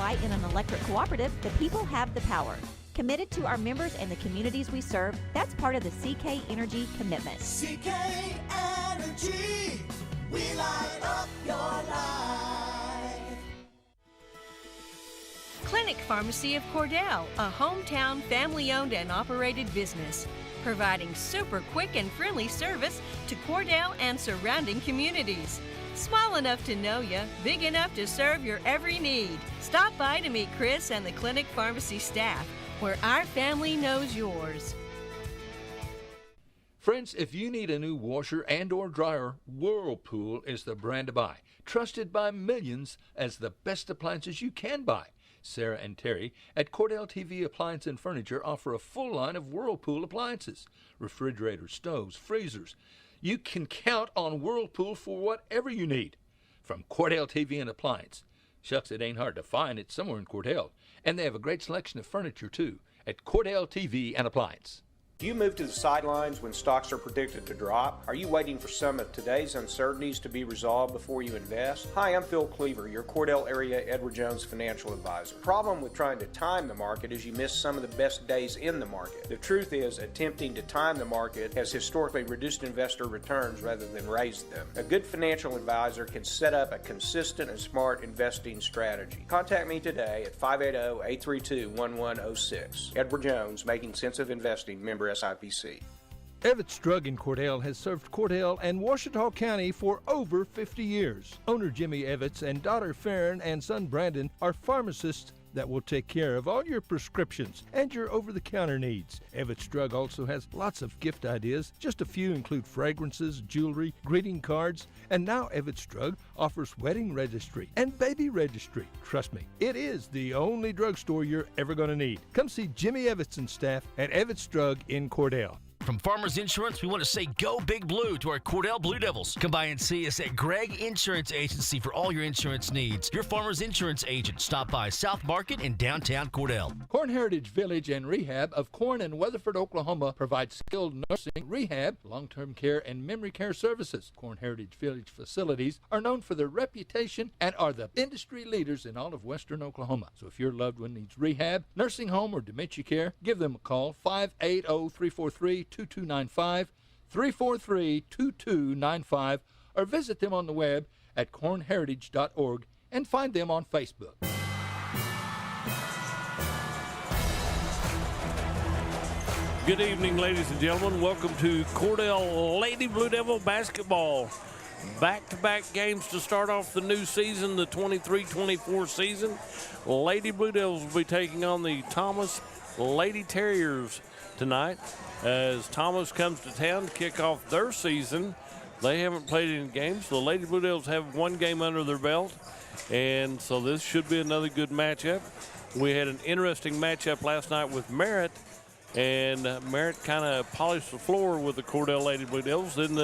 why in an electric cooperative, the people have the power. Committed to our members and the communities we serve, that's part of the CK Energy commitment. CK Energy, we light up your life. Clinic Pharmacy of Cordell, a hometown family-owned and operated business, providing super quick and friendly service to Cordell and surrounding communities. Small enough to know you, big enough to serve your every need. Stop by to meet Chris and the Clinic Pharmacy staff, where our family knows yours. Friends, if you need a new washer and or dryer, Whirlpool is the brand to buy. Trusted by millions as the best appliances you can buy. Sarah and Terry at Cordell TV Appliance and Furniture offer a full line of Whirlpool appliances. Refrigerators, stoves, freezers. You can count on Whirlpool for whatever you need. From Cordell TV and Appliance. Shucks, it ain't hard to find. It's somewhere in Cordell. And they have a great selection of furniture, too, at Cordell TV and Appliance. Do you move to the sidelines when stocks are predicted to drop? Are you waiting for some of today's uncertainties to be resolved before you invest? Hi, I'm Phil Cleaver, your Cordell area Edward Jones financial advisor. The problem with trying to time the market is you miss some of the best days in the market. The truth is, attempting to time the market has historically reduced investor returns rather than raised them. A good financial advisor can set up a consistent and smart investing strategy. Contact me today at 580-832-1106. Edward Jones, Making Sense of Investing, member SIPC. Evetts Drug in Cordell has served Cordell and Ouachita County for over 50 years. Owner Jimmy Evetts and daughter Farron and son Brandon are pharmacists that will take care of all your prescriptions and your over-the-counter needs. Evetts Drug also has lots of gift ideas. Just a few include fragrances, jewelry, greeting cards, and now Evetts Drug offers wedding registry and baby registry. Trust me, it is the only drugstore you're ever going to need. Come see Jimmy Evetts and staff at Evetts Drug in Cordell. From Farmers Insurance, we want to say go Big Blue to our Cordell Blue Devils. Come by and see us at Gregg Insurance Agency for all your insurance needs. Your Farmers Insurance agent. Stop by South Market in downtown Cordell. Corn Heritage Village and Rehab of Corn and Weatherford, Oklahoma provides skilled nursing, rehab, long-term care, and memory care services. Corn Heritage Village facilities are known for their reputation and are the industry leaders in all of western Oklahoma. So if your loved one needs rehab, nursing home, or dementia care, give them a call, 580-343-2295, 343-2295, or visit them on the web at cornheritage.org and find them on Facebook. Good evening, ladies and gentlemen. Welcome to Cordell Lady Blue Devil basketball. Back-to-back games to start off the new season, the 23-24 season. Lady Blue Devils will be taking on the Thomas Lady Terriers tonight. As Thomas comes to town to kick off their season, they haven't played any games. The Lady Blue Devils have one game under their belt, and so this should be another good matchup. We had an interesting matchup last night with Merritt, and Merritt kind of polished the floor with the Cordell Lady Blue Devils. Then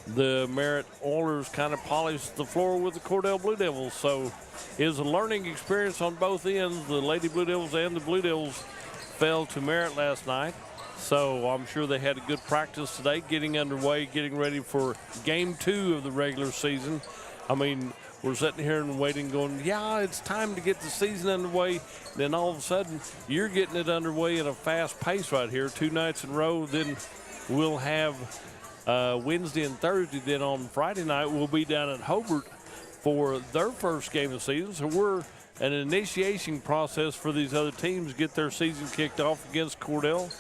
the Merritt Oilers kind of polished the floor with the Cordell Blue Devils. So it was a learning experience on both ends. The Lady Blue Devils and the Blue Devils fell to Merritt last night. So I'm sure they had a good practice today, getting underway, getting ready for game 2 of the regular season. I mean, we're sitting here and waiting, going, yeah, it's time to get the season underway. Then all of a sudden, you're getting it underway at a fast pace right here, 2 nights in a row. Then we'll have Wednesday and Thursday. Then on Friday night, we'll be down at Hobart for their first game of the season. So we're an initiation process for these other teams, get their season kicked off against Cordell.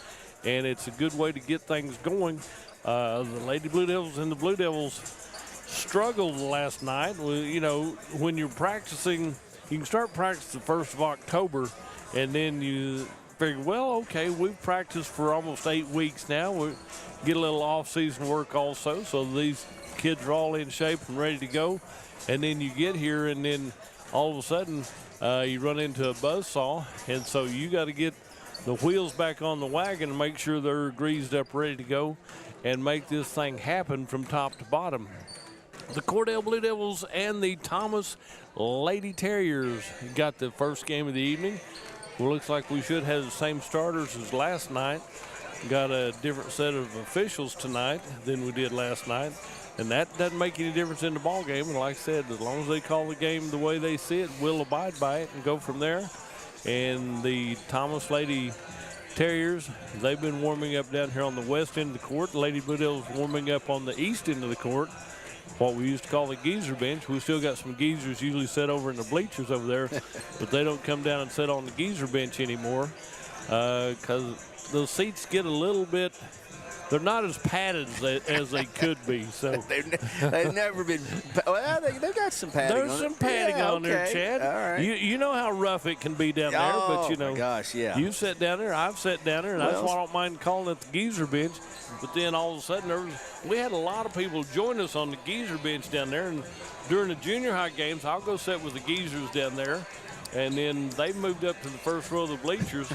And it's a good way to get things going. The Lady Blue Devils and the Blue Devils struggled last night. You know, when you're practicing, you can start practice the 1st of October, and then you figure, well, okay, we've practiced for almost 8 weeks now. We get a little off-season work also, so these kids are all in shape and ready to go. And then you get here, and then all of a sudden you run into a buzzsaw, and so you got to get the wheels back on the wagon and make sure they're greased up, ready to go, and make this thing happen from top to bottom. The Cordell Blue Devils and the Thomas Lady Terriers got the first game of the evening. Well, looks like we should have the same starters as last night. got a different set of officials tonight than we did last night. And that doesn't make any difference in the ball game. And like I said, as long as they call the game the way they see it, we'll abide by it and go from there. And the Thomas Lady Terriers, they've been warming up down here on the west end of the court. The Lady Blue Devils warming up on the east end of the court, what we used to call the geezer bench. We still got some geezers usually set over in the bleachers over there, but they don't come down and sit on the geezer bench anymore because those seats get a little bit, they're not as padded as they could be. So they've never been. Well, they've got some padding. There's on some it. padding on there, Chad. All right. You know how rough it can be down there, but you know. My gosh, yeah. You sat down there, I've sat down there, and that's why I don't mind calling it the geezer bench. But then all of a sudden, we had a lot of people join us on the geezer bench down there, and during the junior high games, I'll go sit with the geezers down there. And then they moved up to the first row of the bleachers.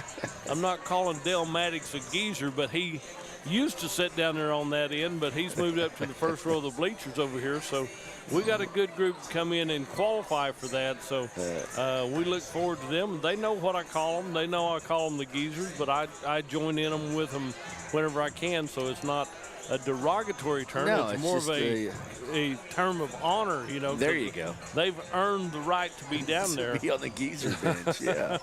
I'm not calling Dale Maddox a geezer, but he used to sit down there on that end, but he's moved up to the first row of the bleachers over here. So we got a good group to come in and qualify for that. So we look forward to them. They know what I call them. They know I call them the geezers, but I join in them with them whenever I can. So it's not a derogatory term. No, it's more of a term of honor, you know. There you go. They've earned the right to be down there. Be on the geezer bench, yeah.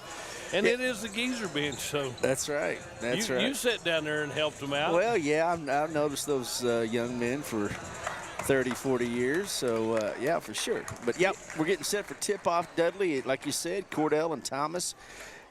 And it is the geezer bench, so. That's right. That's right. You sat down there and helped them out. Well, yeah, I've noticed those young men for 30, 40 years, so, yeah, for sure. But, yeah, we're getting set for tip-off. Dudley, like you said, Cordell and Thomas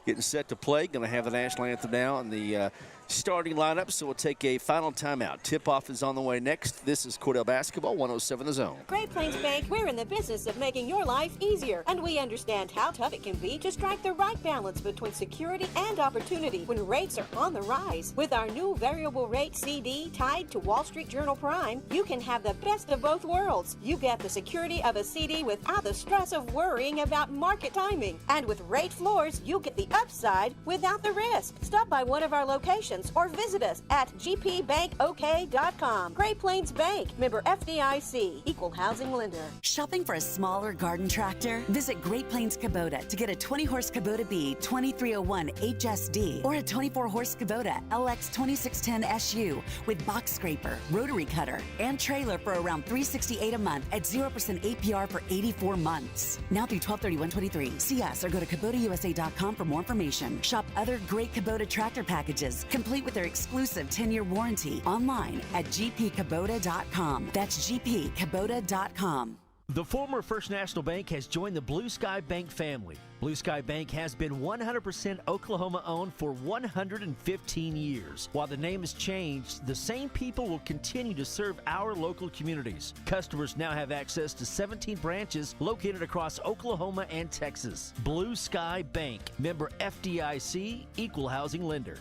getting set to play. Going to have the national anthem now in the starting lineup, so we'll take a final timeout. Tip-off is on the way next. This is Cordell Basketball, 107 The Zone. Great Plains Bank, we're in the business of making your life easier, and we understand how tough it can be to strike the right balance between security and opportunity when rates are on the rise. With our new variable rate CD tied to Wall Street Journal Prime, you can have the best of both worlds. You get the security of a CD without the stress of worrying about market timing. And with rate floors, you get the upside without the risk. Stop by one of our locations or visit us at gpbankok.com. Great Plains Bank, member FDIC, equal housing lender. Shopping for a smaller garden tractor? Visit Great Plains Kubota to get a 20-horse Kubota B 2301 HSD or a 24-horse Kubota LX 2610 SU with box scraper, rotary cutter, and trailer for around $368 a month at 0% APR for 84 months. Now through 12/31/23. See us or go to KubotaUSA.com for more information. Shop other great Kubota tractor packages, complete with their exclusive 10-year warranty, online at gpkubota.com. That's gpkubota.com. The former First National Bank has joined the Blue Sky Bank family. Blue Sky Bank has been 100% Oklahoma-owned for 115 years. While the name has changed, the same people will continue to serve our local communities. Customers now have access to 17 branches located across Oklahoma and Texas. Blue Sky Bank, member FDIC, equal housing lender.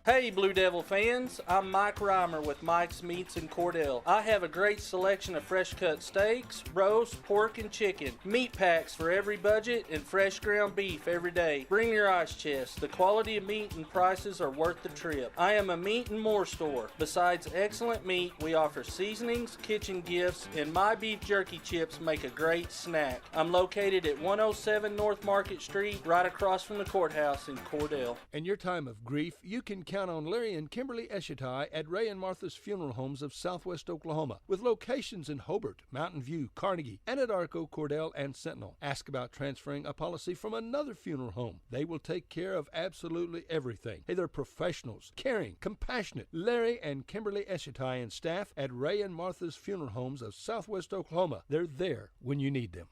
Hey Blue Devil fans, I'm Mike Reimer with Mike's Meats in Cordell. I have a great selection of fresh cut steaks, roast, pork, and chicken. Meat packs for every budget and fresh ground beef every day. Bring your ice chest. The quality of meat and prices are worth the trip. I am a meat and more store. Besides excellent meat, we offer seasonings, kitchen gifts, and my beef jerky chips make a great snack. I'm located at 107 North Market Street, right across from the courthouse in Cordell. In your time of grief, you can count on Larry and Kimberly Eshetai at Ray and Martha's Funeral Homes of Southwest Oklahoma, with locations in Hobart, Mountain View, Carnegie, Anadarko, Cordell, and Sentinel. Ask about transferring a policy from another funeral home. They will take care of absolutely everything. Hey, they're professionals, caring, compassionate. Larry and Kimberly Eshetai and staff at Ray and Martha's Funeral Homes of Southwest Oklahoma. They're there when you need them.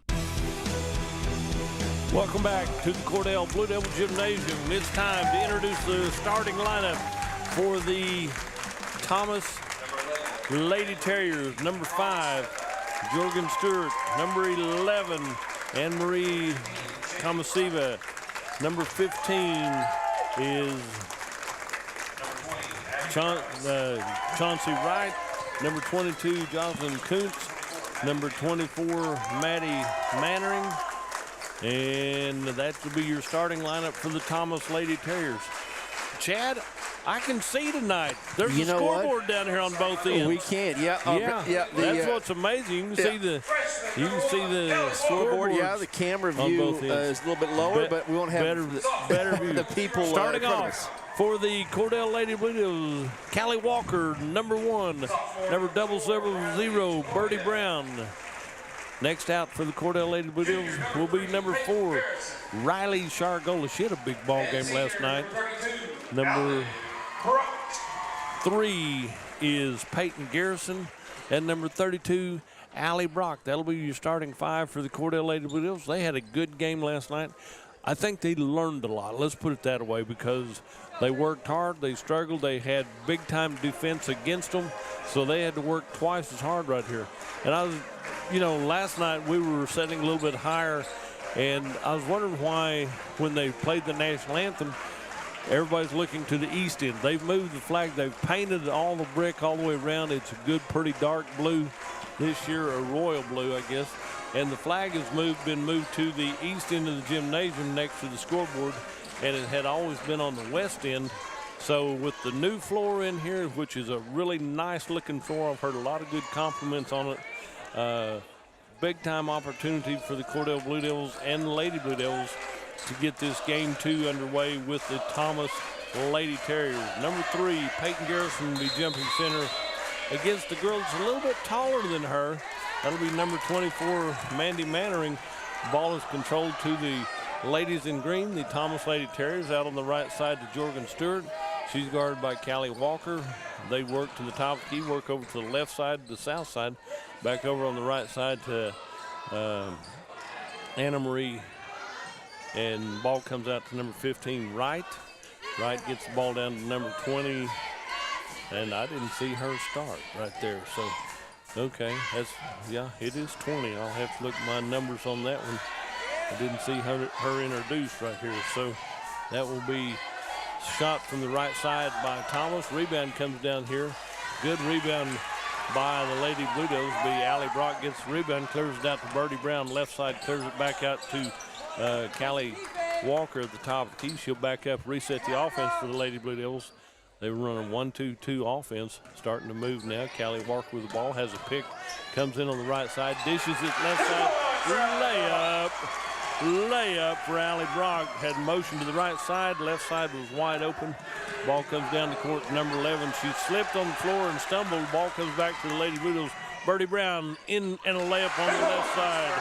Welcome back to the Cordell Blue Devil Gymnasium. It's time to introduce the starting lineup for the Thomas Lady Terriers. Number 5, Jorgen Stewart. Number 11, Anne-Marie Tomasiva. Number 15 is Chauncey Wright. Number 22, Jonathan Kuntz. Number 24, Maddie Mannering. And that will be your starting lineup for the Thomas Lady Terriers. Chad, I can see tonight. There's a scoreboard down here on both ends. We can, yeah. That's what's amazing. You can see the scoreboard. Yeah, the camera view is a little bit lower, but we won't have better view. the people starting off For the Cordell Lady Blue Devils, Callie Walker, number 1. Number 000, Birdie Brown. Next out for the Cordell Lady Blue Devils will be number 4, Riley Shargola. She had a big ball game last night. Number 3 is Peyton Garrison. And number 32, Allie Brock. That'll be your starting 5 for the Cordell Lady Blue Devils. They had a good game last night. I think they learned a lot. Let's put it that way, because they worked hard, they struggled, they had big-time defense against them, so they had to work twice as hard right here. And I was, last night we were setting a little bit higher, and I was wondering why when they played the national anthem, everybody's looking to the east end. They've moved the flag, they've painted all the brick all the way around. It's a good, pretty dark blue this year, a royal blue, I guess. And the flag has been moved to the east end of the gymnasium next to the scoreboard, and it had always been on the west end. So with the new floor in here, which is a really nice looking floor, I've heard a lot of good compliments on it. Big time opportunity for the Cordell Blue Devils and the Lady Blue Devils to get this game 2 underway with the Thomas Lady Terriers. Number 3, Peyton Garrison will be jumping center against the girl that's a little bit taller than her. That'll be number 24, Mandy Mannering. Ball is controlled to the ladies in green, the Thomas Lady Terriers, out on the right side to Jorgen Stewart. She's guarded by Callie Walker. They work to the top of the key, work over to the left side, the south side, back over on the right side to Anna Marie. And ball comes out to number 15, Wright. Wright gets the ball down to number 20. And I didn't see her start right there. So, okay, it is 20. I'll have to look at my numbers on that one. I didn't see her introduced right here. So that will be shot from the right side by Thomas. Rebound comes down here. Good rebound by the Lady Blue Devils. Allie Brock gets the rebound, clears it out to Birdie Brown. Left side clears it back out to Callie Walker at the top of the key. She'll back up, reset the offense for the Lady Blue Devils. They were running 1-2-2 offense, starting to move now. Callie Walker with the ball, has a pick, comes in on the right side, dishes it left side, layup for Allie Brock. Had motion to the right side, left side was wide open. Ball comes down the court to number 11. She slipped on the floor and stumbled. Ball comes back to the Lady Blue Devils. Birdie Brown in and a layup on the left side.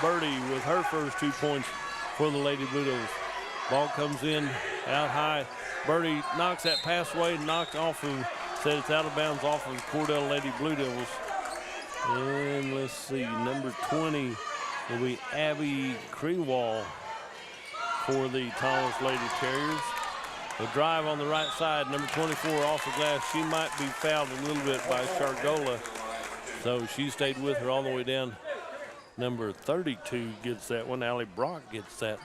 Birdie with her first 2 points for the Lady Blue Devils. Ball comes in out high. Birdie knocks that pass away, knocked off of, said it's out of bounds off of the Cordell Lady Blue Devils. And let's see, number 20 will be Abby Krewall for the Thomas Lady Terriers. The drive on the right side, number 24 off the glass. She might be fouled a little bit by Shargola, so she stayed with her all the way down. Number 32 gets that one. Allie Brock gets that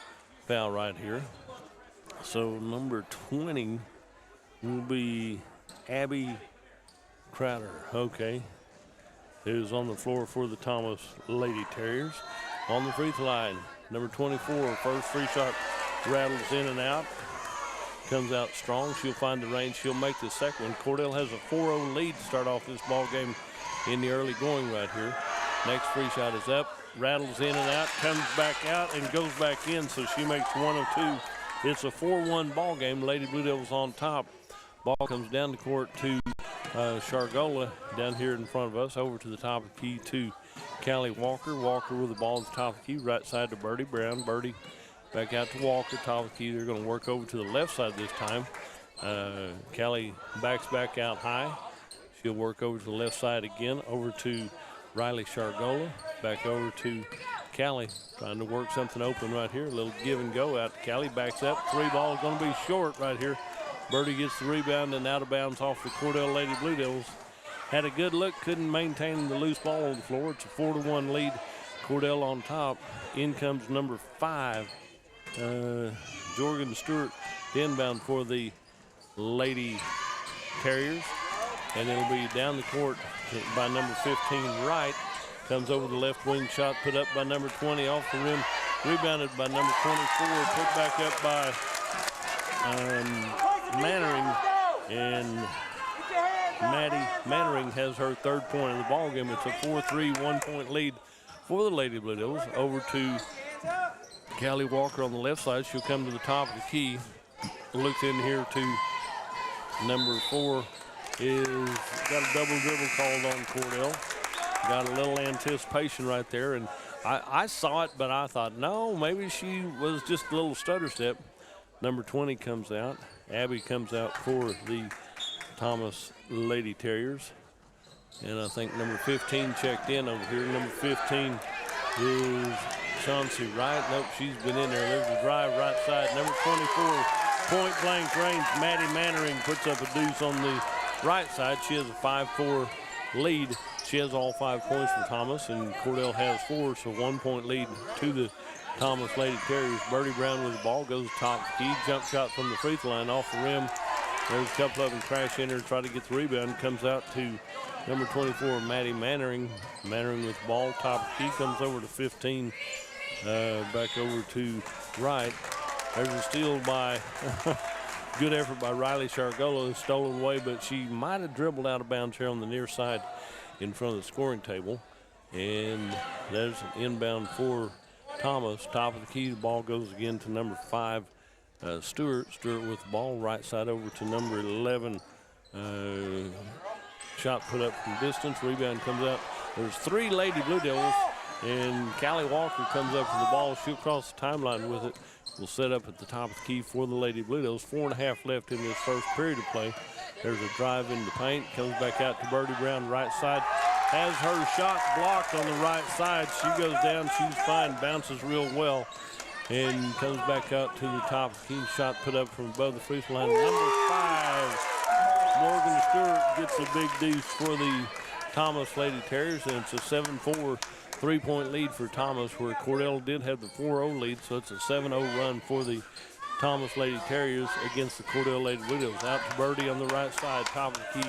foul right here. So number 20 will be Abby Crowder, okay, who's on the floor for the Thomas Lady Terriers. On the free throw line, number 24, first free shot rattles in and out. Comes out strong. She'll find the range. She'll make the second one. Cordell has a 4-0 lead to start off this ball game in the early going right here. Next free shot is up, rattles in and out, comes back out and goes back in, so she makes 1 of 2. It's a 4-1 ball game. Lady Blue Devils on top. Ball comes down the court to Shargola down here in front of us. Over to the top of the key to Callie Walker. Walker with the ball at the top of the key. Right side to Birdie Brown. Birdie back out to Walker. Top of the key. They're going to work over to the left side this time. Callie backs back out high. She'll work over to the left side again. Over to Riley Shargola. Back over to Callie, trying to work something open right here. A little give and go out to Callie. Backs up. 3 ball is going to be short right here. Birdie gets the rebound and out of bounds off the Cordell Lady Blue Devils. Had a good look, couldn't maintain the loose ball on the floor. It's a 4-1 lead. Cordell on top. In comes number 5, Jorgen Stewart, inbound for the Lady Terriers. And it'll be down the court by number 15, Wright. Comes over the left wing, shot put up by number 20 off the rim. Rebounded by number 24, put back up by Mannering. And Maddie Mannering has her 3rd point of the ball game. It's a 4-3 1-point lead for the Lady Blue Devils. Over to Callie Walker on the left side. She'll come to the top of the key. Looks in here to Number 4 is got a double dribble called on Cordell. Got a little anticipation right there, and I saw it, but I thought, no, maybe she was just a little stutter step. Number 20 comes out. Abby comes out for the Thomas Lady Terriers. And I think number 15 checked in over here. Number 15 is Chauncey Wright. Nope, she's been in there. There's a drive right side. Number 24, point blank range. Maddie Mannering puts up a deuce on the right side. She has a 5-4 lead. She has all 5 points for Thomas, and Cordell has 4, so 1 point lead to the Thomas Lady Terriers. Birdie Brown with the ball, goes top key, jump shot from the free throw line off the rim. There's a couple of them crash in there, try to get the rebound. Comes out to number 24, Maddie Mannering. Mannering with the ball, top key, comes over to 15, back over to Wright. There's a steal by, good effort by Riley Shargola, stolen away, but she might have dribbled out of bounds here on the near side in front of the scoring table. And there's an inbound for Thomas. Top of the key, the ball goes again to number 5, Stewart. Stewart with the ball, right side over to number 11. Shot put up from distance, rebound comes out. There's 3 Lady Blue Devils, and Callie Walker comes up with the ball. She'll cross the timeline with it. Will set up at the top of the key for the Lady Blue Devils. 4.5 left in this first period of play. There's a drive in the paint, comes back out to Birdie Brown, right side. Has her shot blocked on the right side. She goes down, she's fine, bounces real well, and comes back out to the top of the key. Shot put up from above the free throw line. Number 5, Morgan Stewart gets a big deuce for the Thomas Lady Terriers, and it's a 7-4 3-point lead for Thomas, where Cordell did have the 4-0 lead, so it's a 7-0 run for the Thomas Lady Terriers against the Cordell Lady Blue Devils. Out to Birdie on the right side, top of the key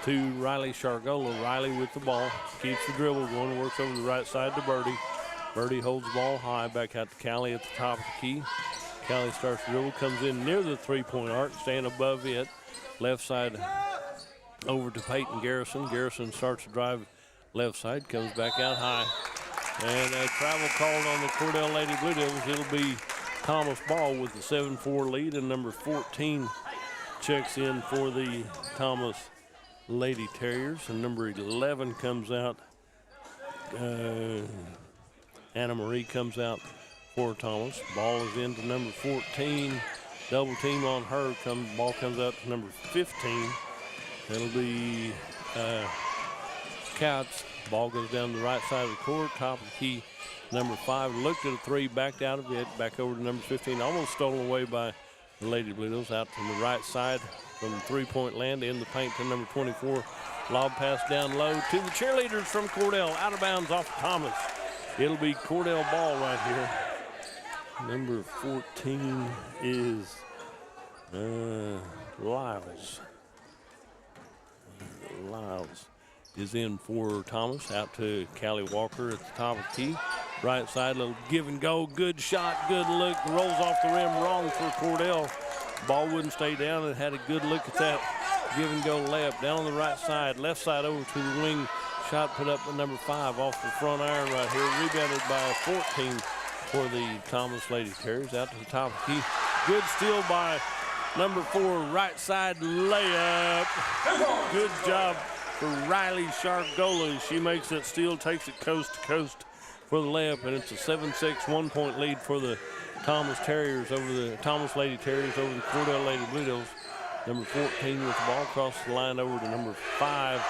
to Riley Shargola. Riley with the ball, keeps the dribble going, works over the right side to Birdie. Birdie holds the ball high, back out to Callie at the top of the key. Callie starts the dribble, comes in near the 3-point arc, staying above it. Left side over to Peyton Garrison. Garrison starts to drive left side, comes back out high. And a travel called on the Cordell Lady Blue Devils. It'll be Thomas Ball with the 7-4 lead, and number 14 checks in for the Thomas Lady Terriers, and number 11 comes out. Anna Marie comes out for Thomas. Ball is into number 14. Double team on her. Ball comes out to number 15. It'll be Couch. Ball goes down the right side of the court. Top of the key, number 5. Looked at a 3, backed out of it. Back over to number 15. Almost stolen away by the Lady Blue Devils. Out from the right side from the 3-point land in the paint to number 24. Lob pass down low to the cheerleaders from Cordell. Out of bounds off of Thomas. It'll be Cordell ball right here. Number 14 is Lyles. Lyles is in for Thomas. Out to Callie Walker at the top of the key. Right side, little give and go. Good shot, good look. Rolls off the rim, wrong for Cordell. Ball wouldn't stay down, and had a good look at that give and go layup. Down on the right side, left side over to the wing. Shot put up with number 5 off the front iron right here. Rebounded by 14 for the Thomas Lady Terriers. Out to the top of the key. Good steal by number 4, right side layup. Good job for Riley Shargola. She makes that steal, takes it coast to coast for the layup, and it's a 7-6 1-point lead for the Thomas Terriers over the Thomas Lady Terriers over the Cordell Lady Blue Devils. Number 14 with the ball across the line over to number 5.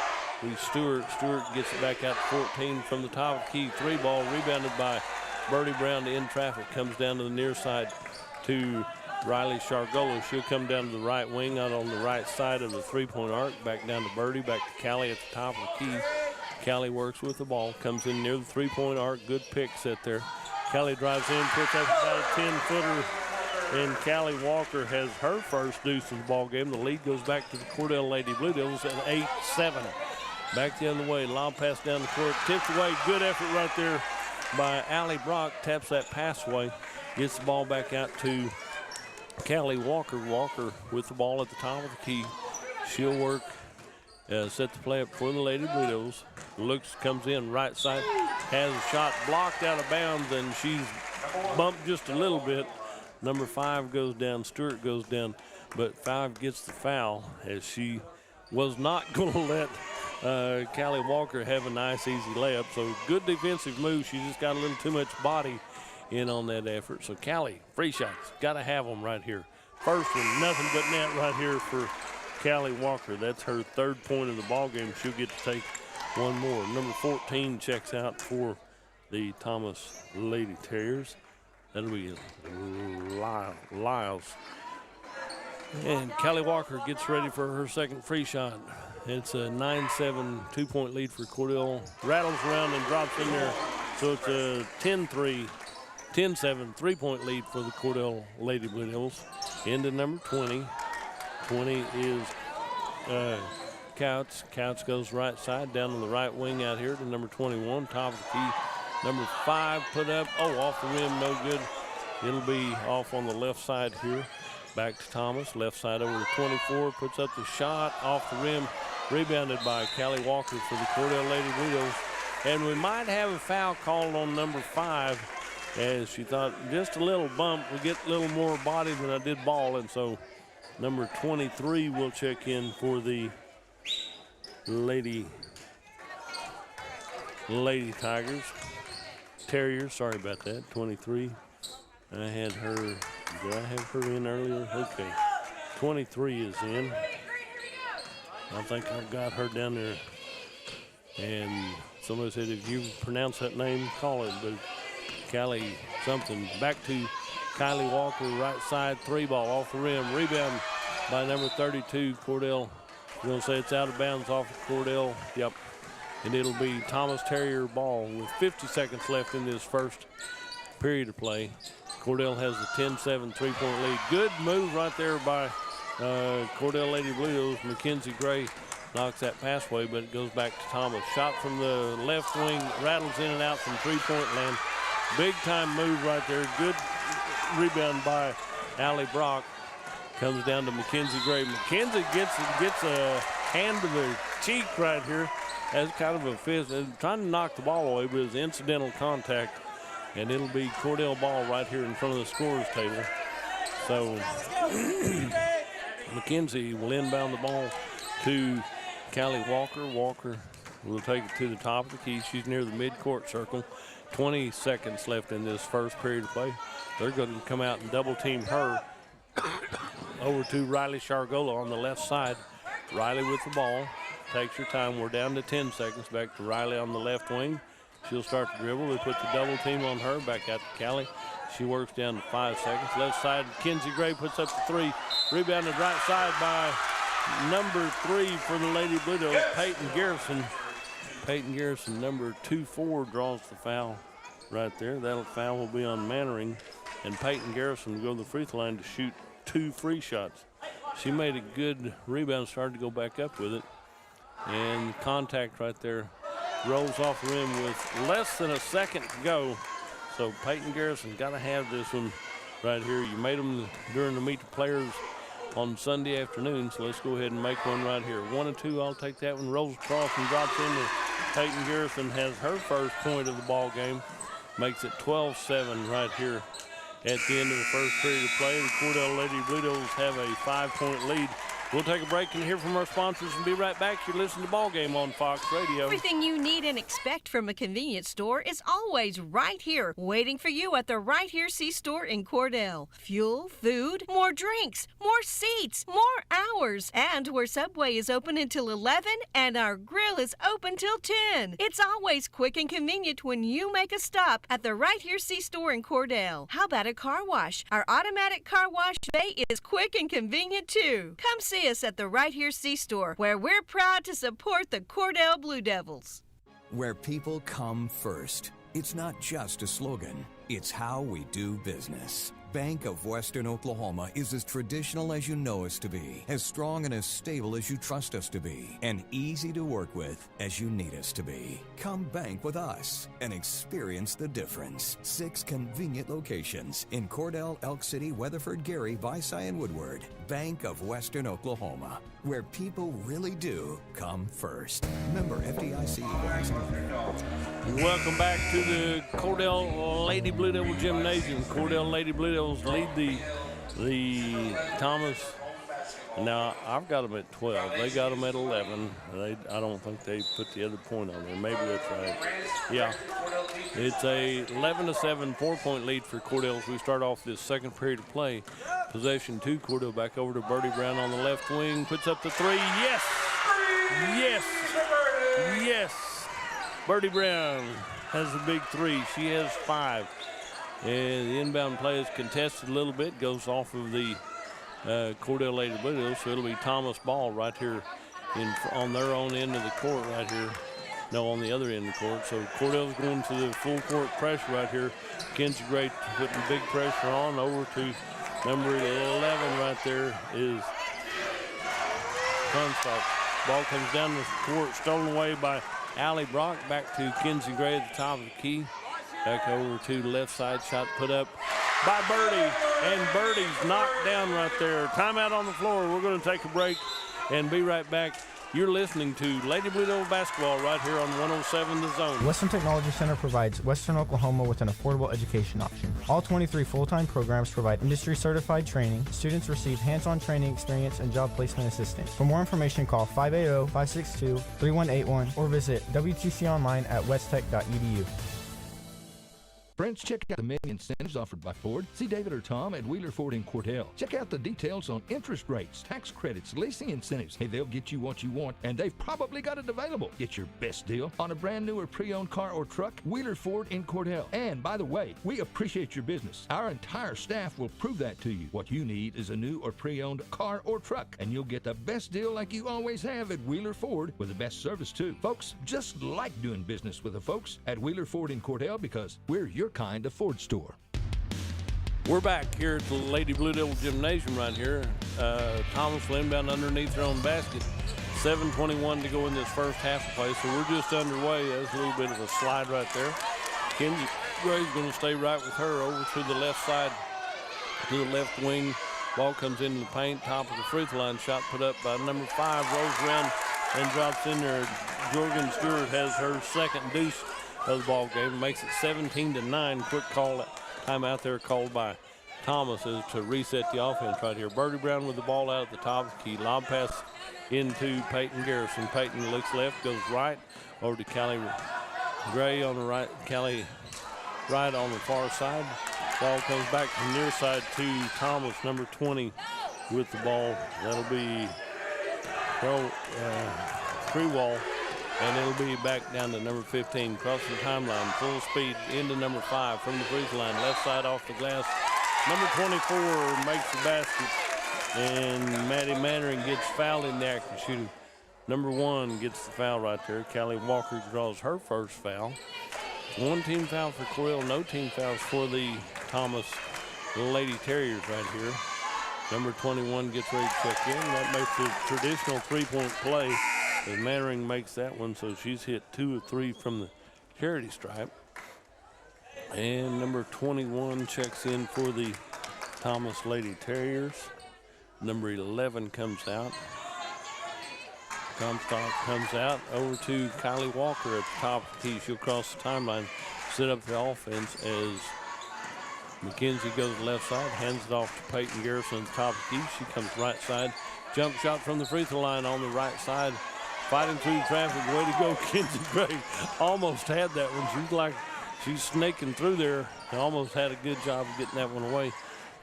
Stewart. Stewart gets it back out to 14 from the top of the key. 3 ball rebounded by Birdie Brown to end traffic. Comes down to the near side to Riley Shargola. She'll come down to the right wing out on the right side of the 3-point arc. Back down to Birdie, back to Callie at the top of the key. Callie works with the ball, comes in near the 3-point arc. Good pick set there. Callie drives in, puts up about a 10-footer, and Callie Walker has her first deuce of the ball game. The lead goes back to the Cordell Lady Blue Devils at 8-7. Back the other way, lob pass down the court, tipped away. Good effort right there by Allie Brock. Taps that pass away, gets the ball back out to Callie Walker. Walker with the ball at the top of the key. She'll work, set the play up for the Lady Blue Devils. Looks, comes in right side, has a shot blocked out of bounds, and she's bumped just a little bit. Number 5 goes down, Stewart goes down. but 5 gets the foul as she was not going to let Callie Walker have a nice, easy layup. So good defensive move. She just got a little too much body in on that effort. So Callie, free shots, got to have them right here. First one, nothing but net right here for Callie Walker. That's her 3rd point of the ball game. She'll get to take one more. Number 14 checks out for the Thomas Lady Terriers. That'll be Lyles. And Callie Walker gets ready for her 2nd free shot. It's a 9-7 2-point lead for Cordell. Rattles around and drops in there. So it's a 10-7 3-point lead for the Cordell Lady Blue Devils. Into number 20. 20 is Couch. Couch goes right side down on the right wing out here to number 21. Top of the key. Number 5 put up. Oh, off the rim, no good. It'll be off on the left side here. Back to Thomas. Left side over to 24. Puts up the shot off the rim. Rebounded by Callie Walker for the Cordell Lady Blue Devils. And we might have a foul called on number 5 as she thought just a little bump. We get a little more body than I did ball. And so number 23 will check in for the Lady Terriers. Sorry about that. 23. I had her. Did I have her in earlier? Okay. 23 is in. I think I've got her down there. And somebody said if you pronounce that name, call it. But Callie something. Back to Kylie Walker, right side, 3-ball off the rim. Rebound by number 32, Cordell. We're going to say it's out of bounds off of Cordell. Yep. And it'll be Thomas Terrier ball with 50 seconds left in this first period of play. Cordell has a 10-7 3-point lead. Good move right there by Cordell Lady Blue Devils. Mackenzie Gray knocks that pass away, but it goes back to Thomas. Shot from the left wing, rattles in and out from 3-point land. Big time move right there. Good rebound by Allie Brock. Comes down to Mackenzie Gray. Mackenzie gets a hand to the cheek right here. As kind of a fist, trying to knock the ball away, but it's incidental contact. And it'll be Cordell ball right here in front of the scorer's table. So Mackenzie will inbound the ball to Callie Walker. Walker will take it to the top of the key. She's near the midcourt circle. 20 seconds left in this first period of play. They're going to come out and double team her. Over to Riley Shargola on the left side. Riley with the ball. Takes her time. We're down to 10 seconds. Back to Riley on the left wing. She'll start to dribble. They put the double team on her. Back out to Callie. She works down to 5 seconds. Left side, Kenzie Gray puts up the 3. Rebounded right side by number 3 for the Lady Blue Devils, Peyton Garrison. Peyton Garrison, number 2-4, draws the foul right there. That foul will be on Mannering. And Peyton Garrison will go to the free throw line to shoot 2 free shots. She made a good rebound, started to go back up with it. And contact right there. Rolls off the rim with less than a second to go. So Peyton Garrison got to have this one right here. You made them during the Meet the Players on Sunday afternoon, so let's go ahead and make one right here. 1 and 2, I'll take that one. Rolls across and drops in. Peyton Garrison has her first point of the ball game. Makes it 12-7 right here at the end of the first period of play. The Cordell Lady Blue Devils have a 5-point lead. We'll take a break and hear from our sponsors and be right back. You're listening to Ballgame on Fox Radio. Everything you need and expect from a convenience store is always right here, waiting for you at the Right Here C-Store in Cordell. Fuel, food, more drinks, more seats, more hours, and where Subway is open until 11 and our grill is open till 10. It's always quick and convenient when you make a stop at the Right Here C-Store in Cordell. How about a car wash? Our automatic car wash bay is quick and convenient too. Come see us at the Right Here C-Store, where we're proud to support the Cordell Blue Devils. Where people come first. It's not just a slogan, it's how we do business. Bank of Western Oklahoma is as traditional as you know us to be, as strong and as stable as you trust us to be, and easy to work with as you need us to be. Come bank with us and experience the difference. 6 convenient locations in Cordell, Elk City, Weatherford, Gary, Visay, and Woodward. Bank of Western Oklahoma, where people really do come first. Member FDIC. Welcome back to the Cordell Lady Blue Devil Gymnasium. Cordell Lady Blue Devils lead the Thomas Now, I've got them at 12. They got them at 11. I don't think they put the other point on there. Maybe that's right. Yeah. It's a 11-7 4-point lead for Cordell as we start off this second period of play. Possession to Cordell, back over to Birdie Brown on the left wing. Puts up the three. Yes! Yes! Yes! Birdie Brown has the big three. She has 5. And the inbound play is contested a little bit. Goes off of the Cordell Lady Blue Devils, so it'll be Thomas ball right here on their own end of the court right here. No, on the other end of the court. So Cordell's going to the full court pressure right here. Kenzie Gray putting big pressure on over to number 11 right there is Comstock. Ball comes down the court, stolen away by Allie Brock. Back to Kenzie Gray at the top of the key. Back over to the left side, shot put up by Birdie, and Birdie's knocked down right there. Timeout on the floor. We're going to take a break and be right back. You're listening to Lady Blue Devil basketball right here on 107 The Zone. Western Technology Center provides Western Oklahoma with an affordable education option. All 23 full-time programs provide industry-certified training. Students receive hands-on training experience and job placement assistance. For more information, call 580-562-3181 or visit WTC online at westtech.edu. Friends, check out the many incentives offered by Ford. See David or Tom at Wheeler Ford in Cordell. Check out the details on interest rates, tax credits, leasing incentives. Hey, they'll get you what you want, and they've probably got it available. Get your best deal on a brand new or pre-owned car or truck. Wheeler Ford in Cordell. And by the way, we appreciate your business. Our entire staff will prove that to you. What you need is a new or pre-owned car or truck, and you'll get the best deal like you always have at Wheeler Ford with the best service too. Folks, just like doing business with the folks at Wheeler Ford in Cordell because we're your kind of Ford store. We're back here at the Lady Blue Devil Gymnasium right here. Thomas will inbound underneath their own basket. 7:21 to go in this first half of play, so we're just underway. There's a little bit of a slide right there. Kenzie Gray's going to stay right with her over to the left side, to the left wing. Ball comes into the paint, top of the free throw line. Shot put up by number 5, rolls around and drops in there. Jorgen Stewart has her second deuce of the ball game, makes it 17-9. Quick call, time out there called by Thomas is to reset the offense right here. Birdie Brown with the ball out at the top of the key. Lob pass into Peyton Garrison. Peyton looks left, goes right over to Callie Gray on the right. Callie right on the far side. Ball comes back from near side to Thomas, number 20, with the ball. That'll be free wall. And it'll be back down to number 15, crossing the timeline, full speed into number 5 from the free throw line, left side off the glass. Number 24 makes the basket, and Maddie Mannering gets fouled in the act of shooting. Number 1 gets the foul right there. Callie Walker draws her first foul. 1 team foul for Cordell, no team fouls for the Thomas Lady Terriers right here. Number 21 gets ready to check in. That makes a traditional three-point play. As Mannering makes that one, so she's hit 2 of 3 from the charity stripe. And number 21 checks in for the Thomas Lady Terriers. Number 11 comes out. Comstock comes out over to Kylie Walker at the top of the key. She'll cross the timeline, set up the offense as McKenzie goes left side, hands it off to Peyton Garrison at the top of the key. She comes right side. Jump shot from the free throw line on the right side. Fighting through traffic, way to go, Kenzie Gray. Almost had that one. She's snaking through there. Almost had a good job of getting that one away.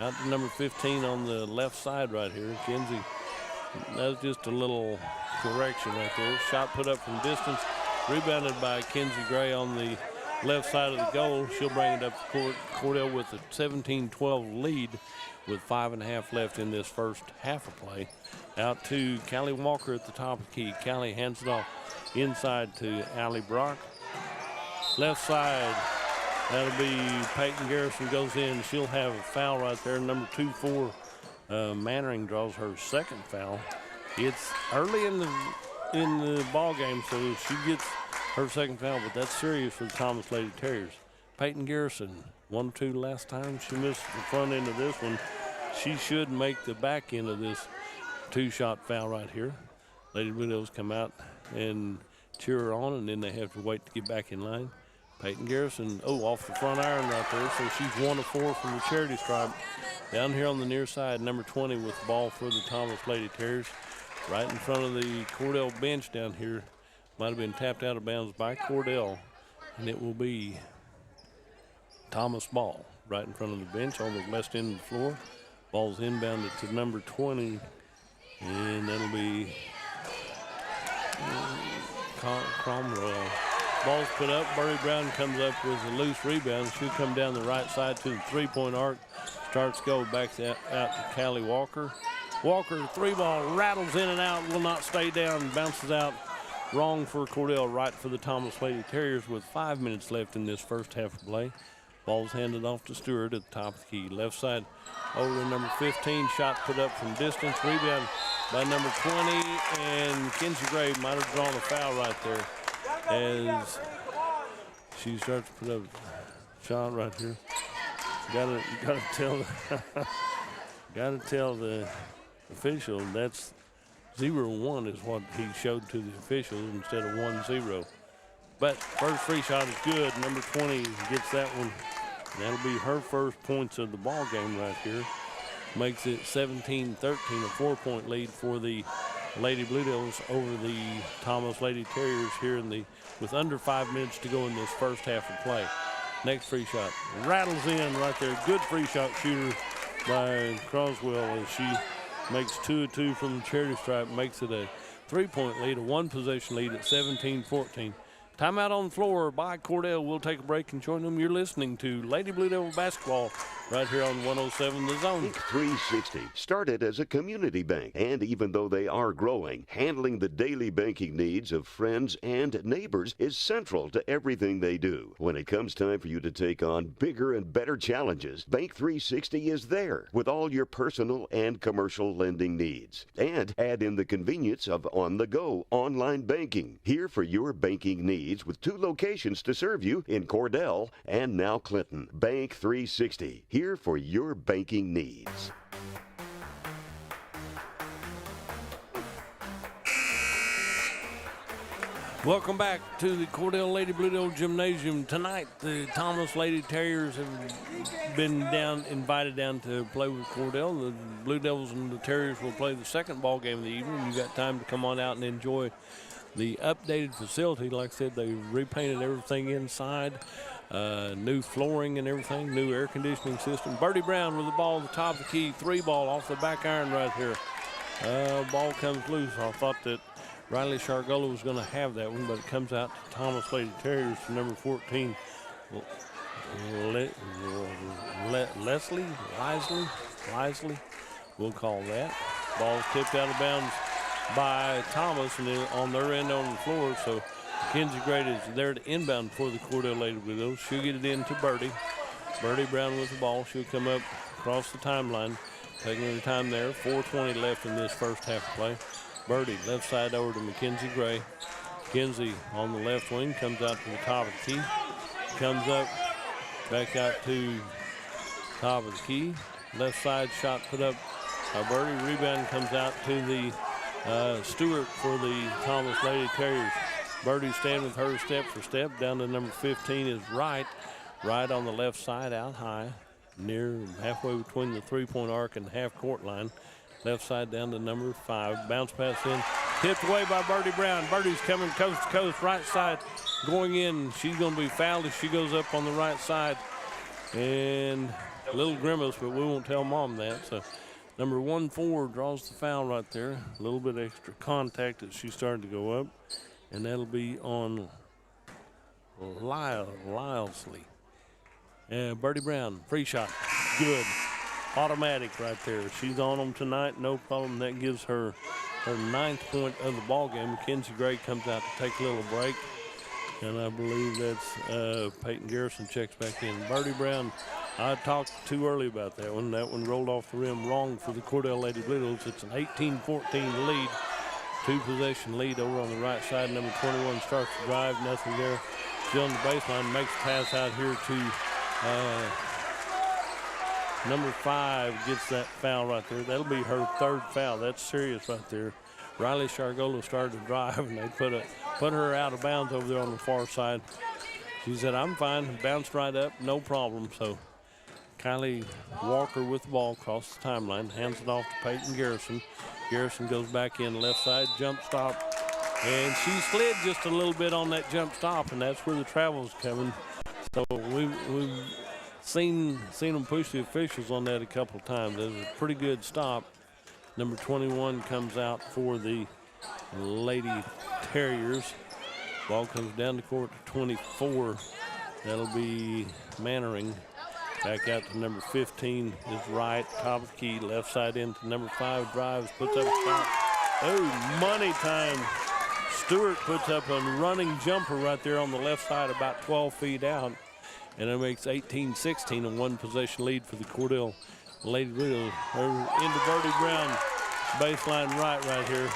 Out to number 15 on the left side right here. Kenzie, that was just a little correction right there. Shot put up from distance, rebounded by Kenzie Gray on the left side of the goal. She'll bring it up to court. Cordell with a 17-12 lead with 5.5 left in this first half of play. Out to Callie Walker at the top of the key. Callie hands it off inside to Allie Brock. Left side, that'll be Peyton Garrison goes in. She'll have a foul right there. Number 24, Mannering draws her second foul. It's early in the ball game, so she gets her second foul, but that's serious for the Thomas Lady Terriers. Peyton Garrison, 1-2 last time. She missed the front end of this one. She should make the back end of this 2-shot foul right here. Lady Blue Devils come out and cheer her on, and then they have to wait to get back in line. Peyton Garrison, off the front iron right there, so she's 1 of 4 from the charity stripe. Down here on the near side, number 20 with the ball for the Thomas Lady Terriers. Right in front of the Cordell bench down here. Might have been tapped out of bounds by Cordell, and it will be Thomas ball right in front of the bench on the west end of the floor. Ball's inbounded to number 20, and that'll be Cromwell. Ball's put up. Birdie Brown comes up with a loose rebound. She'll come down the right side to the three-point arc. Starts go back out to Callie Walker. Walker, three ball, rattles in and out, will not stay down, bounces out. Wrong for Cordell, right for the Thomas Lady Terriers with 5 minutes left in this first half of play. Ball's handed off to Stewart at the top of the key. Left side over to number 15. Shot put up from distance. Rebound by number 20. And Kinsey Gray might have drawn a foul right there as she starts to put up a shot right here. Gotta tell the official that's 0-1 is what he showed to the officials instead of 1-0. But first free shot is good. Number 20 gets that one. That'll be her first points of the ball game right here. Makes it 17-13, a 4-point lead for the Lady Blue Devils over the Thomas Lady Terriers here with under 5 minutes to go in this first half of play. Next free shot rattles in right there. Good free shot shooter by Croswell as she makes 2 of 2 from the charity stripe, makes it a 3-point lead, a 1-possession lead at 17-14. Timeout on the floor by Cordell. We'll take a break and join them. You're listening to Lady Blue Devil basketball right here on 107 The Zone. Bank 360 started as a community bank, and even though they are growing, handling the daily banking needs of friends and neighbors is central to everything they do. When it comes time for you to take on bigger and better challenges, Bank 360 is there with all your personal and commercial lending needs. And add in the convenience of on-the-go online banking, here for your banking needs with 2 locations to serve you in Cordell and now Clinton. Bank 360, here for your banking needs. Welcome back to the Cordell Lady Blue Devil Gymnasium. Tonight, the Thomas Lady Terriers have been invited down to play with Cordell. The Blue Devils and the Terriers will play the second ball game of the evening. You got time to come on out and enjoy the updated facility. Like I said, they repainted everything inside, new flooring and everything, new air conditioning system. Birdie Brown with the ball at the top of the key, 3-ball off the back iron right here. Ball comes loose. I thought that Riley Shargola was going to have that one, but it comes out to Thomas Lady Terriers for number 14. Lisley, we'll call that. Ball's tipped out of bounds by Thomas, and then on their end on the floor. So Kinsey Gray is there to inbound for the Cordell Lady Blue Devils. She'll get it into Birdie. Birdie Brown with the ball. She'll come up across the timeline, taking her time there. 4:20 left in this first half of play. Birdie left side over to Mackenzie Gray. Kinsey on the left wing comes out to the top of the key. Comes up, back out to top of the key. Left side shot put up by Birdie. Rebound comes out to the Stewart for the Thomas Lady Terriers. Birdie staying with her step for step. Down to number 15 is Wright. Right on the left side, out high, near halfway between the three-point arc and half-court line. Left side down to number 5. Bounce pass in. Tipped away by Birdie Brown. Birdie's coming coast to coast, right side going in. She's going to be fouled if she goes up on the right side. And a little grimace, but we won't tell Mom that. So number 1-4 draws the foul right there. A little bit extra contact as she started to go up. And that'll be on Lisley. And Birdie Brown, free shot, good. Automatic right there. She's on them tonight, no problem. That gives her her 9th point of the ball game. Mackenzie Gray comes out to take a little break, and I believe that's Peyton Garrison checks back in. Birdie Brown, I talked too early about that one. That one rolled off the rim wrong for the Cordell Lady Blue Devils. It's an 18-14 lead. 2-possession lead over on the right side. Number 21 starts to drive, nothing there. Still on the baseline, makes a pass out here to number 5, gets that foul right there. That'll be her 3rd foul. That's serious right there. Riley Shargola started to drive, and they put her out of bounds over there on the far side. She said, I'm fine, bounced right up, no problem. So Kylie Walker with the ball across the timeline, hands it off to Peyton Garrison. Garrison goes back in left side, jump stop, and she slid just a little bit on that jump stop, and that's where the travel's coming. So we've seen them push the officials on that a couple of times. That was a pretty good stop. Number 21 comes out for the Lady Terriers. Ball comes down the court to 24. That'll be Mannering. Back out to number 15 is right, top of the key, left side into number 5, drives, puts up a shot. Oh, money time. Stewart puts up a running jumper right there on the left side, about 12 feet out. And it makes 18-16, a one-possession lead for the Cordell Lady Blue. Into Birdie Brown, baseline right here.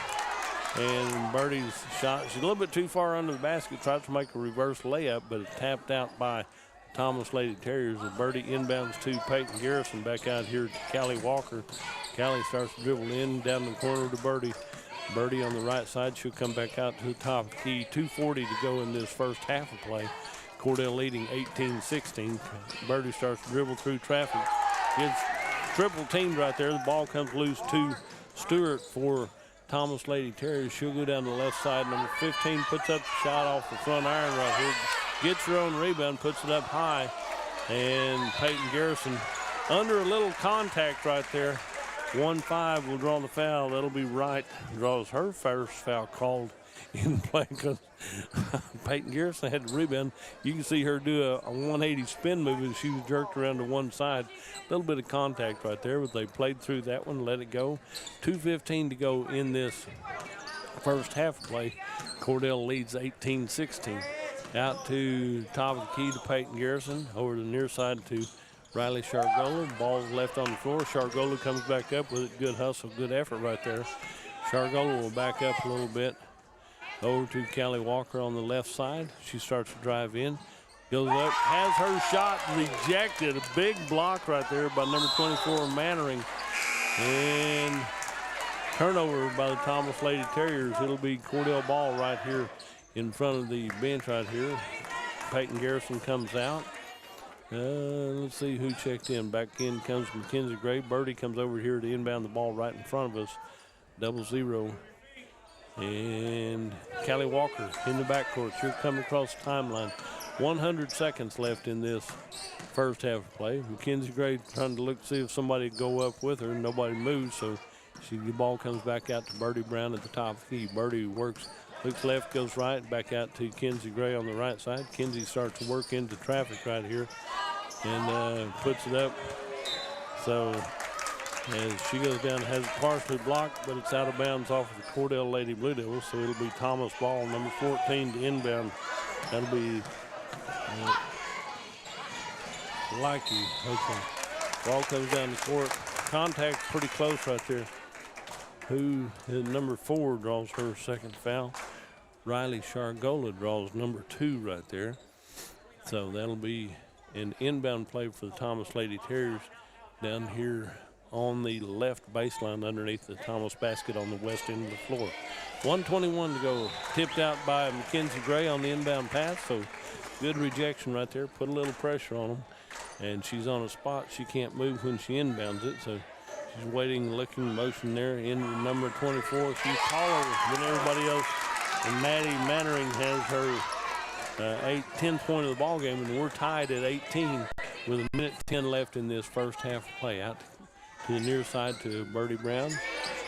And Birdie's shot, she's a little bit too far under the basket, tried to make a reverse layup, but it tapped out by Thomas Lady Terriers. The Birdie inbounds to Peyton Garrison, back out here to Callie Walker. Callie starts to dribble in, down the corner to Birdie. Birdie on the right side, she'll come back out to the top of the key. 2:40 to go in this first half of play. Cordell leading 18-16. Birdie starts to dribble through traffic. Gets triple teamed right there. The ball comes loose to Stewart for Thomas Lady Terriers. She'll go down the left side. Number 15 puts up the shot off the front iron right here. Gets her own rebound, puts it up high. And Peyton Garrison under a little contact right there. 1-5 will draw the foul. That'll be right. Draws her first foul called in play because Peyton Garrison had the rebound. You can see her do a 180 spin move as she was jerked around to one side. A little bit of contact right there, but they played through that one, let it go. 2:15 to go in this first half of play. Cordell leads 18-16. Out to top of the key to Peyton Garrison. Over to the near side to Riley Shargola. Ball's left on the floor. Shargola comes back up with it. Good hustle, good effort right there. Shargola will back up a little bit. Over to Callie Walker on the left side. She starts to drive in. Goes up, has her shot rejected. A big block right there by number 24, Mannering. And turnover by the Thomas Lady Terriers. It'll be Cordell ball right here in front of the bench right here. Peyton Garrison comes out. Let's see who checked in. Back in comes Mackenzie Gray. Birdie comes over here to inbound the ball right in front of us. 0-0. And Callie Walker in the backcourt. She'll come across the timeline. 100 seconds left in this first half of play. Mackenzie Gray trying to look to see if somebody would go up with her. Nobody moves, so the ball comes back out to Birdie Brown at the top of the key. Birdie works, looks left, goes right, back out to Kenzie Gray on the right side. Kenzie starts to work into traffic right here and puts it up. So as she goes down, has it partially blocked, but it's out of bounds off of the Cordell Lady Blue Devils, so it'll be Thomas ball, number 14 to inbound. That'll be Likey. Okay. Ball comes down the court. Contact pretty close right there. Who is number 4 draws her second foul. Riley Shargola draws number 2 right there. So that'll be an inbound play for the Thomas Lady Terriers down here on the left baseline underneath the Thomas basket on the west end of the floor. 1:21 to go. Tipped out by Mackenzie Gray on the inbound pass, so good rejection right there. Put a little pressure on them, and she's on a spot. She can't move when she inbounds it, so she's waiting, looking, motion there. In number 24, she's taller than everybody else, and Maddie Mannering has her 10th point of the ball game, and we're tied at 18 with a minute 10 left in this first half of play. Out to the near side to Birdie Brown.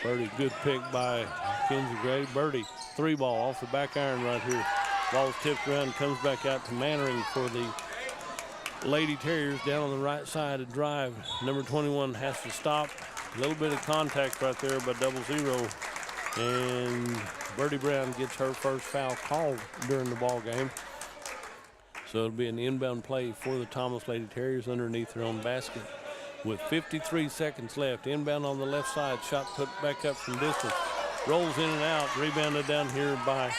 Birdie, good pick by Kenzie Gray. Birdie, 3-ball off the back iron right here. Ball's tipped around, comes back out to Mannering for the Lady Terriers down on the right side. A drive. Number 21 has to stop. A little bit of contact right there by 0-0. And Birdie Brown gets her first foul called during the ball game. So it'll be an inbound play for the Thomas Lady Terriers underneath their own basket. With 53 seconds left, inbound on the left side, shot put back up from distance, rolls in and out, rebounded down here by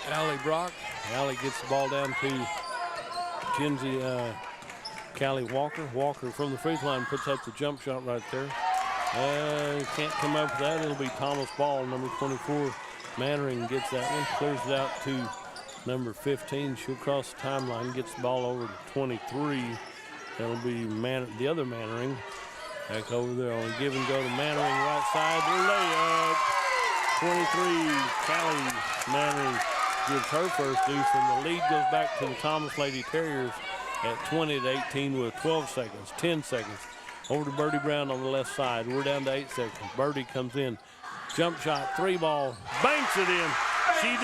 Allie Brock. Allie gets the ball down to Kenzie Callie Walker. Walker from the free throw line puts up the jump shot right there. Can't come up with that. It'll be Thomas ball, number 24. Mannering gets that one, clears it out to number 15. She'll cross the timeline, gets the ball over to 23. That'll be the other Mannering. Back over there on a give and go to Mannering, right side, the layup. 23, Callie Mannering gives her first deuce, and the lead goes back to the Thomas Lady Terriers at 20-18 with 12 seconds, 10 seconds. Over to Birdie Brown on the left side. We're down to 8 seconds. Birdie comes in. Jump shot, 3 ball, banks it in. She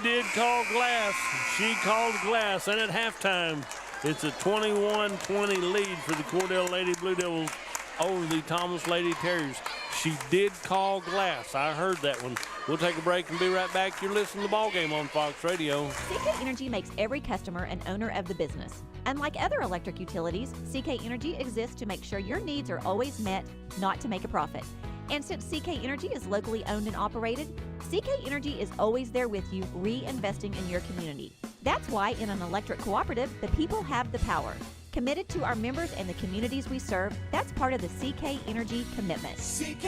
did call glass. She called glass, and at halftime, it's a 21-20 lead for the Cordell Lady Blue Devils over the Thomas Lady Terriers. She did call glass. I heard that one. We'll take a break and be right back. You're listening to the Ball Game on Fox Radio. CK Energy makes every customer an owner of the business. Unlike other electric utilities, CK Energy exists to make sure your needs are always met, not to make a profit. And since CK Energy is locally owned and operated, CK Energy is always there with you, reinvesting in your community. That's why in an electric cooperative, the people have the power. Committed to our members and the communities we serve, that's part of the CK Energy commitment. CK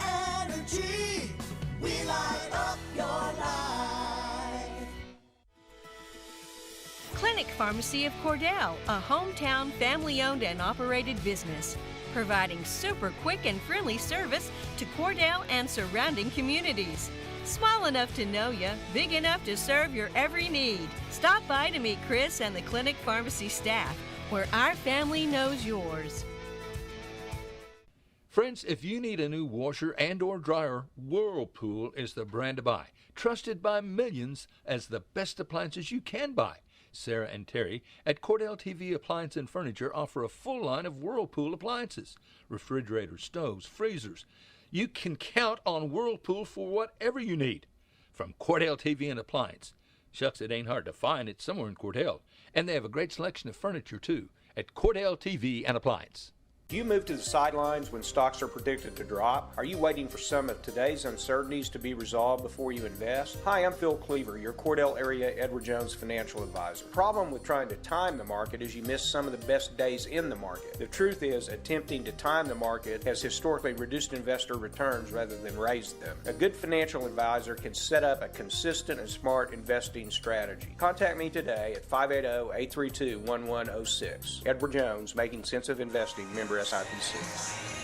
Energy, we light up your life. Clinic Pharmacy of Cordell, a hometown family-owned and operated business, providing super quick and friendly service to Cordell and surrounding communities. Small enough to know you, big enough to serve your every need. Stop by to meet Chris and the Clinic Pharmacy staff, where our family knows yours. Friends, if you need a new washer and or dryer, Whirlpool is the brand to buy. Trusted by millions as the best appliances you can buy. Sarah and Terry at Cordell TV Appliance and Furniture offer a full line of Whirlpool appliances, refrigerators, stoves, freezers. You can count on Whirlpool for whatever you need. From Cordell TV and Appliance. Shucks, it ain't hard to find. It's somewhere in Cordell. And they have a great selection of furniture, too, at Cordell TV and Appliance. Do you move to the sidelines when stocks are predicted to drop? Are you waiting for some of today's uncertainties to be resolved before you invest? Hi, I'm Phil Cleaver, your Cordell area Edward Jones financial advisor. The problem with trying to time the market is you miss some of the best days in the market. The truth is, attempting to time the market has historically reduced investor returns rather than raised them. A good financial advisor can set up a consistent and smart investing strategy. Contact me today at 580-832-1106. Edward Jones, Making Sense of Investing, member SIPC.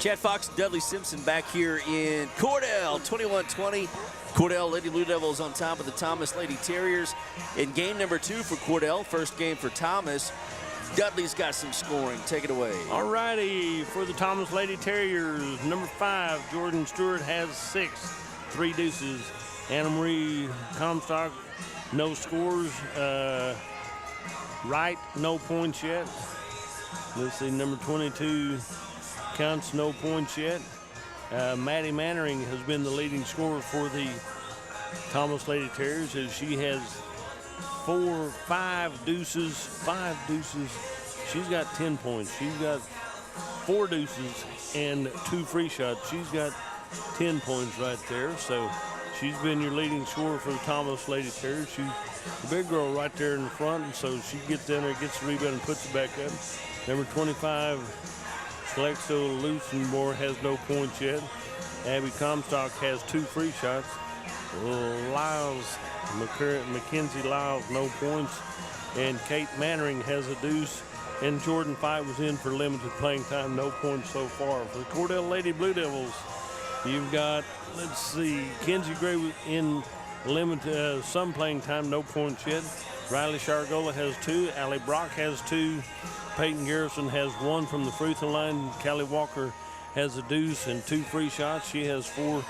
Chad Fox, Dudley Simpson back here in Cordell, 21-20. Cordell Lady Blue Devils on top of the Thomas Lady Terriers in game number 2 for Cordell. First game for Thomas. Dudley's got some scoring. Take it away. All righty, for the Thomas Lady Terriers, number 5, Jordan Stewart has 6, 3 deuces. Anna Marie Comstock, no scores. Wright, no points yet. Let's see, number 22 counts, no points yet. Maddie Mannering has been the leading scorer for the Thomas Lady Terriers as she has 5 deuces. She's got 10 points. She's got 4 deuces and 2 free shots. She's got 10 points right there. So she's been your leading scorer for the Thomas Lady Terriers. She's the big girl right there in the front, and so she gets in there, gets the rebound, and puts it back up. Number 25, Alexo Lucenborg has no points yet. Abby Comstock has 2 free shots. Mackenzie Lyles, no points. And Kate Mannering has a deuce. And Jordan Fight was in for limited playing time, no points so far. For the Cordell Lady Blue Devils, you've got, let's see, Kenzie Gray in limited, some playing time, no points yet. Riley Shargola has 2. Allie Brock has 2. Peyton Garrison has 1 from the free throw line. Callie Walker has a deuce and 2 free shots. She has 4.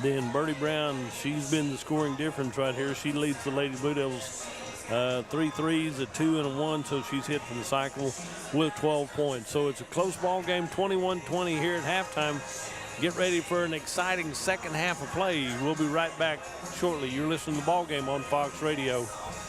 Then Birdie Brown, she's been the scoring difference right here. She leads the Lady Blue Devils 3 threes, a 2 and a 1, so she's hit for the cycle with 12 points. So it's a close ball game, 21-20 here at halftime. Get ready for an exciting second half of play. We'll be right back shortly. You're listening to the Ball Game on Fox Radio.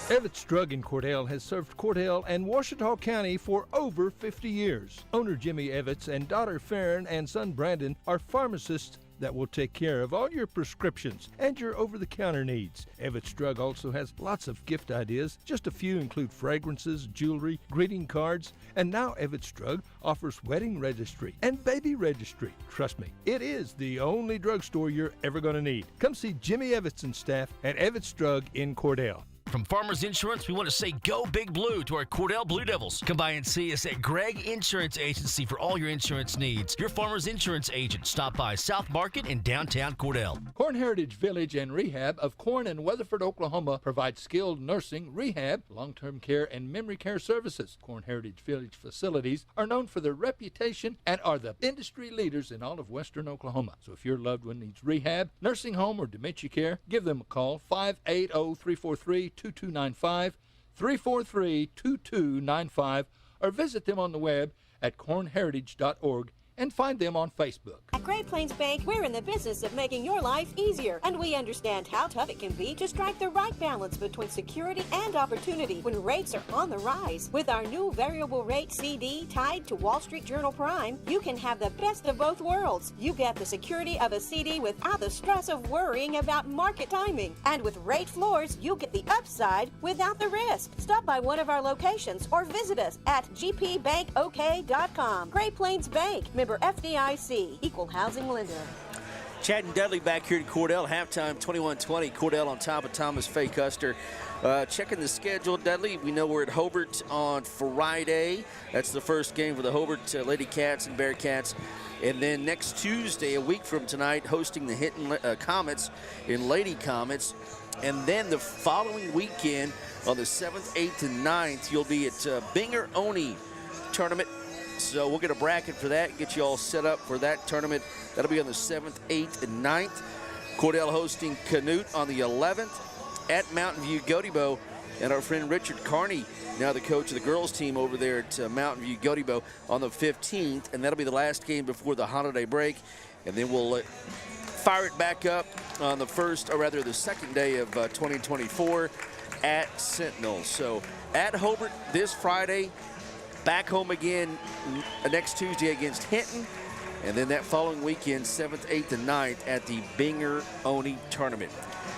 Evetts Drug in Cordell has served Cordell and Washita County for over 50 years. Owner Jimmy Evetts and daughter Farron and son Brandon are pharmacists that will take care of all your prescriptions and your over-the-counter needs. Evetts Drug also has lots of gift ideas. Just a few include fragrances, jewelry, greeting cards, and now Evetts Drug offers wedding registry and baby registry. Trust me, it is the only drugstore you're ever going to need. Come see Jimmy Evetts and staff at Evetts Drug in Cordell. From Farmers Insurance, we want to say go Big Blue to our Cordell Blue Devils. Come by and see us at Gregg Insurance Agency for all your insurance needs. Your Farmers Insurance agent. Stop by South Market in downtown Cordell. Corn Heritage Village and Rehab of Corn and Weatherford, Oklahoma provides skilled nursing, rehab, long-term care, and memory care services. Corn Heritage Village facilities are known for their reputation and are the industry leaders in all of western Oklahoma. So if your loved one needs rehab, nursing home, or dementia care, give them a call, 580-343-2295, 343-2295, or visit them on the web at cornheritage.org and find them on Facebook. At Great Plains Bank, we're in the business of making your life easier, and we understand how tough it can be to strike the right balance between security and opportunity when rates are on the rise. With our new variable rate CD tied to Wall Street Journal Prime, you can have the best of both worlds. You get the security of a CD without the stress of worrying about market timing. And with rate floors, you get the upside without the risk. Stop by one of our locations or visit us at gpbankok.com. Great Plains Bank, member FDIC, equal housing lender. Chad and Dudley back here at Cordell, halftime 21-20. Cordell on top of Thomas Fay Custer. Checking the schedule, Dudley, we know we're at Hobart on Friday. That's the first game for the Hobart Lady Cats and Bearcats. And then next Tuesday, a week from tonight, hosting the Hinton Comets in Lady Comets. And then the following weekend on the 7th, 8th, and 9th, you'll be at Binger Oni tournament. So we'll get a bracket for that, get you all set up for that tournament. That'll be on the 7th, 8th, and 9th. Cordell hosting Canute on the 11th at Mountain View Gotebo. And our friend Richard Carney, now the coach of the girls team over there at Mountain View Gotebo, on the 15th. And that'll be the last game before the holiday break. And then we'll fire it back up on the first, or rather the second day of 2024 at Sentinel. So at Hobart this Friday, back home again next Tuesday against Hinton, and then that following weekend, 7th, 8th, and 9th at the Binger Oni tournament.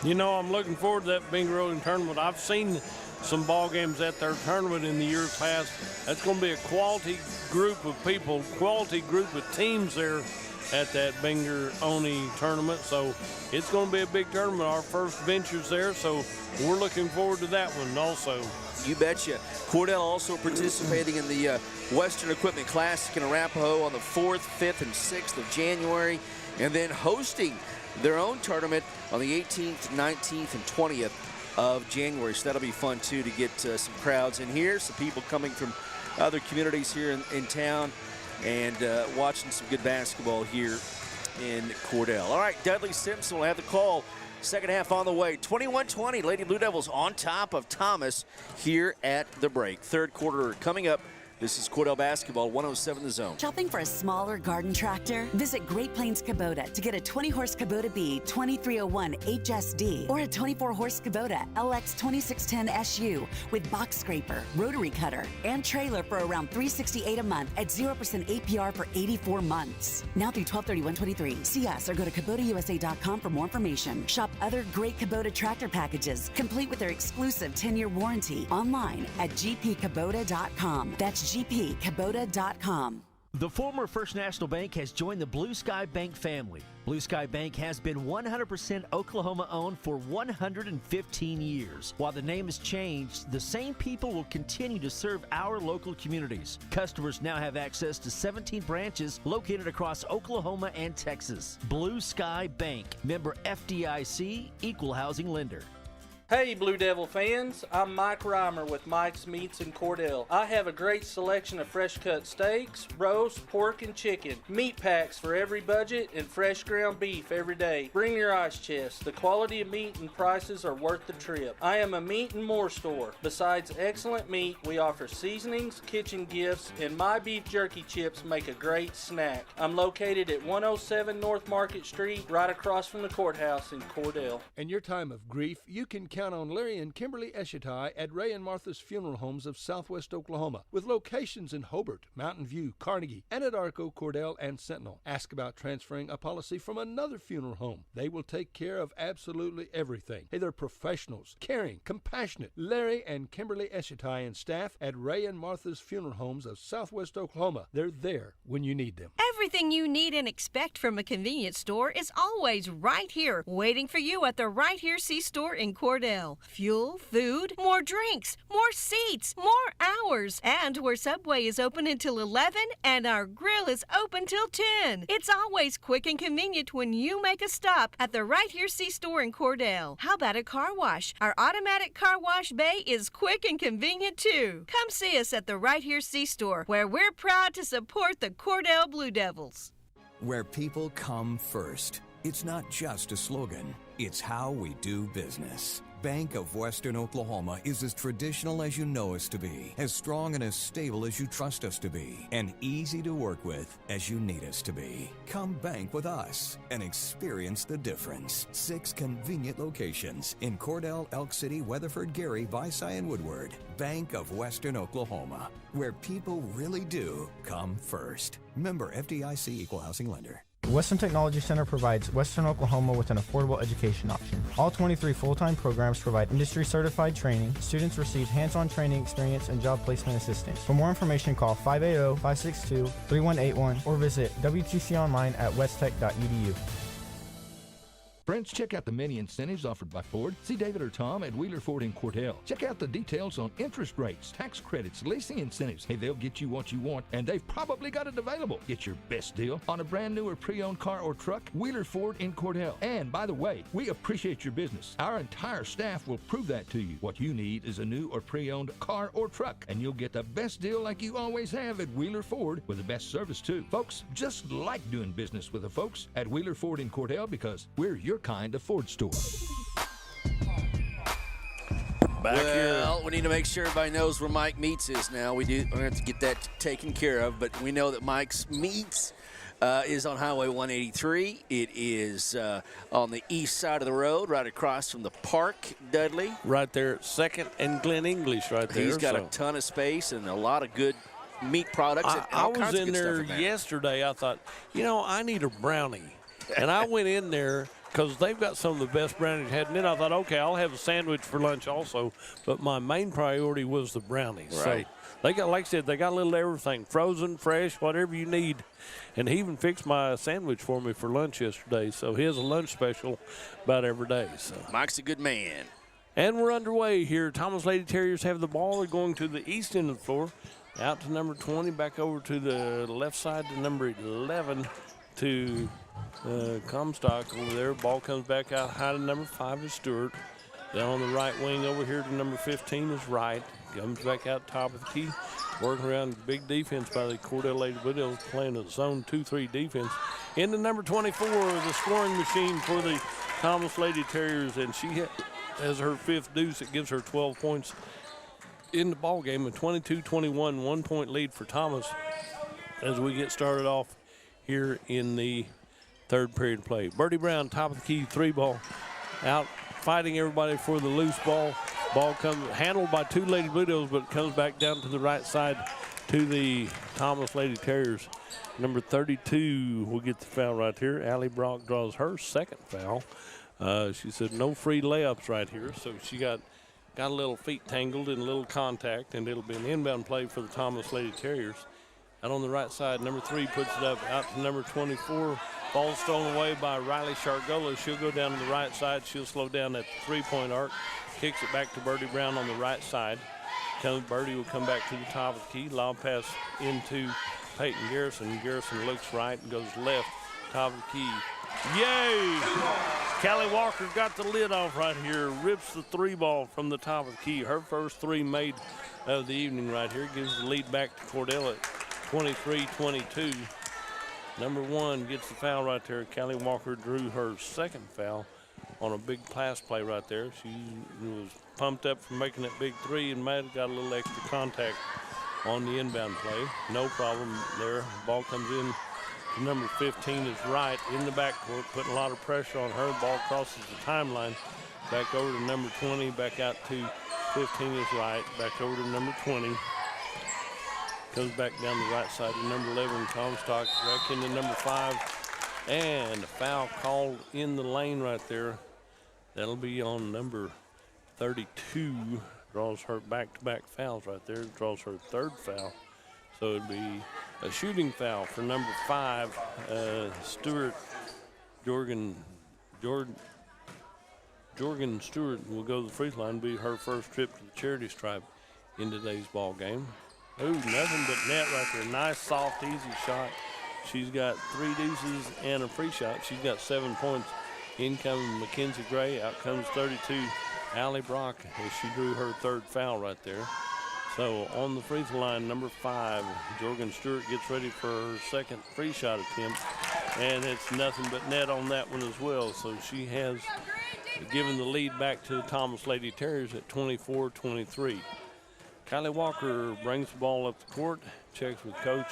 You know, I'm looking forward to that Binger Oni tournament. I've seen some ball games at their tournament in the years past. That's going to be a quality group of people, quality group of teams there at that Binger Oni tournament. So it's going to be a big tournament, our first ventures there. So we're looking forward to that one also. You betcha. Cordell also participating in the Western Equipment Classic in Arapahoe on the 4th, 5th, and 6th of January, and then hosting their own tournament on the 18th, 19th, and 20th of January. So that'll be fun, too, to get some crowds in here, some people coming from other communities here in town, and watching some good basketball here in Cordell. All right, Dudley Simpson will have the call. Second half on the way. 21-20, Lady Blue Devils on top of Thomas here at the break. Third quarter coming up. This is Cordell Basketball, 107 The Zone. Shopping for a smaller garden tractor? Visit Great Plains Kubota to get a 20-horse Kubota B 2301 HSD or a 24-horse Kubota LX 2610 SU with box scraper, rotary cutter, and trailer for around $368 a month at 0% APR for 84 months. Now through 12/31/23. See us or go to KubotaUSA.com for more information. Shop other great Kubota tractor packages, complete with their exclusive 10-year warranty, online at gpkubota.com. That's gpkubota.com. The former First National Bank has joined the Blue Sky Bank family. Blue Sky Bank has been 100% Oklahoma-owned for 115 years. While the name has changed, the same people will continue to serve our local communities. Customers now have access to 17 branches located across Oklahoma and Texas. Blue Sky Bank, member FDIC, equal housing lender. Hey Blue Devil fans, I'm Mike Reimer with Mike's Meats in Cordell. I have a great selection of fresh cut steaks, roast, pork, and chicken, meat packs for every budget, and fresh ground beef every day. Bring your ice chest. The quality of meat and prices are worth the trip. I am a meat and more store. Besides excellent meat, we offer seasonings, kitchen gifts, and my beef jerky chips make a great snack. I'm located at 107 North Market Street, right across from the courthouse in Cordell. In your time of grief, you can count on Larry and Kimberly Eshetai at Ray and Martha's Funeral Homes of Southwest Oklahoma, with locations in Hobart, Mountain View, Carnegie, Anadarko, Cordell, and Sentinel. Ask about transferring a policy from another funeral home. They will take care of absolutely everything. Hey, they're professionals, caring, compassionate. Larry and Kimberly Eshetai and staff at Ray and Martha's Funeral Homes of Southwest Oklahoma. They're there when you need them. Everything you need and expect from a convenience store is always right here, waiting for you at the Right Here C store in Cordell. Cordell. Fuel, food, more drinks, more seats, more hours, and where Subway is open until 11 and our grill is open till 10. It's always quick and convenient when you make a stop at the Right Here C-Store in Cordell. How about a car wash? Our automatic car wash bay is quick and convenient too. Come see us at the Right Here C-Store, where we're proud to support the Cordell Blue Devils. Where people come first. It's not just a slogan, it's how we do business. Bank of Western Oklahoma is as traditional as you know us to be, as strong and as stable as you trust us to be, and easy to work with as you need us to be. Come bank with us and experience the difference. 6 convenient locations in Cordell, Elk City, Weatherford, Gary, Visay, and Woodward. Bank of Western Oklahoma, where people really do come first. Member FDIC Equal Housing Lender. Western Technology Center provides Western Oklahoma with an affordable education option. All 23 full-time programs provide industry-certified training. Students receive hands-on training experience and job placement assistance. For more information, call 580-562-3181 or visit WTC online at westtech.edu. Friends, check out the many incentives offered by Ford. See David or Tom at Wheeler Ford in Cordell. Check out the details on interest rates, tax credits, leasing incentives. Hey, they'll get you what you want, and they've probably got it available. Get your best deal on a brand new or pre-owned car or truck. Wheeler Ford in Cordell. And by the way, we appreciate your business. Our entire staff will prove that to you. What you need is a new or pre-owned car or truck, and you'll get the best deal like you always have at Wheeler Ford with the best service too. Folks, just like doing business with the folks at Wheeler Ford in Cordell because we're your kind of Ford store. Well, we need to make sure everybody knows where Mike Meats is now. We're going to have to get that taken care of, but we know that Mike's Meats is on Highway 183. It is on the east side of the road, right across from the park, Dudley. Right there at 2nd and Glen English right there. He's got a ton of space and a lot of good meat products. I was in there yesterday. I thought, I need a brownie. And I went in there because they've got some of the best brownies I had. And then I thought, okay, I'll have a sandwich for lunch also. But my main priority was the brownies. Right. So they got, like I said, they got a little everything, frozen, fresh, whatever you need. And he even fixed my sandwich for me for lunch yesterday. So he has a lunch special about every day. So Mike's a good man. And we're underway here. Thomas Lady Terriers have the ball. They're going to the east end of the floor. Out to number 20, back over to the left side to number 11 to Comstock over there. Ball comes back out high to number 5 is Stewart. Down on the right wing over here to number 15 is Wright. Comes back out top of the key. Working around big defense by the Cordell Lady Blue Devils, playing a zone 2-3 defense. Into number 24, the scoring machine for the Thomas Lady Terriers, and she has her 5th deuce. It gives her 12 points in the ball game. A 22-21 1-point lead for Thomas as we get started off here in the 3rd period play. Birdie Brown, top of the key, 3-ball, out fighting everybody for the loose ball. Ball comes handled by 2 Lady Blue Devils, but comes back down to the right side to the Thomas Lady Terriers. Number 32 will get the foul right here. Allie Brock draws her 2nd foul. She said no free layups right here, so she got a little feet tangled and a little contact, and it'll be an inbound play for the Thomas Lady Terriers. Out on the right side, number 3 puts it up out to number 24. Ball stolen away by Riley Shargola. She'll go down to the right side. She'll slow down at the 3-point arc. Kicks it back to Birdie Brown on the right side. Birdie will come back to the top of the key. Lob pass into Peyton Garrison. Garrison looks right and goes left. Top of the key. Yay! Callie Walker got the lid off right here. Rips the 3-ball from the top of the key. Her first 3 made of the evening right here. Gives the lead back to Cordell at 23-22. Number 1 gets the foul right there. Callie Walker drew her 2nd foul on a big pass play right there. She was pumped up from making that big 3 and might have got a little extra contact on the inbound play. No problem there. Ball comes in to number 15 is Wright in the backcourt, putting a lot of pressure on her. Ball crosses the timeline. Back over to number 20, back out to 15 is Wright. Back over to number 20. Comes back down the right side to number 11, Comstock. Back into number 5. And a foul called in the lane right there. That'll be on number 32. Draws her back-to-back fouls right there. Draws her 3rd foul. So it'd be a shooting foul for number 5, Stuart Jordan Jorgen Stewart will go to the free throw line, be her first trip to the charity stripe in today's ball game. Ooh, nothing but net right there. Nice, soft, easy shot. She's got 3 deuces and a free shot. She's got 7 points. In comes Mackenzie Gray. Out comes 32, Allie Brock, as she drew her 3rd foul right there. So on the free throw line, number 5, Jorgen Stewart gets ready for her 2nd free shot attempt. And it's nothing but net on that one as well. So she has given the lead back to the Thomas Lady Terriers at 24-23. Kylie Walker brings the ball up the court, checks with Coach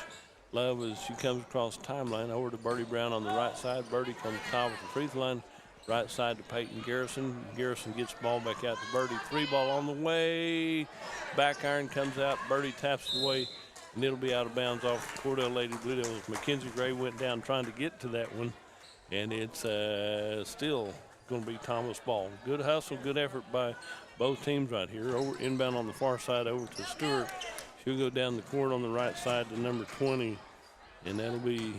Love as she comes across the timeline over to Birdie Brown on the right side. Birdie comes top of the free throw line, right side to Peyton Garrison. Garrison gets the ball back out to Birdie. 3 ball on the way. Back iron comes out. Birdie taps it away, and it'll be out of bounds off the Cordell Lady Blue Devils. Mackenzie Gray went down trying to get to that one, and it's still going to be Thomas ball. Good hustle, good effort by both teams right here. Over inbound on the far side over to Stewart. She'll go down the court on the right side to number 20, and that'll be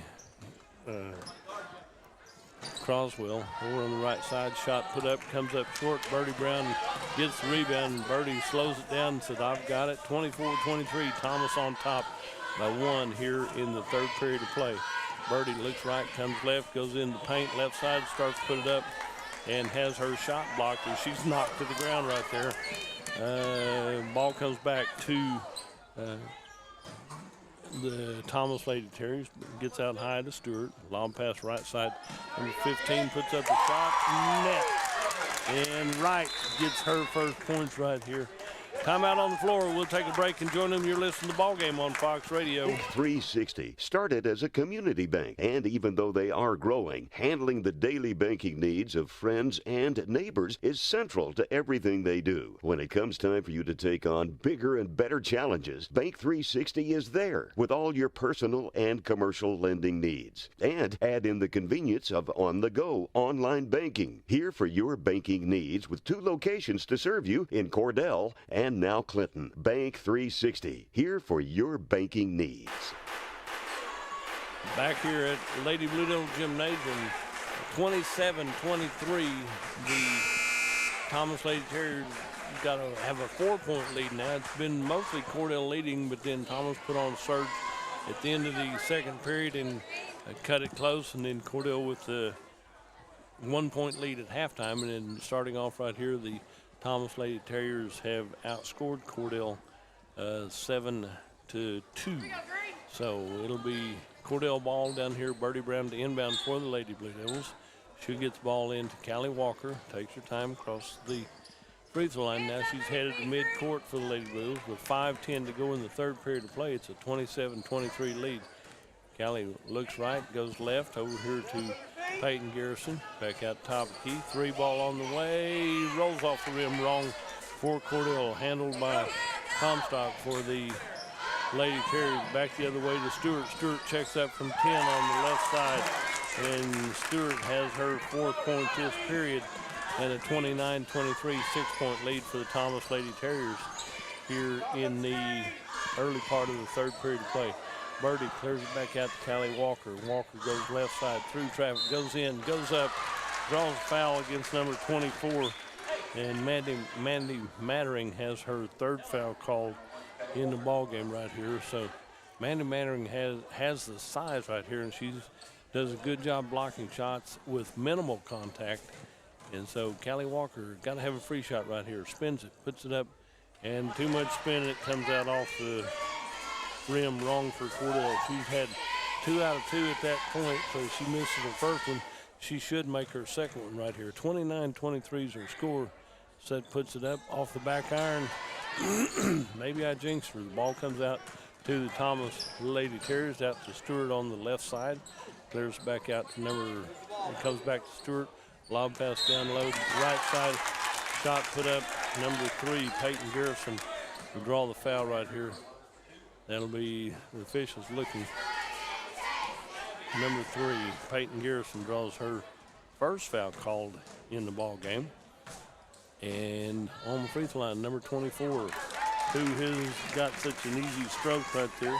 Croswell. Over on the right side, shot put up, comes up short. Birdie Brown gets the rebound, and Birdie slows it down and said, I've got it. 24-23, Thomas on top by 1 here in the 3rd period of play. Birdie looks right, comes left, goes in the paint, left side, starts to put it up, and has her shot blocked as she's knocked to the ground right there. Ball comes back to the Thomas Lady Terriers. Gets out high to Stewart. Long pass right side. Number 15 puts up a shot. Net. And Wright gets her first points right here. Timeout on the floor. We'll take a break and join them. You're listening to Ball Game on Fox Radio. 360 started as a community bank, and even though they are growing, handling the daily banking needs of friends and neighbors is central to everything they do. When it comes time for you to take on bigger and better challenges, Bank 360 is there with all your personal and commercial lending needs. And add in the convenience of on-the-go online banking. Here for your banking needs with 2 locations to serve you in Cordell and now Clinton. Bank 360, here for your banking needs. Back here at Lady Blue Devil Gymnasium, 27-23, the Thomas Lady Terriers got to have a 4-point lead now. It's been mostly Cordell leading, but then Thomas put on a surge at the end of the 2nd period and cut it close, and then Cordell with the 1-point lead at halftime. And then starting off right here, the Thomas Lady Terriers have outscored Cordell 7-2. So it'll be Cordell ball down here. Birdie Brown to inbound for the Lady Blue Devils. She gets the ball into Callie Walker. Takes her time across the free throw line. Now she's headed to midcourt for the Lady Blues with 5:10 to go in the 3rd period of play. It's a 27-23 lead. Callie looks right, goes left over here to Peyton Garrison. Back out top of the key. 3 ball on the way. Rolls off the rim wrong for Cordell. Handled by Comstock for the Lady Terriers. Back the other way to Stewart. Stewart checks up from 10 on the left side. And Stewart has her 4th point this period. And a 29-23 6-point lead for the Thomas Lady Terriers here in the early part of the 3rd period of play. Birdie clears it back out to Callie Walker. Walker goes left side through traffic, goes in, goes up, draws a foul against number 24. And Mandy Mattering has her 3rd foul called in the ball game right here. So Mandy Mattering has the size right here, and she does a good job blocking shots with minimal contact. And so Callie Walker got to have a free shot right here. Spins it, puts it up, and too much spin. It comes out off the rim wrong for Cordell. She's had 2 out of 2 at that point, so she misses her first one. She should make her 2nd one right here. 29-23 is her score. Set puts it up off the back iron. Maybe I jinxed her. The ball comes out to the Thomas Lady Terriers, out to Stewart on the left side. Clears back out to it comes back to Stewart. Lob pass down low, right side. Shot put up, number 3, Peyton Garrison will draw the foul right here. That'll be the officials looking. Number 3, Peyton Garrison draws her 1st foul called in the ball game. And on the free throw line, number 24, who has got such an easy stroke right there.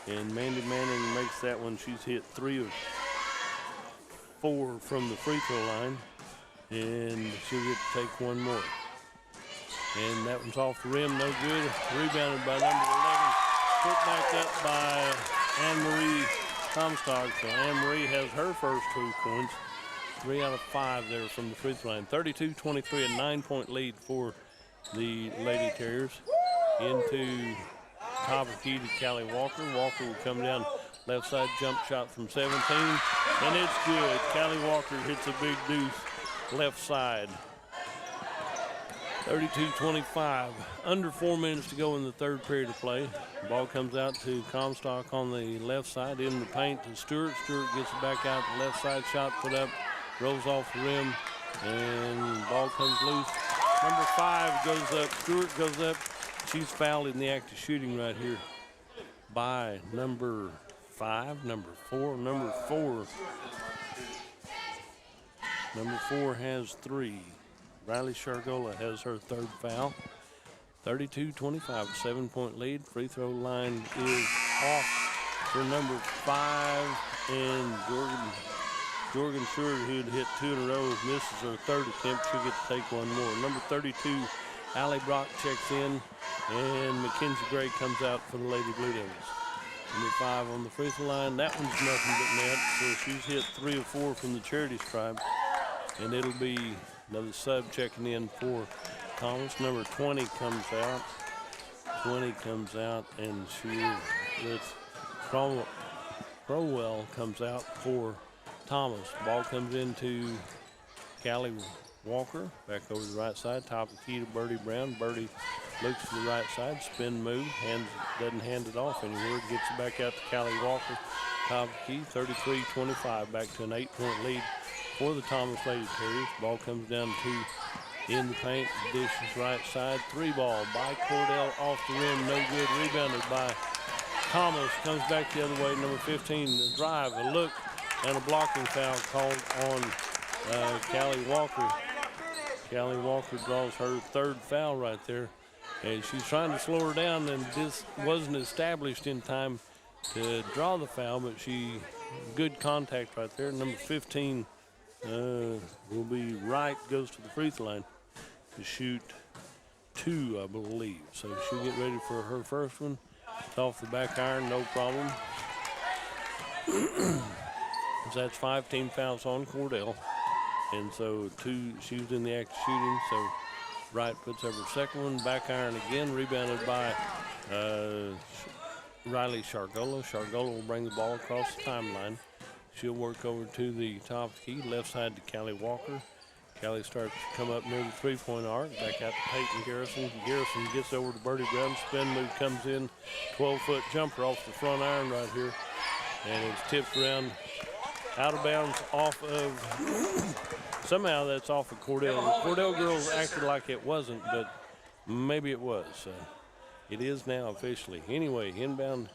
And Mandy Manning makes that one. She's hit 3 of 4 from the free throw line. and she'll get to take one more. And that one's off the rim, no good. Rebounded by number 11. Put back up by Anne-Marie Comstock. So Anne-Marie has her first 2 points. 3 out of 5 there from the free throw line. 32-23, a 9-point lead for the Lady Terriers. Into top of key to Callie Walker. Walker will come down left side jump shot from 17, and it's good. Callie Walker hits a big deuce left side. 32-25, under 4 minutes to go in the third period of play. Ball comes out to Comstock on the left side, in the paint to Stewart. Stewart gets it back out, the left side shot put up, rolls off the rim, and ball comes loose. Number 5 goes up, Stewart goes up. She's fouled in the act of shooting right here by number 5, number 4. Number 4 has 3. Riley Shargola has her third foul. 32-25, 7-point lead. Free throw line is off for number 5, and Jorgen Stewart, who had hit 2 in a row, misses her third attempt. She'll get to take one more. Number 32, Allie Brock checks in, and Mackenzie Gray comes out for the Lady Blue Devils. Number 5 on the free throw line. That one's nothing but net, so she's hit 3 of 4 from the charity stripe, and it'll be another sub checking in for Thomas. Number 20 comes out. 20 comes out, and Crowell comes out for Thomas. Ball comes into Callie Walker, back over to the right side, top of key to Birdie Brown. Birdie looks to the right side, spin move, doesn't hand it off anywhere, gets it back out to Callie Walker, top of key, 33-25, back to an 8-point lead for the Thomas Lady Terriers. Ball comes down to in the paint, dishes right side, 3 ball by Cordell off the rim, no good, rebounded by Thomas, comes back the other way, number 15, the drive, a look, and a blocking foul called on Callie Walker. Callie Walker draws her third foul right there, and she's trying to slow her down, and this wasn't established in time to draw the foul, but good contact right there. Number 15 will be Wright, goes to the free throw line to shoot 2, I believe. So she'll get ready for her first one. It's off the back iron, no problem. So that's 5 team fouls on Cordell. And so 2, she was in the act of shooting, so Wright puts up her second one, back iron again, rebounded by Riley Shargola. Shargola will bring the ball across the timeline. She'll work over to the top of the key, left side to Callie Walker. Callie starts to come up near the 3-point arc, back out to Peyton Garrison. Garrison gets over to Birdie Brown, spin move comes in, 12-foot jumper off the front iron right here, and it's tipped around out of bounds off of, somehow that's off of Cordell. The Cordell girls acted like it wasn't, but maybe it was. It is now officially. Anyway, inbound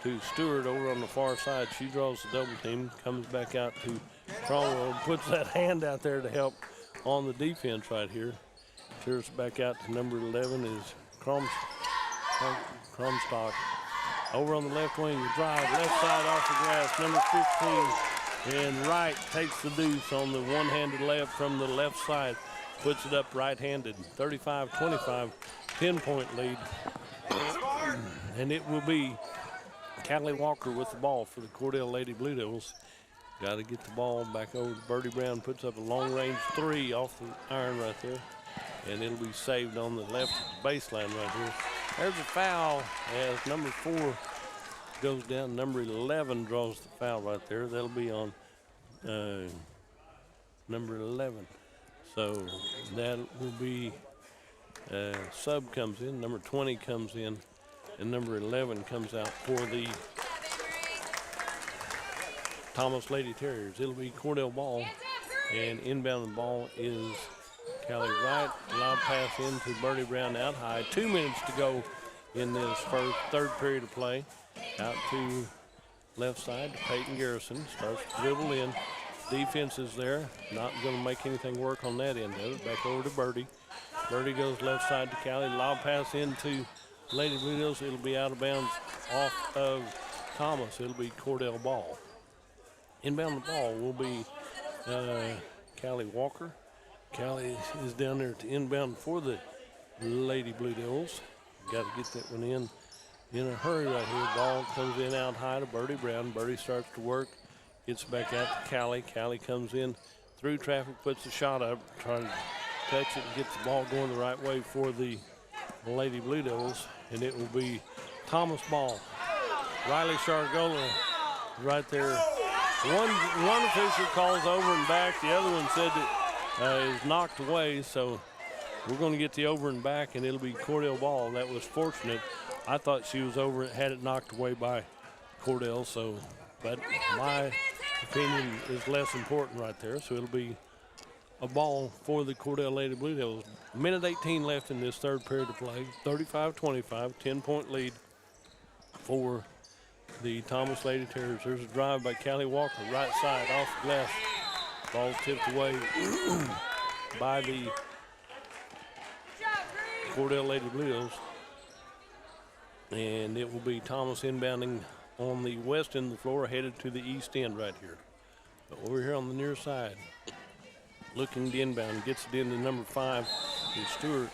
to Stewart over on the far side. She draws the double team, comes back out to Cromwell, puts that hand out there to help on the defense right here. Clears back out to number 11 is Cromstock. Over on the left wing, the drive, left side off the glass, number 15. And Wright takes the deuce on the one-handed layup from the left side, puts it up right-handed. 35-25, 10-point lead. And it will be Callie Walker with the ball for the Cordell Lady Blue Devils. Got to get the ball back over to Birdie Brown, puts up a long-range 3 off the iron right there. And it'll be saved on the left baseline right here. There's a foul as number 4 goes down. Number 11 draws the foul right there. That'll be on number 11. So that will be sub comes in. Number 20 comes in, and number 11 comes out for the Thomas Lady Terriers. It'll be Cordell ball, and inbound the ball is Callie Wright. Lob pass into Birdie Brown out high. 2 minutes to go in this third period of play. Out to left side to Peyton Garrison. Starts to dribble in. Defense is there. Not going to make anything work on that end of it. Back over to Birdie. Birdie goes left side to Callie. Lob pass into Lady Blue Devils. It'll be out of bounds off of Thomas. It'll be Cordell ball. Inbound the ball will be Callie Walker. Callie is down there to inbound for the Lady Blue Devils. Got to get that one in a hurry right here. Ball comes in out high to Birdie Brown. Birdie starts to work, gets back out to Callie. Callie comes in through traffic, puts the shot up, trying to touch it and get the ball going the right way for the Lady Blue Devils, and it will be Thomas ball. Riley Shargola right there. One official calls over and back. The other one said that is knocked away, so we're going to get the over and back, and it'll be Cordell ball. That was fortunate. I thought she was over, had it knocked away by Cordell, so, but my opinion is less important right there, so it'll be a ball for the Cordell Lady Blue Devils. Minute 18 left in this third period of play. 35-25, 10-point lead for the Thomas Lady Terriers. There's a drive by Callie Walker, right side off the glass. Ball tipped away by the Cordell Lady Blue Devils. And it will be Thomas inbounding on the west end of the floor, headed to the east end right here. But over here on the near side, looking to inbound, gets it into number 5 is Stewart.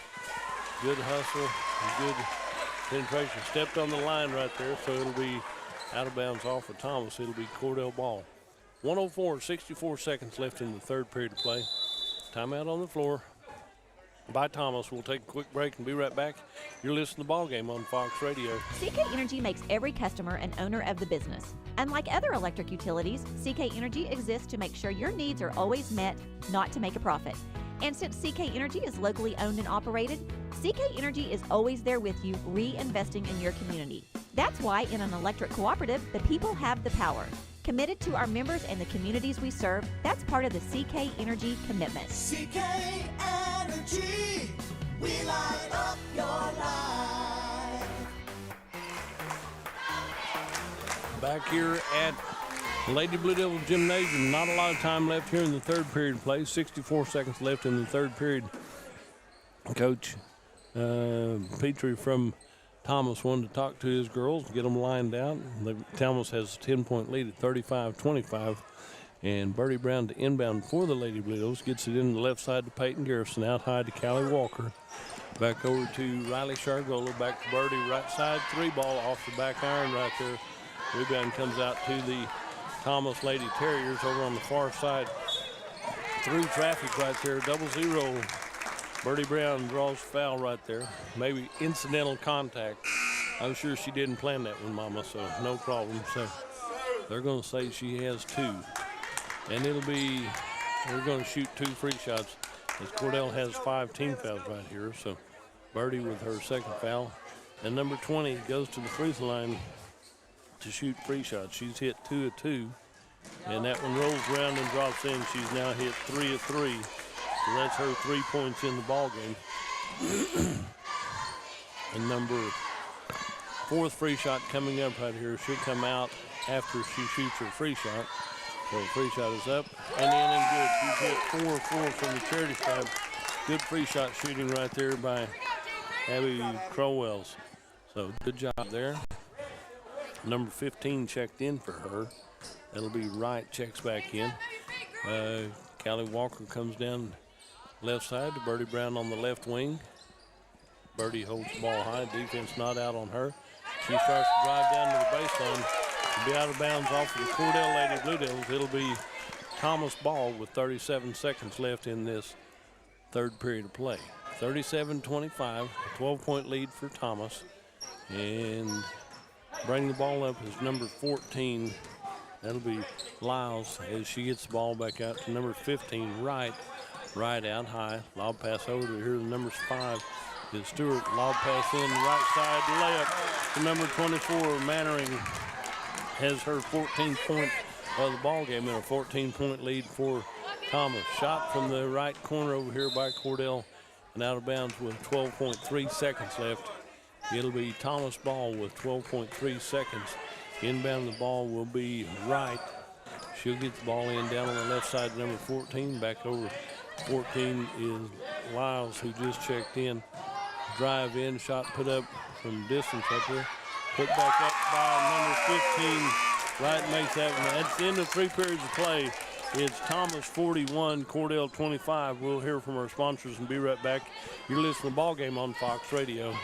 Good hustle and good penetration. Stepped on the line right there, so it'll be out of bounds off of Thomas. It'll be Cordell ball. 104, seconds left in the third period of play. Timeout on the floor by Thomas. We'll take a quick break and be right back. You're listening to Ball Game on Fox Radio. CK Energy makes every customer an owner of the business. Unlike other electric utilities, CK Energy exists to make sure your needs are always met, not to make a profit. And since CK Energy is locally owned and operated, CK Energy is always there with you, reinvesting in your community. That's why in an electric cooperative, the people have the power. Committed to our members and the communities we serve, that's part of the CK Energy commitment. CK Energy, we light up your life. Back here at Lady Blue Devil Gymnasium. Not a lot of time left here in the third period play. 64 seconds left in the third period. Coach Petrie from Thomas wanted to talk to his girls, get them lined out. Thomas has a 10-point lead at 35-25. And Birdie Brown to inbound for the Lady Blue Devils. Gets it in the left side to Peyton Garrison. Out high to Callie Walker. Back over to Riley Shargola. Back to Birdie. Right side 3-ball off the back iron right there. Rebound comes out to the Thomas Lady Terriers over on the far side. Through traffic right there. 0-0. Birdie Brown draws foul right there. Maybe incidental contact. I'm sure she didn't plan that one, Mama, so no problem. So they're going to say she has 2. And it'll be, we're going to shoot 2 free shots as Cordell has 5 team fouls right here. So Birdie with her second foul. And number 20 goes to the free throw line to shoot free shots. She's hit 2 of 2. And that one rolls around and drops in. She's now hit 3 of 3. So that's her 3 points in the ball game. And number 4th free shot coming up right here should come out after she shoots her free shot. So the free shot is up and in and good. She's hit 4 of 4 from the charity stripe. Good free shot shooting right there by Abby Crowells. So good job there. Number 15 checked in for her. That'll be Wright, checks back in. Callie Walker comes down left side to Birdie Brown on the left wing. Birdie holds the ball high. Defense not out on her. She starts to drive down to the baseline. She'll be out of bounds off of the Cordell Lady Blue Devils. It'll be Thomas ball with 37 seconds left in this third period of play. 37-25, a 12-point lead for Thomas. And bringing the ball up is number 14. That'll be Lyles as she gets the ball back out to number 15, Wright. Right out high. Lob pass over to here. The numbers 5 is Stewart. Lob pass in right side layup to number 24. Mannering has her 14th point of the ball game and a 14-point lead for Thomas. Shot from the right corner over here by Cordell and out of bounds with 12.3 seconds left. It'll be Thomas ball with 12.3 seconds. Inbound the ball will be Wright. She'll get the ball in down on the left side, number 14. Back over 14 is Lyles, who just checked in. Drive in, shot put up from distance up there. Put back up by number 15. Wright makes that one. That's the end of 3 periods of play. It's Thomas 41, Cordell 25. We'll hear from our sponsors and be right back. You're listening to Ball Game on Fox Radio.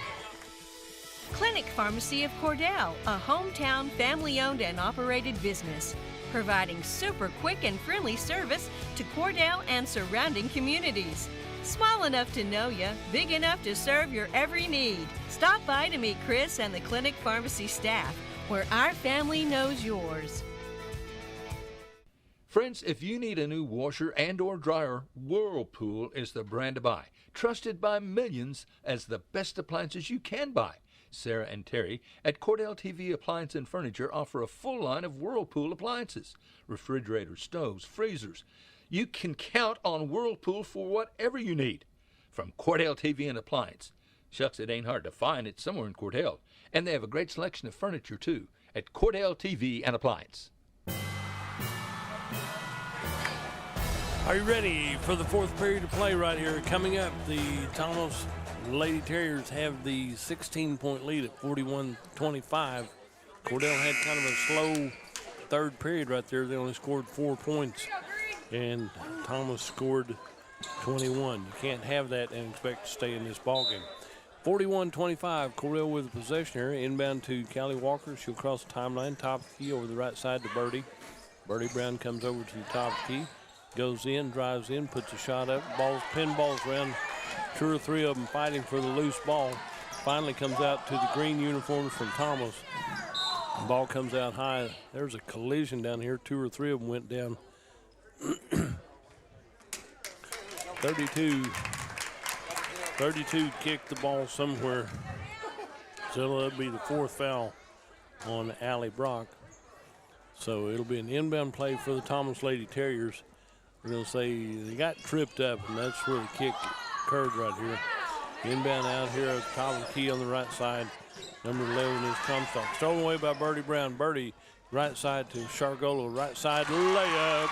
Clinic Pharmacy of Cordell, a hometown family-owned and operated business, providing super quick and friendly service to Cordell and surrounding communities. Small enough to know you, big enough to serve your every need. Stop by to meet Chris and the Clinic Pharmacy staff, where our family knows yours. Friends, if you need a new washer and or dryer, Whirlpool is the brand to buy. Trusted by millions as the best appliances you can buy. Sarah and Terry at Cordell TV Appliance and Furniture offer a full line of Whirlpool appliances, refrigerators, stoves, freezers. You can count on Whirlpool for whatever you need. From Cordell TV and Appliance. Shucks, it ain't hard to find. It's somewhere in Cordell. And they have a great selection of furniture, too, at Cordell TV and Appliance. Are you ready for the fourth period of play right here? Coming up, the Thomas Lady Terriers have the 16-point lead at 41-25. Cordell had kind of a slow third period right there. They only scored 4 points, and Thomas scored 21. You can't have that and expect to stay in this ballgame. 41-25, Cordell with the possession here. Inbound to Callie Walker. She'll cross the timeline, top of the key over the right side to Birdie. Birdie Brown comes over to the top of the key. Goes in, drives in, puts a shot up. Pinballs around. 2 or 3 of them fighting for the loose ball. Finally comes out to the green uniforms from Thomas. The ball comes out high. There's a collision down here. 2 or 3 of them went down. 32 kicked the ball somewhere. So that'll be the 4th foul on Allie Brock. So it'll be an inbound play for the Thomas Lady Terriers. We're going to say they got tripped up, and that's where the kick occurred right here. Inbound out here at the top of the key on the right side. Number 11 is Comstock. Stolen away by Birdie Brown. Birdie right side to Shargola. Right side layup.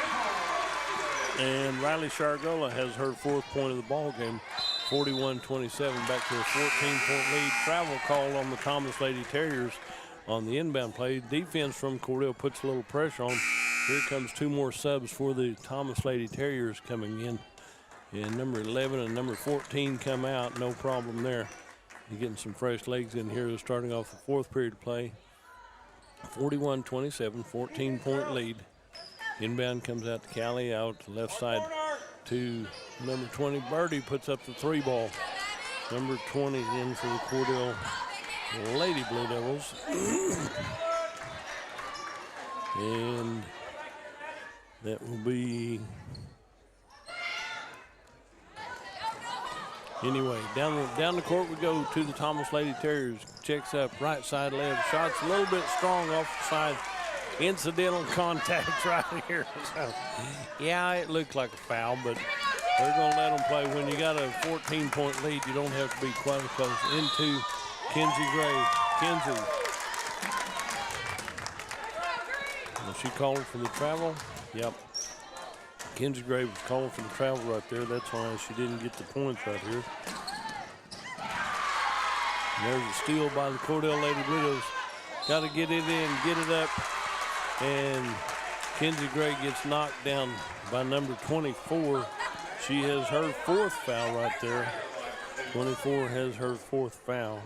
And Riley Shargola has her 4th point of the ball game. 41-27, back to a 14-point lead. Travel call on the Thomas Lady Terriers on the inbound play. Defense from Cordell puts a little pressure on. Here comes 2 more subs for the Thomas Lady Terriers coming in. And number 11 and number 14 come out, no problem there. You're getting some fresh legs in here starting off the 4th period of play. 41-27, 14-point lead. Inbound comes out to Callie, out to left side to number 20. Birdie puts up the 3 ball. Number 20 in for the Cordell Lady Blue Devils. And that will be, anyway, down the court we go to the Thomas Lady Terriers. Checks up right side left. Shots a little bit strong off the side. Incidental contact right here. So, yeah, it looked like a foul, but they're going to let them play. When you got a 14-point lead, you don't have to be quite as close. Into Kenzie Gray. Kenzie. Was she calling for the travel? Yep. Kenzie Gray was calling for the travel right there. That's why she didn't get the points right here. And there's a steal by the Cordell Lady Widows. Got to get it in, get it up. And Kenzie Gray gets knocked down by number 24. She has her 4th foul right there. 24 has her 4th foul.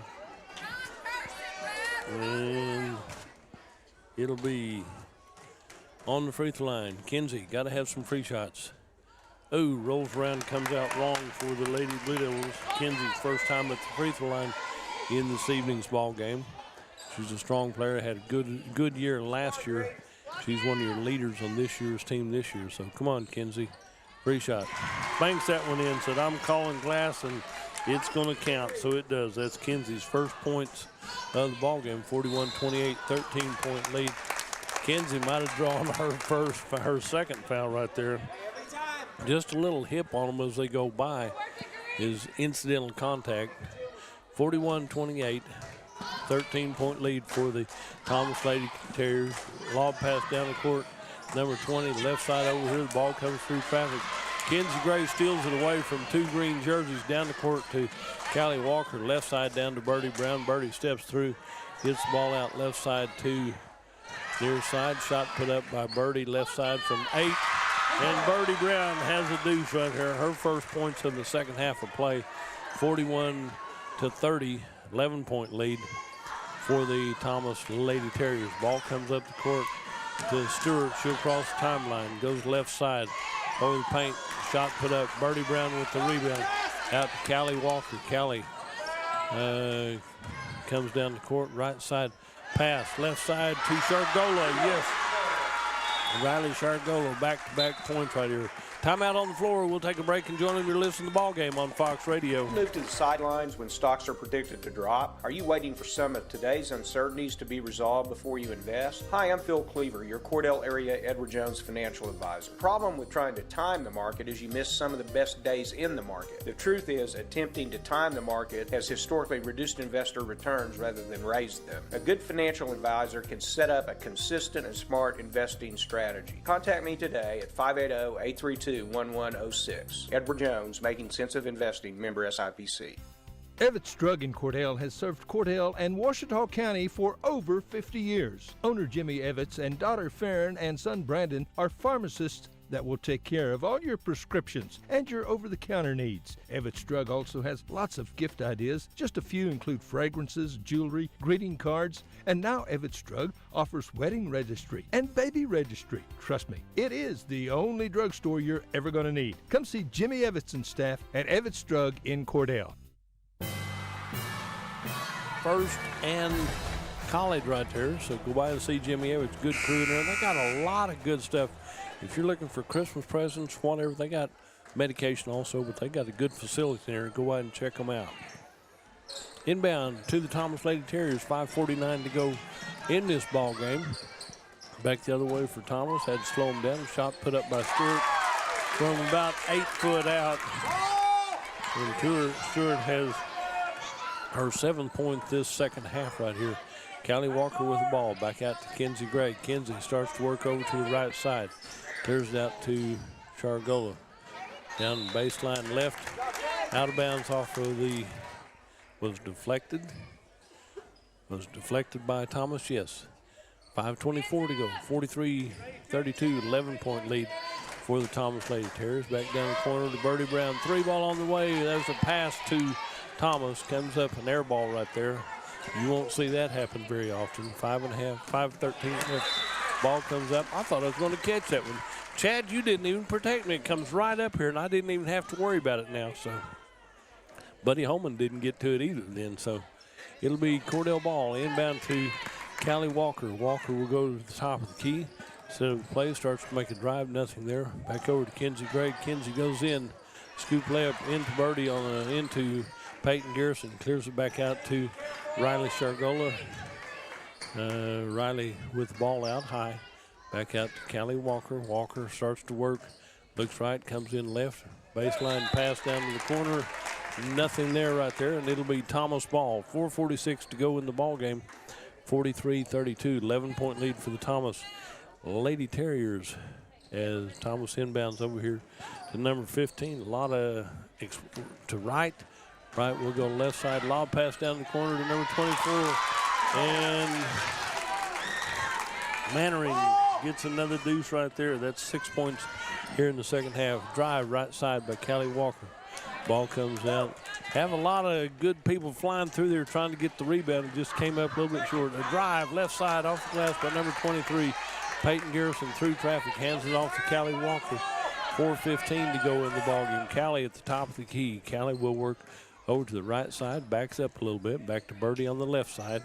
And it'll be on the free throw line. Kenzie, got to have some free shots. Oh, rolls around, comes out wrong for the Lady Blue Devils. Kenzie's first time at the free throw line in this evening's ball game. She's a strong player, had a good year last year. She's one of your leaders on this year's team this year. So come on, Kenzie. Free shot. Banks that one in, said I'm calling glass, and it's going to count. So it does. That's Kenzie's first points of the ball game. 41-28, 13-point lead. Kenzie might have drawn her second foul right there. Just a little hip on them as they go by is incidental contact. 41-28, 13-point lead for the Thomas Lady Terriers. Lob pass down the court. Number 20, left side over here. The ball comes through traffic. Kenzie Gray steals it away from 2 green jerseys down the court to Callie Walker. Left side down to Birdie Brown. Birdie steps through, gets the ball out left side to near side. Shot put up by Birdie left side from 8. And Birdie Brown has a deuce right here. Her first points in the second half of play. 41-30, 11-point lead for the Thomas Lady Terriers. Ball comes up the court to Stewart. She'll cross the timeline, goes left side, over the paint, shot put up. Birdie Brown with the rebound. Out to Callie Walker. Callie comes down the court, right side pass, left side to Shargola. Yes. Riley Shargola, back-to-back points right here. Timeout on the floor. We'll take a break and join them. You're listening to the ball game on Fox Radio. Move to the sidelines when stocks are predicted to drop. Are you waiting for some of today's uncertainties to be resolved before you invest? Hi, I'm Phil Cleaver, your Cordell area Edward Jones financial advisor. Problem with trying to time the market is you miss some of the best days in the market. The truth is, attempting to time the market has historically reduced investor returns rather than raised them. A good financial advisor can set up a consistent and smart investing strategy. Contact me today at 580-832-1106. Edward Jones, Making Sense of Investing, member SIPC. Evetts Drug in Cordell has served Cordell and Washita County for over 50 years. Owner Jimmy Evetts and daughter Farron and son Brandon are pharmacists that will take care of all your prescriptions and your over-the-counter needs. Evetts Drug also has lots of gift ideas. Just a few include fragrances, jewelry, greeting cards, and now Evetts Drug offers wedding registry and baby registry. Trust me, it is the only drugstore you're ever going to need. Come see Jimmy Evetts and staff at Evetts Drug in Cordell. First and College right there, so go by and see Jimmy Evetts. Good crew in there. They got a lot of good stuff. If you're looking for Christmas presents, whatever, they got medication also, but they got a good facility there. Go out and check them out. Inbound to the Thomas Lady Terriers, 5:49 to go in this ball game. Back the other way for Thomas, had to slow him down. Shot put up by Stewart from about 8 foot out. And Stewart has her 7th point this second half right here. Callie Walker with the ball, back out to Kenzie Gray. Kenzie starts to work over to the right side. Clears it out to Shargola. Down the baseline left. Out of bounds off of the, was deflected by Thomas, yes. 5:24 to go, 43-32, 11-point lead for the Thomas Lady Terriers. Back down the corner to Birdie Brown. 3 ball on the way. There's a pass to Thomas. Comes up an air ball right there. You won't see that happen very often. 5:13. Ball comes up. I thought I was going to catch that one. Chad, you didn't even protect me. It comes right up here, and I didn't even have to worry about it now. So, Buddy Holman didn't get to it either then. So, it'll be Cordell ball inbound to Callie Walker. Walker will go to the top of the key. Set up the play, starts to make a drive. Nothing there. Back over to Kenzie Gray. Kenzie goes in. Scoop layup into Birdie into Peyton Garrison. Clears it back out to Riley Shargola. Riley with the ball out high. Back out to Callie Walker. Walker starts to work. Looks right, comes in left. Baseline pass down to the corner. Nothing there right there, and it'll be Thomas ball. 4:46 to go in the ball game. 43-32, 11-point lead for the Thomas Lady Terriers as Thomas inbounds over here to number 15. A lot of to right. Right, we'll go left side. Lob pass down the corner to number 24. And Mannering gets another deuce right there. That's 6 points here in the second half. Drive right side by Callie Walker. Ball comes out. Have a lot of good people flying through there trying to get the rebound. It just came up a little bit short. A drive left side off the glass by number 23. Peyton Garrison through traffic. Hands it off to Callie Walker. 4:15 to go in the ballgame. Callie at the top of the key. Callie will work over to the right side. Backs up a little bit. Back to Birdie on the left side.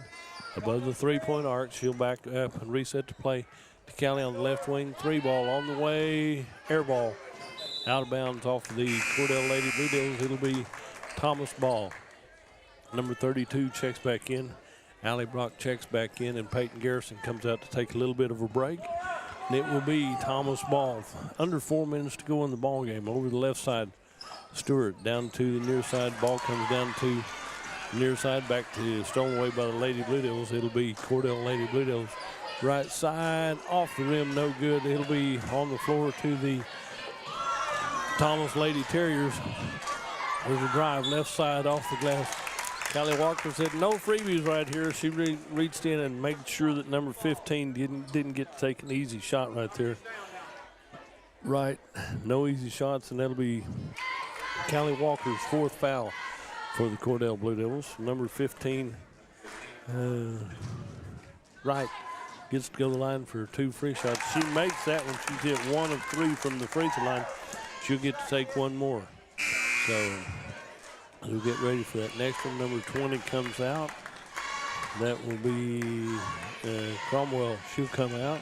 Above the three-point arc. She'll back up and reset to play to Callie on the left wing. 3 ball on the way. Air ball. Out of bounds off of the Cordell Lady Blue Devils. It'll be Thomas ball. Number 32 checks back in. Allie Brock checks back in, and Peyton Garrison comes out to take a little bit of a break. And it will be Thomas ball. Under 4 minutes to go in the ball game. Over the left side, Stewart down to the near side. Ball comes down to the near side, back to stolen away by the Lady Blue Devils. It'll be Cordell Lady Blue Devils. Right side, off the rim, no good. It'll be on the floor to the Thomas Lady Terriers. There's a drive left side off the glass. Callie Walker said no freebies right here. She reached in and made sure that number 15 didn't get to take an easy shot right there. right. No easy shots, and that'll be Callie Walker's 4th foul for the Cordell Blue Devils. Number 15, Wright, gets to go to the line for 2 free shots. She makes that one. She's hit 1 of 3 from the free throw line. She'll get to take 1 more. So we'll get ready for that next one. Number 20 comes out. That will be Cromwell. She'll come out.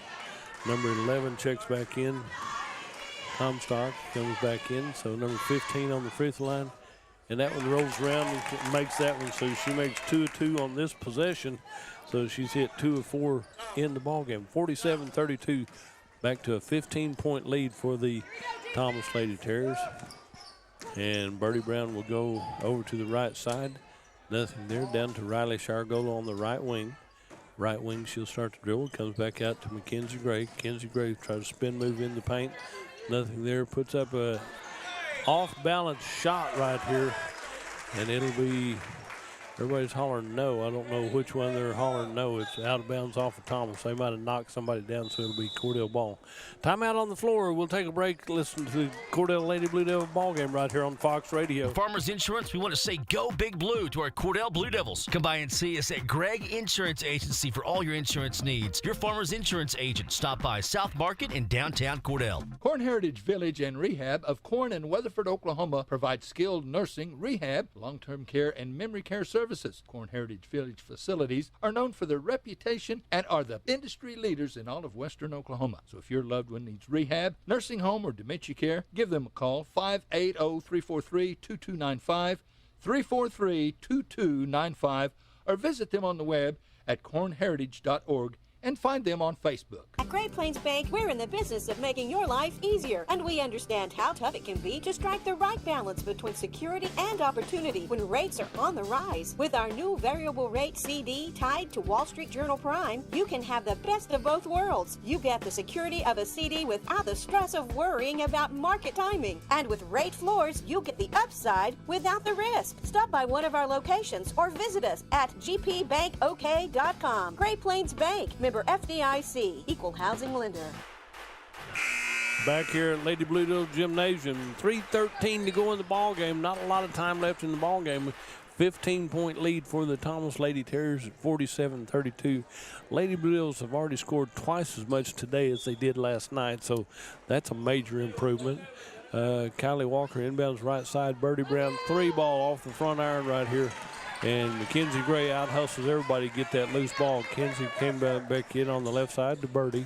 Number 11 checks back in. Comstock comes back in. So number 15 on the free throw line. And that one rolls around and makes that one. So she makes 2 of 2 on this possession. So she's hit 2 of 4 in the ballgame. 47-32. Back to a 15-point lead for the Thomas Lady Terriers. And Birdie Brown will go over to the right side. Nothing there. Down to Riley Shargola on the right wing. Right wing, she'll start to dribble. Comes back out to Mackenzie Gray. Mackenzie Gray tries to spin move in the paint. Nothing there. Puts up a off-balance shot right here. And it'll be, everybody's hollering no. I don't know which one they're hollering no. It's out of bounds off of Thomas. They might have knocked somebody down, so it'll be Cordell ball. Timeout on the floor. We'll take a break. Listen to the Cordell Lady Blue Devil ball game right here on Fox Radio. Farmers Insurance, we want to say go Big Blue to our Cordell Blue Devils. Come by and see us at Gregg Insurance Agency for all your insurance needs. Your Farmers Insurance agent. Stop by South Market in downtown Cordell. Corn Heritage Village and Rehab of Corn and Weatherford, Oklahoma provides skilled nursing, rehab, long-term care, and memory care services. Corn Heritage Village facilities are known for their reputation and are the industry leaders in all of western Oklahoma. So if your loved one needs rehab, nursing home, or dementia care, give them a call, 580-343-2295, 343-2295, or visit them on the web at cornheritage.org and find them on Facebook. At Great Plains Bank, we're in the business of making your life easier, and we understand how tough it can be to strike the right balance between security and opportunity when rates are on the rise. With our new variable rate CD tied to Wall Street Journal Prime, you can have the best of both worlds. You get the security of a CD without the stress of worrying about market timing. And with rate floors, you get the upside without the risk. Stop by one of our locations or visit us at gpbankok.com. Great Plains Bank, member FDIC, equal housing lender. Back here at Lady Blue Devil Gymnasium, 3:13 to go in the ball game. Not a lot of time left in the ball game. 15-point lead for the Thomas Lady Terriers at 47-32. Lady Blue Devils have already scored twice as much today as they did last night, so that's a major improvement. Kylie Walker inbounds right side. Birdie Brown, 3 ball off the front iron right here. And Mackenzie Gray out-hustles everybody to get that loose ball. Mackenzie came back in on the left side to Birdie.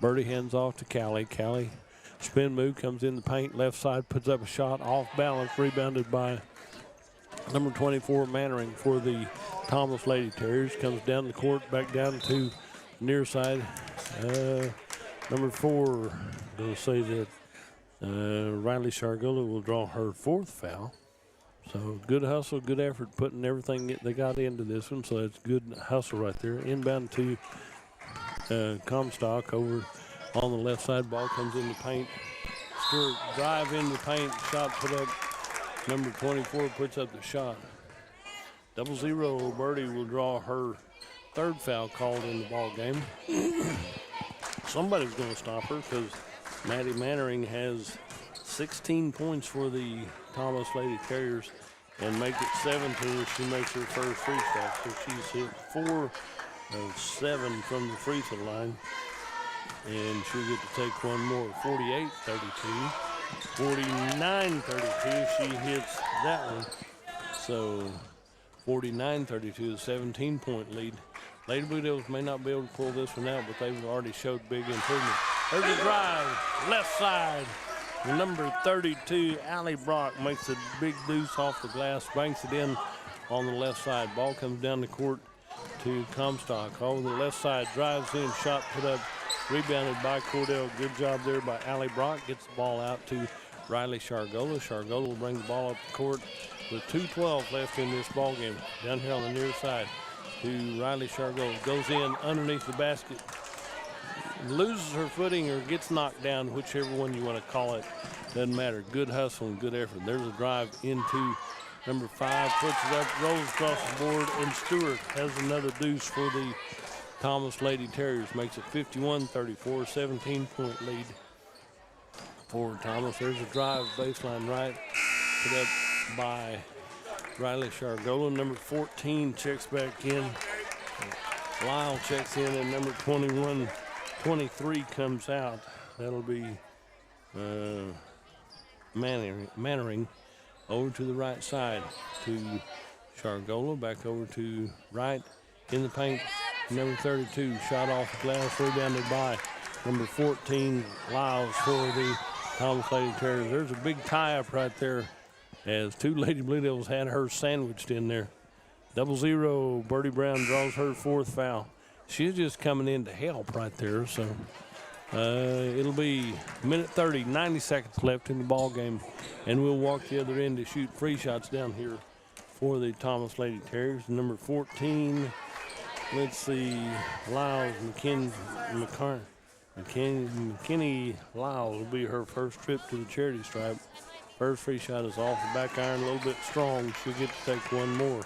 Birdie hands off to Callie. Callie, spin move, comes in the paint. Left side, puts up a shot off balance, rebounded by number 24, Mannering for the Thomas Lady Terriers. Comes down the court, back down to near side. Number 4, they'll say that Riley Shargola will draw her 4th foul. So good hustle, good effort, putting everything they got into this one. So it's good hustle right there. Inbound to Comstock over on the left side. Ball comes in the paint. Stewart drive in the paint. Shot put up. Number 24 puts up the shot. 0-0. Birdie will draw her 3rd foul called in the ball game. Somebody's going to stop her because Maddie Mannering has 16 points for the Thomas Lady Terriers and make it 17 if she makes her first free shot. So she's hit 4 of 7 from the free throw line. And she'll get to take one more. 48-32. 49-32. She hits that one. So 49-32 is a 17-point lead. Lady Blue Devils may not be able to pull this one out, but they've already showed big improvement. There's a drive, left side. Number 32, Allie Brock, makes a big deuce off the glass, banks it in on the left side. Ball comes down the court to Comstock. Over the left side, drives in, shot put up, rebounded by Cordell. Good job there by Allie Brock. Gets the ball out to Riley Shargola. Shargola will bring the ball up the court with 2:12 left in this ball game. Down here on the near side to Riley Shargola. Goes in underneath the basket. Loses her footing or gets knocked down, whichever one you want to call it. Doesn't matter. Good hustle and good effort. There's a drive into number 5. Puts it up, rolls across the board, and Stewart has another deuce for the Thomas Lady Terriers. Makes it 51-34, 17-point lead. for Thomas. There's a drive baseline right, put up by Riley Shargola. Number 14 checks back in. Lyle checks in, and number 23 comes out. That'll be Mannering over to the right side to Shargola, back over to right in the paint. Number 32 shot off the glass, rebounded by number 14 Lyles for the Thomas Lady Terriers. There's a big tie-up right there as two Lady Blue Devils had her sandwiched in there. 0-0, Birdie Brown draws her 4th foul. She's just coming in to help right there, so it'll be minute 30, 90 seconds left in the ball game, and we'll walk the other end to shoot free shots down here for the Thomas Lady Terriers. Number 14, let's see, Lyles McKinney Lyles will be her first trip to the charity stripe. First free shot is off the back iron, a little bit strong. She'll get to take one more.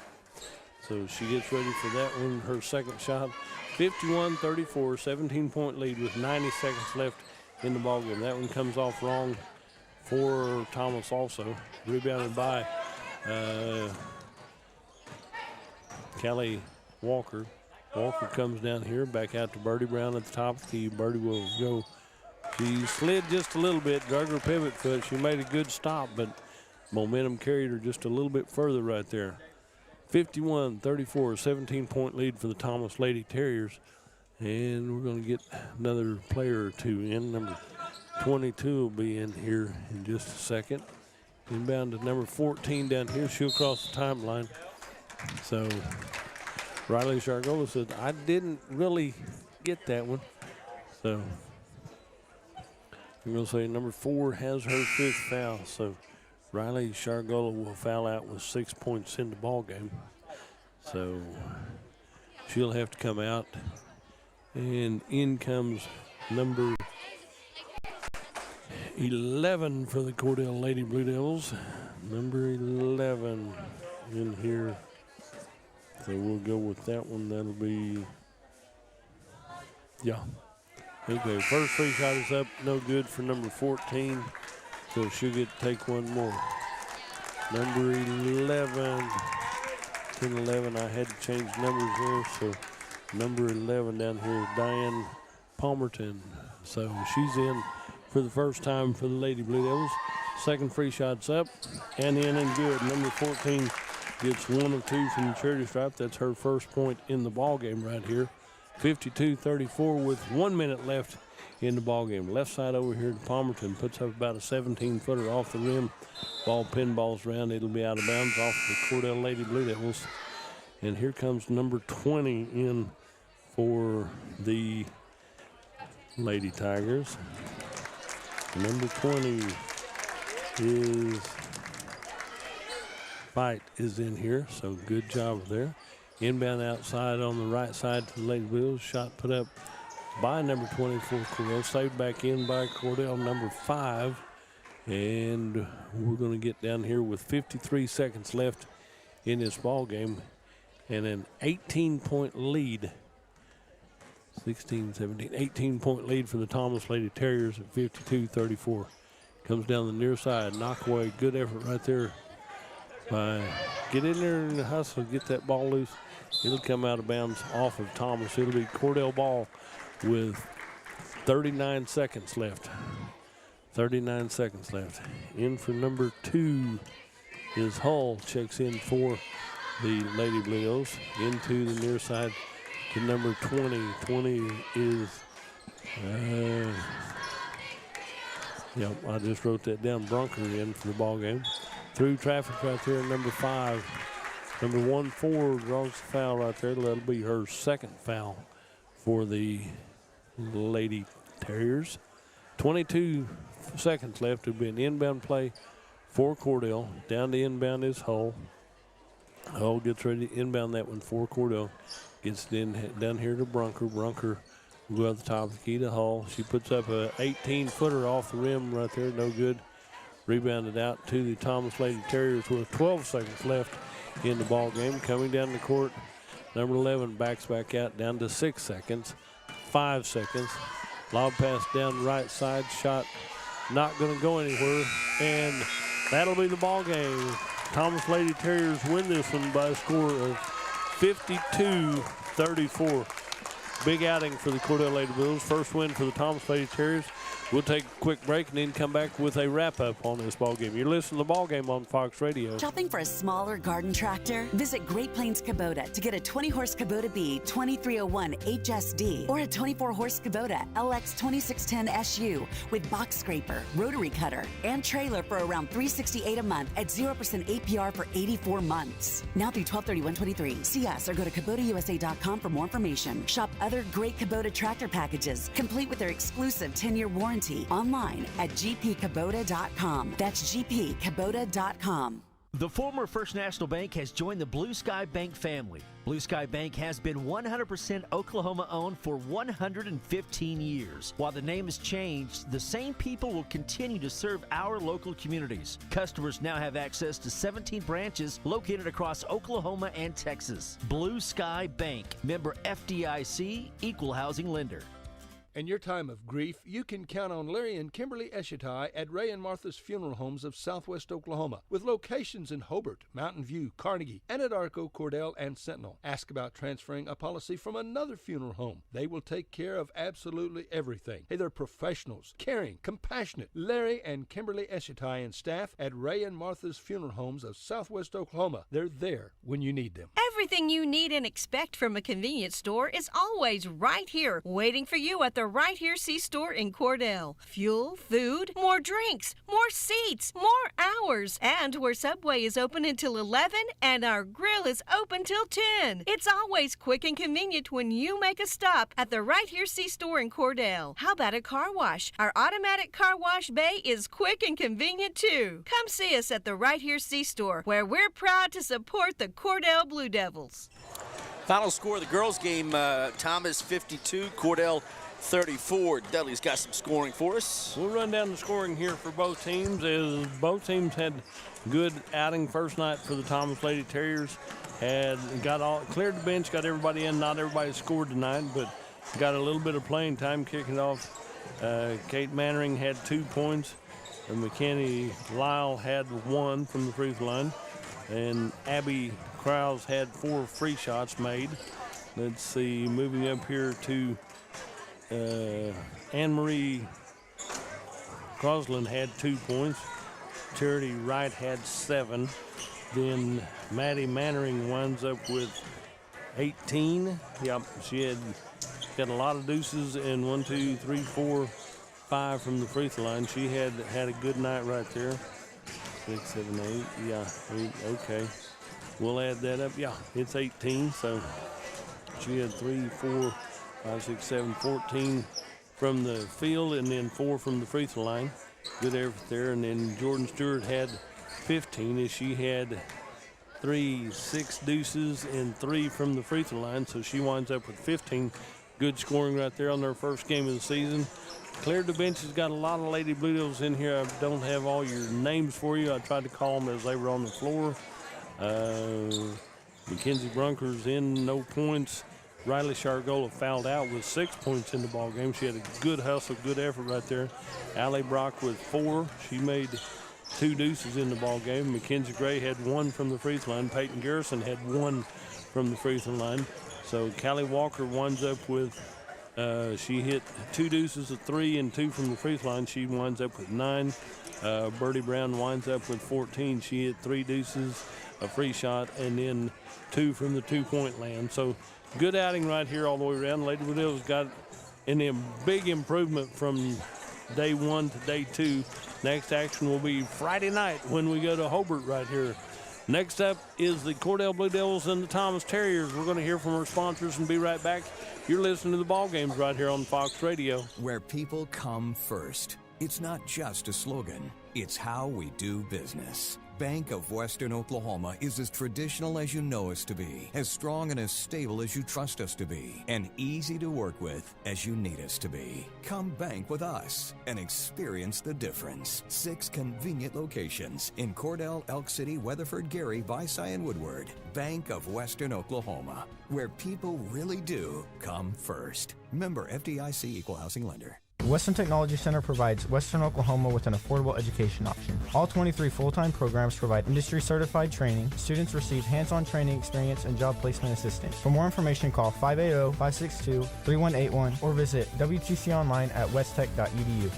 So she gets ready for that one, her second shot. 51-34, 17-point lead with 90 seconds left in the ballgame. That one comes off wrong for Thomas also. Rebounded by Kelly Walker. Walker comes down here, back out to Birdie Brown at the top of the key. Birdie will go. She slid just a little bit, drug her pivot foot. She made a good stop, but momentum carried her just a little bit further right there. 51-34, 17-point lead for the Thomas Lady Terriers. And we're going to get another player or two in. Number 22 will be in here in just a second. Inbound to number 14 down here. She'll cross the timeline. So Riley Shargola said, I didn't really get that one. So we're going to say number 4 has her 5th foul. So Riley Shargola will foul out with 6 points in the ball game. So she'll have to come out. And in comes number 11 for the Cordell Lady Blue Devils. Number 11 in here. So we'll go with that one. That'll be, yeah. Okay, first free shot is up. No good for number 14. So she'll get to take one more. Number 11. 10-11, I had to change numbers there. So number 11 down here is Diane Palmerton. So she's in for the first time for the Lady Blue Devils. Second free shot's up and in and good. Number 14 gets 1 of 2 from the charity stripe. That's her first point in the ball game right here. 52-34 with 1 minute left in the ball game. Left side over here to Palmerton, puts up about a 17-footer off the rim. Ball pinballs around. It'll be out of bounds off the Cordell Lady Blue Devils. And here comes number 20 in for the Lady Tigers. Number 20 is Fight is in here, so good job there. Inbound outside on the right side to the Lady Blues. Shot put up by number 24, Cordell. Saved back in by Cordell, number 5. And we're going to get down here with 53 seconds left in this ball game. And an 18-point lead. 16, 17, 18-point lead for the Thomas Lady Terriers at 52-34. Comes down the near side. Knock away. Good effort right there. Get in there and hustle. Get that ball loose. It'll come out of bounds off of Thomas. It'll be Cordell ball with 39 seconds left. 39 seconds left. In for number 2 is Hull. Checks in for the Lady Blue Devils. Into the near side to number 20. 20 is, yep, I just wrote that down. Brunker in for the ball game. Through traffic right there, number 5. Number 1-4 draws the foul right there. That'll be her second foul for the Lady Terriers. 22 seconds left. It'll be an inbound play for Cordell. Down to inbound is Hull. Hull gets ready to inbound that one for Cordell. Gets it in down here to Brunker. Brunker will go at the top of the key to Hull. She puts up a 18-footer off the rim right there. No good. Rebounded out to the Thomas Lady Terriers with 12 seconds left in the ball game. Coming down the court, number 11 backs back out down to 6 seconds. 5 seconds. Lob pass down right side. Shot not going to go anywhere, and that'll be the ball game. Thomas Lady Terriers win this one by a score of 52-34. Big outing for the Cordell Lady Bulls. First win for the Thomas Lady Terriers. We'll take a quick break and then come back with a wrap-up on this ball game. You're listening to the ball game on Fox Radio. Shopping for a smaller garden tractor? Visit Great Plains Kubota to get a 20-horse Kubota B 2301 HSD or a 24-horse Kubota LX 2610 SU with box scraper, rotary cutter, and trailer for around $368 a month at 0% APR for 84 months. Now through 12/31/23. See us or go to KubotaUSA.com for more information. Shop other great Kubota tractor packages, complete with their exclusive 10-year warranty online at gpkubota.com. That's gpkubota.com. The former First National Bank has joined the Blue Sky Bank family. Blue Sky Bank has been 100% Oklahoma-owned for 115 years. While the name has changed, the same people will continue to serve our local communities. Customers now have access to 17 branches located across Oklahoma and Texas. Blue Sky Bank, member FDIC, equal housing lender. In your time of grief, you can count on Larry and Kimberly Eshitai at Ray and Martha's Funeral Homes of Southwest Oklahoma, with locations in Hobart, Mountain View, Carnegie, Anadarko, Cordell, and Sentinel. Ask about transferring a policy from another funeral home. They will take care of absolutely everything. Hey, they're professionals, caring, compassionate. Larry and Kimberly Eshitai and staff at Ray and Martha's Funeral Homes of Southwest Oklahoma. They're there when you need them. Everything you need and expect from a convenience store is always right here, waiting for you at the Right Here C-Store in Cordell. Fuel, food, more drinks, more seats, more hours, and where Subway is open until 11 and our grill is open till 10. It's always quick and convenient when you make a stop at the Right Here C-Store in Cordell. How about a car wash? Our automatic car wash bay is quick and convenient too. Come see us at the Right Here C-Store, where we're proud to support the Cordell Blue Devils. Final score of the girls' game, Thomas 52, Cordell 34. Dudley's got some scoring for us. We'll run down the scoring here for both teams, as both teams had good outing first night for the Thomas Lady Terriers. Cleared the bench, got everybody in. Not everybody scored tonight, but got a little bit of playing time kicking off. Kate Mannering had 2 points, and McKinney Lyle had 1 from the free throw line, and Abby Krause had 4 free shots made. Let's see, moving up here to Anne-Marie Crosland had 2 points. Charity Wright had 7. Then Maddie Mannering winds up with 18. Yep, she got a lot of deuces and 1, 2, 3, 4, 5 from the free throw line. She had a good night right there. 6, 7, 8. Yeah, okay. We'll add that up. Yeah, it's 18. So she had 3, 4, 5, 6, 7, 14 from the field, and then 4 from the free throw line. Good effort there. And then Jordan Stewart had 15, as she had 6 deuces and 3 from the free throw line. So she winds up with 15. Good scoring right there on their first game of the season. Cleared the bench. Has got a lot of Lady Blue Devils in here. I don't have all your names for you. I tried to call them as they were on the floor. Mackenzie Brunker's in, no points. Riley Shargola fouled out with 6 points in the ball game. She had a good hustle, good effort right there. Allie Brock with 4. She made 2 deuces in the ball game. Mackenzie Gray had 1 from the free throw line. Peyton Garrison had 1 from the free throw line. So Callie Walker winds up with, she hit 2 deuces, a 3, and 2 from the free throw line. She winds up with 9. Birdie Brown winds up with 14. She hit 3 deuces, a free shot, and then 2 from the 2-point land. So good outing right here all the way around. Lady Blue Devils got a big improvement from day 1 to day 2. Next action will be Friday night when we go to Hobart right here. Next up is the Cordell Blue Devils and the Thomas Terriers. We're going to hear from our sponsors and be right back. You're listening to the ball games right here on Fox Radio. Where people come first. It's not just a slogan. It's how we do business. Bank of Western Oklahoma is as traditional as you know us to be, as strong and as stable as you trust us to be, and easy to work with as you need us to be. Come bank with us and experience the difference. 6 convenient locations in Cordell, Elk City, Weatherford, Gary, Visay, and Woodward. Bank of Western Oklahoma, where people really do come first. Member FDIC, equal housing lender. The Western Technology Center provides Western Oklahoma with an affordable education option. All 23 full-time programs provide industry-certified training. Students receive hands-on training experience and job placement assistance. For more information, call 580-562-3181 or visit WTC online at westtech.edu.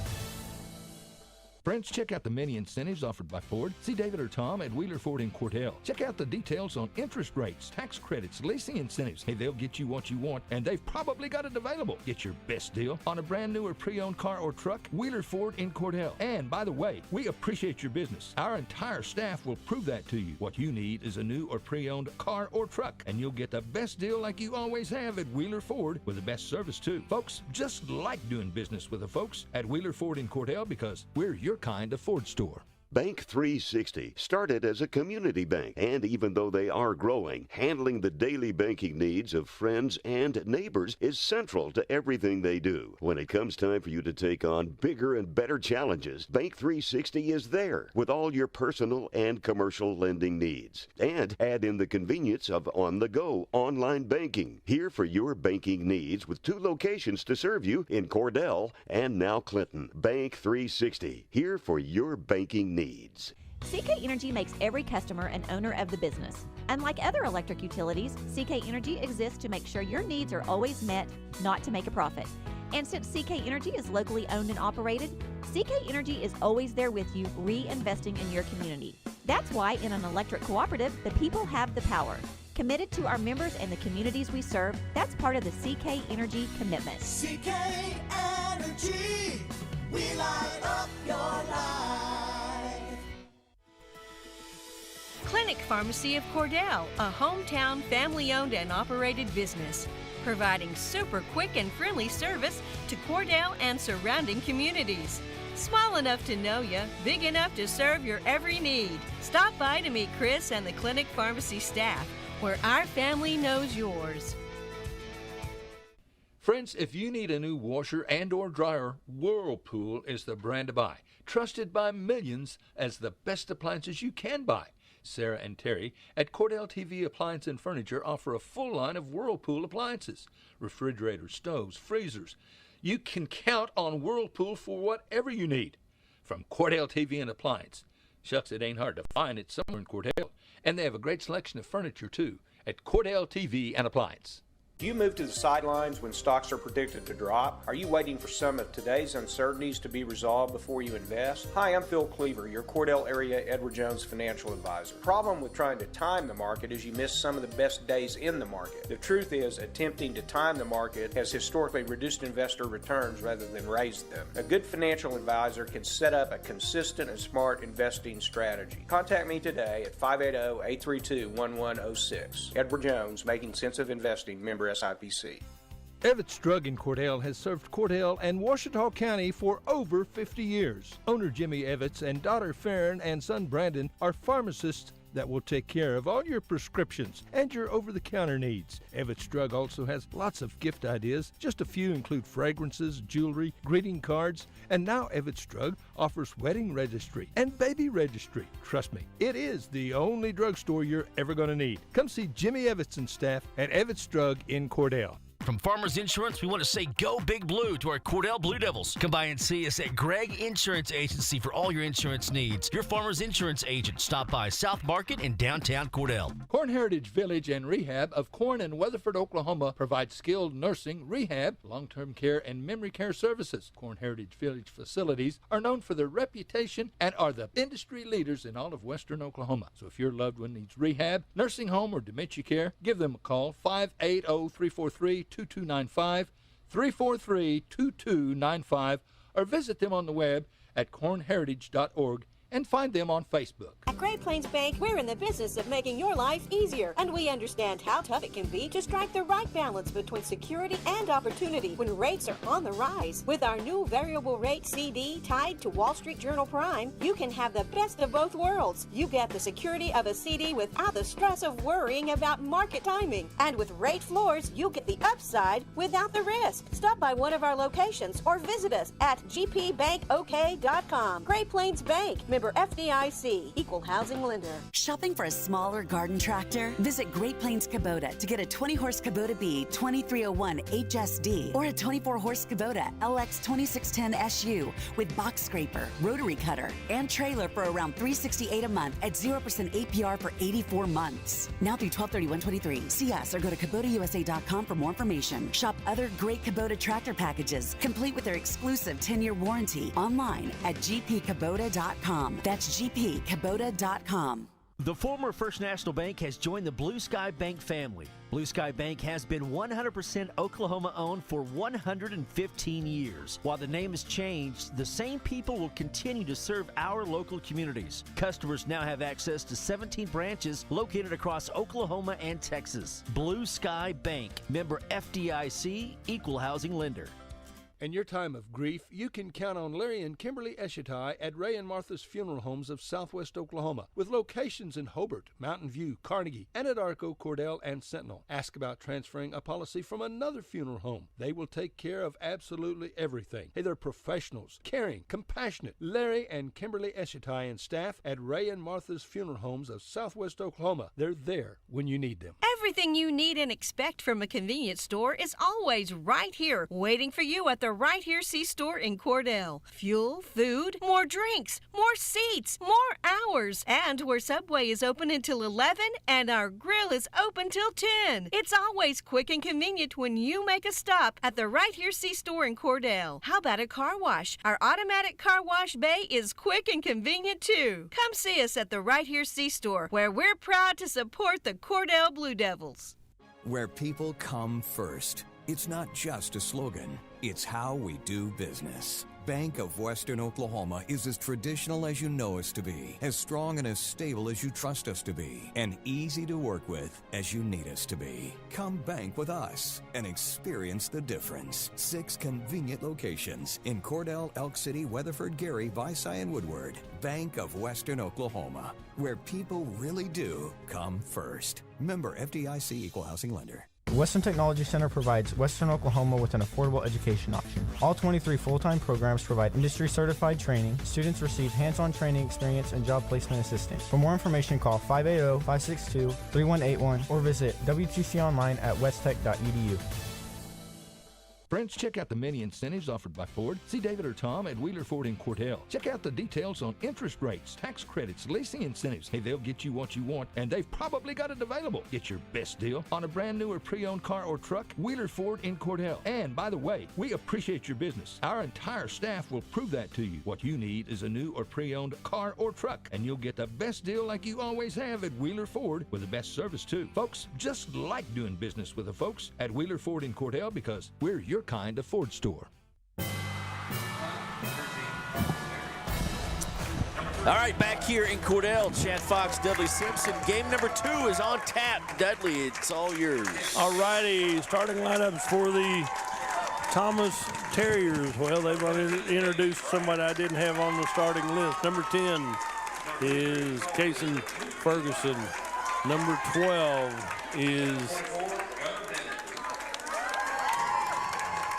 Friends, check out the many incentives offered by Ford. See David or Tom at Wheeler Ford in Cordell. Check out the details on interest rates, tax credits, leasing incentives. Hey, they'll get you what you want, and they've probably got it available. Get your best deal on a brand new or pre-owned car or truck. Wheeler Ford in Cordell. And by the way, we appreciate your business. Our entire staff will prove that to you. What you need is a new or pre-owned car or truck, and you'll get the best deal like you always have at Wheeler Ford with the best service too. Folks, just like doing business with the folks at Wheeler Ford in Cordell because we're your kind of Ford store. Bank 360 started as a community bank, and even though they are growing, handling the daily banking needs of friends and neighbors is central to everything they do. When it comes time for you to take on bigger and better challenges, Bank 360 is there with all your personal and commercial lending needs. And add in the convenience of on-the-go online banking. Here for your banking needs with 2 locations to serve you in Cordell and now Clinton. Bank 360, here for your banking needs. CK Energy makes every customer an owner of the business. Unlike other electric utilities, CK Energy exists to make sure your needs are always met, not to make a profit. And since CK Energy is locally owned and operated, CK Energy is always there with you, reinvesting in your community. That's why in an electric cooperative, the people have the power. Committed to our members and the communities we serve, that's part of the CK Energy commitment. CK Energy, we light up your life. Clinic Pharmacy of Cordell, a hometown family-owned and operated business, providing super quick and friendly service to Cordell and surrounding communities. Small enough to know you, big enough to serve your every need. Stop by to meet Chris and the Clinic Pharmacy staff, where our family knows yours. Friends, if you need a new washer and or dryer, Whirlpool is the brand to buy. Trusted by millions as the best appliances you can buy. Sarah and Terry at Cordell TV Appliance and Furniture offer a full line of Whirlpool appliances, refrigerators, stoves, freezers. You can count on Whirlpool for whatever you need. From Cordell TV and Appliance. Shucks, it ain't hard to find it somewhere in Cordell. And they have a great selection of furniture, too, at Cordell TV and Appliance. Do you move to the sidelines when stocks are predicted to drop? Are you waiting for some of today's uncertainties to be resolved before you invest? Hi, I'm Phil Cleaver, your Cordell area Edward Jones financial advisor. Problem with trying to time the market is you miss some of the best days in the market. The truth is, attempting to time the market has historically reduced investor returns rather than raised them. A good financial advisor can set up a consistent and smart investing strategy. Contact me today at 580-832-1106. Edward Jones, Making Sense of Investing, member SIPC. Evetts Drug in Cordell has served Cordell and Washita County for over 50 years. Owner Jimmy Evetts and daughter Farron and son Brandon are pharmacists that will take care of all your prescriptions and your over-the-counter needs. Evetts Drug also has lots of gift ideas. Just a few include fragrances, jewelry, greeting cards, and now Evetts Drug offers wedding registry and baby registry. Trust me, it is the only drugstore you're ever going to need. Come see Jimmy Evetts and staff at Evetts Drug in Cordell. From Farmers Insurance, we want to say go Big Blue to our Cordell Blue Devils. Come by and see us at Gregg Insurance Agency for all your insurance needs. Your Farmers Insurance agent. Stop by South Market in downtown Cordell. Corn Heritage Village and Rehab of Corn and Weatherford, Oklahoma provides skilled nursing, rehab, long-term care, and memory care services. Corn Heritage Village facilities are known for their reputation and are the industry leaders in all of western Oklahoma. So if your loved one needs rehab, nursing home, or dementia care, give them a call, 580-343-2295, 343-2295, or visit them on the web at cornheritage.org and find them on Facebook. At Great Plains Bank, we're in the business of making your life easier, and we understand how tough it can be to strike the right balance between security and opportunity when rates are on the rise. With our new variable rate CD tied to Wall Street Journal Prime, you can have the best of both worlds. You get the security of a CD without the stress of worrying about market timing. And with rate floors, you get the upside without the risk. Stop by one of our locations or visit us at gpbankok.com. Great Plains Bank, member Member FDIC, Equal Housing Lender. Shopping for a smaller garden tractor? Visit Great Plains Kubota to get a 20-horse Kubota B 2301 HSD or a 24-horse Kubota LX 2610 SU with box scraper, rotary cutter, and trailer for around $368 a month at 0% APR for 84 months. Now through 12/31/23. See us or go to KubotaUSA.com for more information. Shop other great Kubota tractor packages, complete with their exclusive 10-year warranty, online at gpkubota.com. That's gpkubota.com. The former First National Bank has joined the Blue Sky Bank family. Blue Sky Bank has been 100% Oklahoma-owned for 115 years. While the name has changed, the same people will continue to serve our local communities. Customers now have access to 17 branches located across Oklahoma and Texas. Blue Sky Bank, member FDIC, equal housing lender. In your time of grief, you can count on Larry and Kimberly Eshetai at Ray and Martha's Funeral Homes of Southwest Oklahoma, with locations in Hobart, Mountain View, Carnegie, Anadarko, Cordell, and Sentinel. Ask about transferring a policy from another funeral home. They will take care of absolutely everything. Hey, they're professionals, caring, compassionate. Larry and Kimberly Eshetai and staff at Ray and Martha's Funeral Homes of Southwest Oklahoma. They're there when you need them. Everything you need and expect from a convenience store is always right here, waiting for you at the Right Here C-Store in Cordell. Fuel, food, more drinks, more seats, more hours, and where Subway is open until 11 and our grill is open till 10. It's always quick and convenient when you make a stop at the Right Here C-Store in Cordell. How about a car wash? Our automatic car wash bay is quick and convenient too. Come see us at the Right Here C-Store, where we're proud to support the Cordell Blue Devils. Where people come first. It's not just a slogan, it's how we do business. Bank of Western Oklahoma is as traditional as you know us to be, as strong and as stable as you trust us to be, and easy to work with as you need us to be. Come bank with us and experience the difference. 6 convenient locations in Cordell, Elk City, Weatherford, Gary, Visay, and Woodward. Bank of Western Oklahoma, where people really do come first. Member FDIC, equal housing lender. The Western Technology Center provides Western Oklahoma with an affordable education option. All 23 full-time programs provide industry-certified training. Students receive hands-on training experience and job placement assistance. For more information, call 580-562-3181 or visit WTC online at westtech.edu. Friends, check out the many incentives offered by Ford. See David or Tom at Wheeler Ford in Cordell. Check out the details on interest rates, tax credits, leasing incentives. Hey, they'll get you what you want, and they've probably got it available. Get your best deal on a brand new or pre-owned car or truck. Wheeler Ford in Cordell. And by the way, we appreciate your business. Our entire staff will prove that to you. What you need is a new or pre-owned car or truck, and you'll get the best deal like you always have at Wheeler Ford, with the best service too. Folks, just like doing business with the folks at Wheeler Ford in Cordell, because we're your kind of Ford store. All right, back here in Cordell, Chad Fox, Dudley Simpson. Game number 2 is on tap. Dudley, it's all yours. All righty, starting lineups for the Thomas Terriers. Well, they've already introduced somebody I didn't have on the starting list. Number 10 is Kason Ferguson. Number 12 is...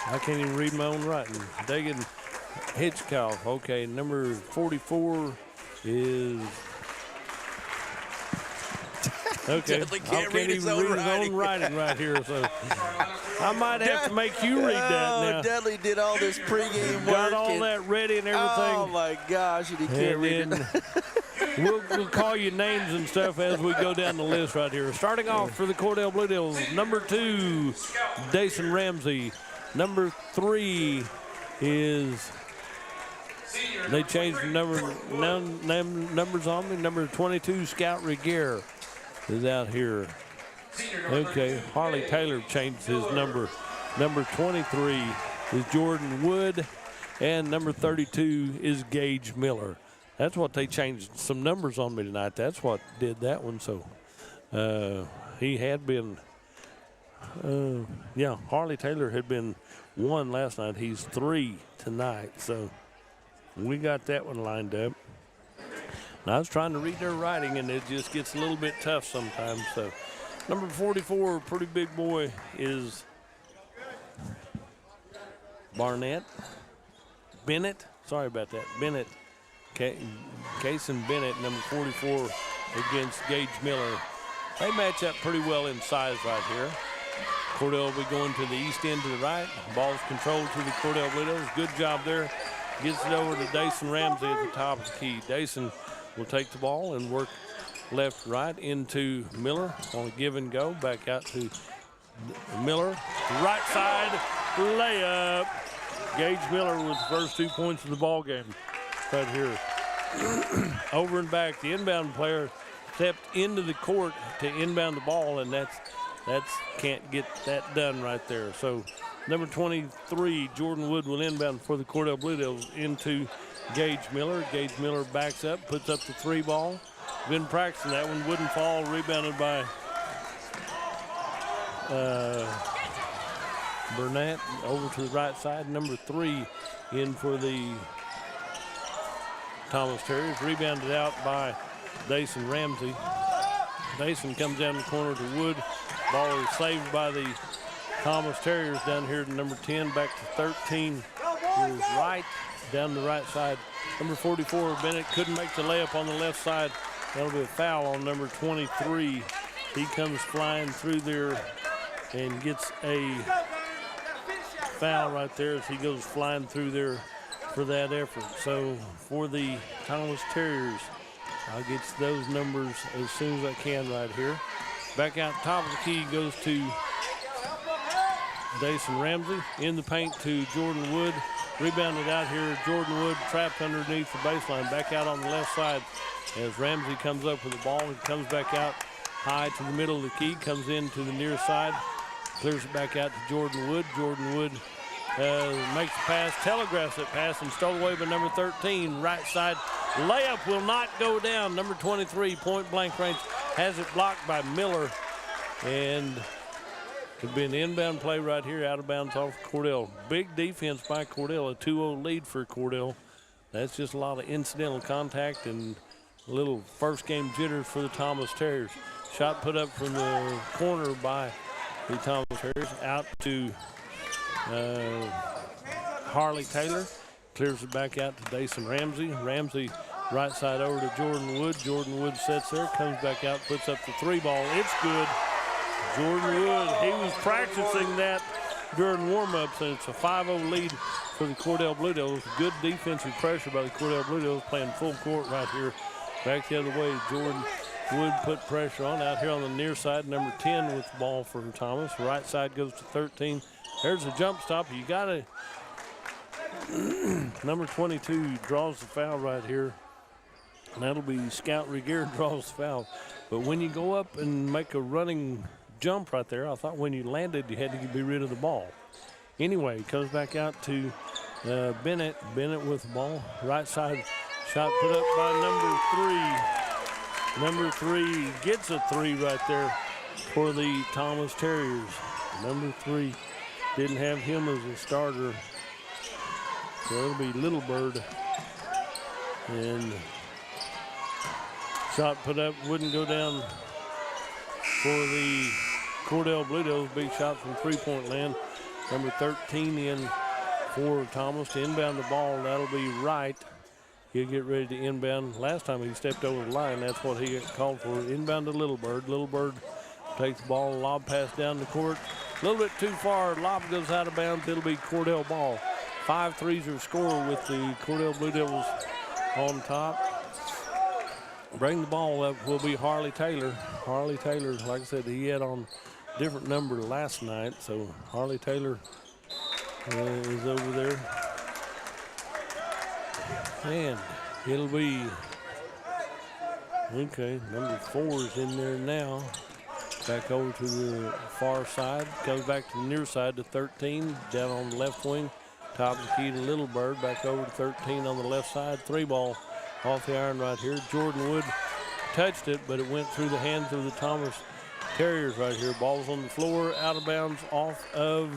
I can't even read my own writing. Dagan Hitchcock. Okay, number 44 is... Okay, Dudley I can't read his own writing right here, so I might have to make you read that now. Dudley did all this pregame work. Got all that ready and everything. Oh, my gosh, and he can't read it. We'll call you names and stuff as we go down the list right here. Starting off for the Cordell Blue Devils, number 2, Dason Ramsey. Number 3 is, they changed the numbers on me. Number 22, Scout Regier is out here. Okay, Harley Taylor changed his number. Number 23 is Jordan Wood, and number 32 is Gage Miller. That's what they changed some numbers on me tonight. That's what did that one. So he had been, Harley Taylor had been 1 last night. He's 3 tonight. So we got that one lined up. And I was trying to read their writing, and it just gets a little bit tough sometimes. So number 44, pretty big boy, is Bennett. Sorry about that. Bennett Kason Bennett, number 44, against Gage Miller. They match up pretty well in size right here. Cordell will be going to the east end to the right. Ball's controlled to the Cordell Blue Devils. Good job there. Gets it over to Dason Ramsey at the top of the key. Dason will take the ball and work left, right into Miller on a give and go. Back out to Miller. Right side layup. Gage Miller with the first 2 points of the ball game right here. Over and back. The inbound player stepped into the court to inbound the ball, and that's can't get that done right there. So number 23, Jordan Wood, will inbound for the Cordell Blue Devils into Gage Miller. Gage Miller backs up, puts up the 3 ball. Been practicing that one, wouldn't fall. Rebounded by Burnett over to the right side. Number 3 in for the Thomas Terriers. Rebounded out by Dason Ramsey. Dason comes down the corner to Wood. Ball is saved by the Thomas Terriers down here to number 10, back to 13. Is right down the right side. Number 44, Bennett, couldn't make the layup on the left side. That'll be a foul on number 23. He comes flying through there and gets a foul right there as he goes flying through there for that effort. So for the Thomas Terriers, I'll get those numbers as soon as I can right here. Back out top of the key goes to Dason Ramsey. In the paint to Jordan Wood. Rebounded out here. Jordan Wood trapped underneath the baseline. Back out on the left side as Ramsey comes up with the ball. He comes back out high to the middle of the key. Comes in to the near side. Clears it back out to Jordan Wood. Jordan Wood makes the pass, telegraphs that pass, and stole away by number 13. Right side layup will not go down. Number 23, point blank range, has it blocked by Miller. And it'll be an inbound play right here, out of bounds off Cordell. Big defense by Cordell, a 2-0 lead for Cordell. That's just a lot of incidental contact and a little first game jitters for the Thomas Terriers. Shot put up from the corner by the Thomas Terriers, out to Harley Taylor. Clears it back out to Dason Ramsey. Ramsey right side over to Jordan Wood. Jordan Wood sets there, comes back out, puts up the 3 ball. It's good. Jordan Wood, he was practicing that during warm-ups, and it's a 5-0 lead for the Cordell Blue Devils. Good defensive pressure by the Cordell Blue Devils, playing full court right here. Back the other way, Jordan Wood put pressure on. Out here on the near side, number 10 with the ball for Thomas. Right side goes to 13. There's a jump stop. You got to, number 22 draws the foul right here. And that'll be Scout Regier draws the foul. But when you go up and make a running jump right there, I thought when you landed you had to be rid of the ball. Anyway, comes back out to Bennett. Bennett with the ball. Right side shot put up by number 3. Number 3 gets a 3 right there for the Thomas Terriers. Number 3 didn't have him as a starter. So it'll be Little Bird. And shot put up, wouldn't go down for the Cordell Blue Devils. Big shot from three-point land. Number 13 in for Thomas to inbound the ball. That'll be Wright. He'll get ready to inbound. Last time he stepped over the line, that's what he got called for. Inbound to Little Bird. Little Bird takes the ball, lob pass down the court. A little bit too far, lob goes out of bounds. It'll be Cordell ball. 5 threes are scored with the Cordell Blue Devils on top. Bring the ball up will be Harley Taylor. Harley Taylor, like I said, he had on a different number last night, so Harley Taylor is over there. And it'll be, okay, number 4 is in there now. Back over to the far side. Comes back to the near side to 13. Down on the left wing. Top of the key to Little Bird. Back over to 13 on the left side. 3 ball off the iron right here. Jordan Wood touched it, but it went through the hands of the Thomas Terriers right here. Ball's on the floor, out of bounds, off of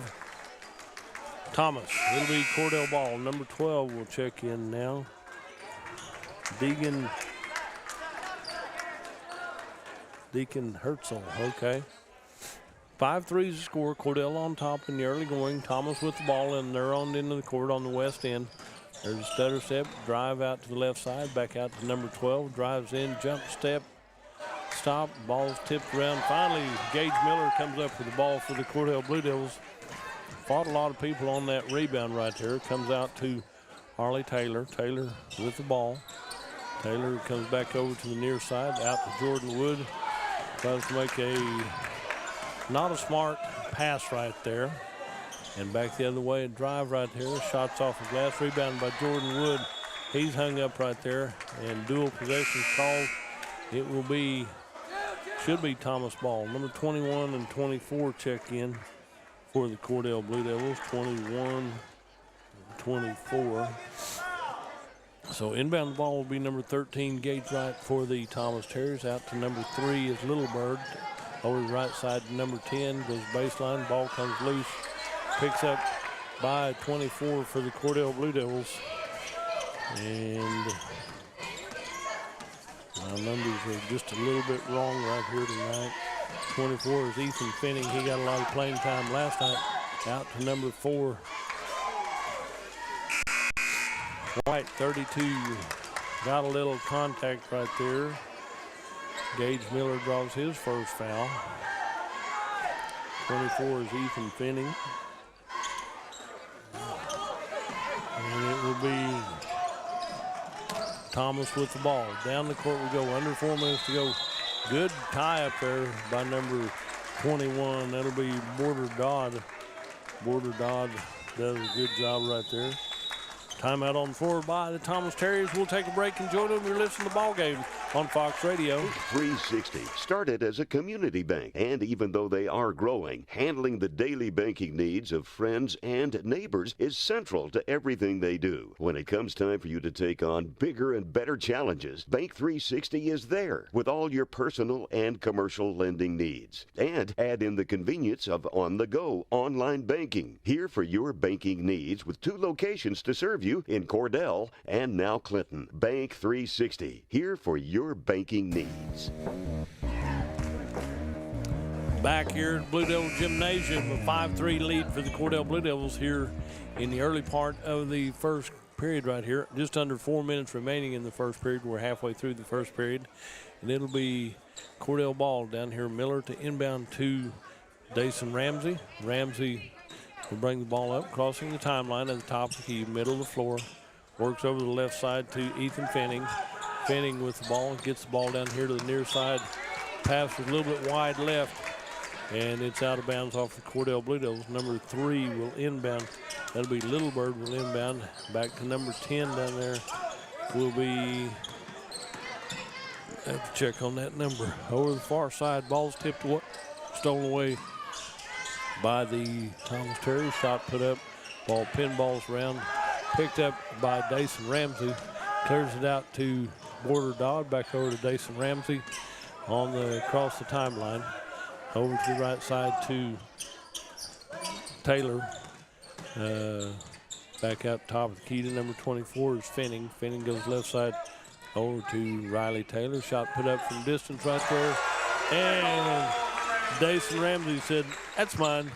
Thomas. It'll be Cordell ball. Number 12 will check in now. Deacon Herzl, okay. 5 threes to score. Cordell on top in the early going. Thomas with the ball, and they're on into the court on the west end. There's a stutter step, drive out to the left side, back out to number 12, drives in, jump step, stop, ball's tipped around. Finally, Gage Miller comes up with the ball for the Cordell Blue Devils. Fought a lot of people on that rebound right there. Comes out to Harley Taylor. Taylor with the ball. Taylor comes back over to the near side, out to Jordan Wood. Tries to make not a smart pass right there. And back the other way, and drive right there. Shots off the glass, rebounded by Jordan Wood. He's hung up right there, and dual possessions called. It will be, should be Thomas ball. Number 21 and 24 check in for the Cordell Blue Devils, 21, 24. So inbound ball will be number 13, Gage Wright for the Thomas Terriers. Out to number 3 is Little Bird. Over the right side to number 10, goes baseline, ball comes loose. Picks up by 24 for the Cordell Blue Devils. And my numbers are just a little bit wrong right here tonight. 24 is Ethan Finning. He got a lot of playing time last night. Out to number 4. White, 32. Got a little contact right there. Gage Miller draws his first foul. 24 is Ethan Finning. And it will be Thomas with the ball. Down the court we go, under 4 minutes to go. Good tie up there by number 21. That'll be Border Dodd. Border Dodd does a good job right there. Timeout on the floor by the Thomas Terriers. We'll take a break and join them. You're listening to Ball Game on Fox Radio. 360 started as a community bank, and even though they are growing, handling the daily banking needs of friends and neighbors is central to everything they do. When it comes time for you to take on bigger and better challenges, Bank 360 is there with all your personal and commercial lending needs. And add in the convenience of on-the-go online banking. Here for your banking needs with 2 locations to serve you in Cordell and now Clinton. Bank 360, here for your banking needs. Back here at Blue Devil Gymnasium, a 5-3 lead for the Cordell Blue Devils here in the early part of the first period right here. Just under 4 minutes remaining in the first period. We're halfway through the first period. And it'll be Cordell ball down here. Miller to inbound to Dason Ramsey. Ramsey will bring the ball up, crossing the timeline at the top of the key, middle of the floor. Works over to the left side to Ethan Finning. Finning with the ball, gets the ball down here to the near side. Pass was a little bit wide left, and it's out of bounds off the Cordell Blue Devils. Number 3 will inbound. That'll be Little Bird will inbound. Back to number 10 down there will be, have to check on that number. Over the far side, ball's tipped away, stolen away by the Thomas Terriers. Shot put up, ball pinballs around, picked up by Dason Ramsey. Clears it out to Border Dodd, back over to Dason Ramsey on the across the timeline. Over to the right side to Taylor. Back out top of the key to number 24 is Finning. Finning goes left side over to Riley Taylor. Shot put up from distance right there. And Dason Ramsey said, "That's mine."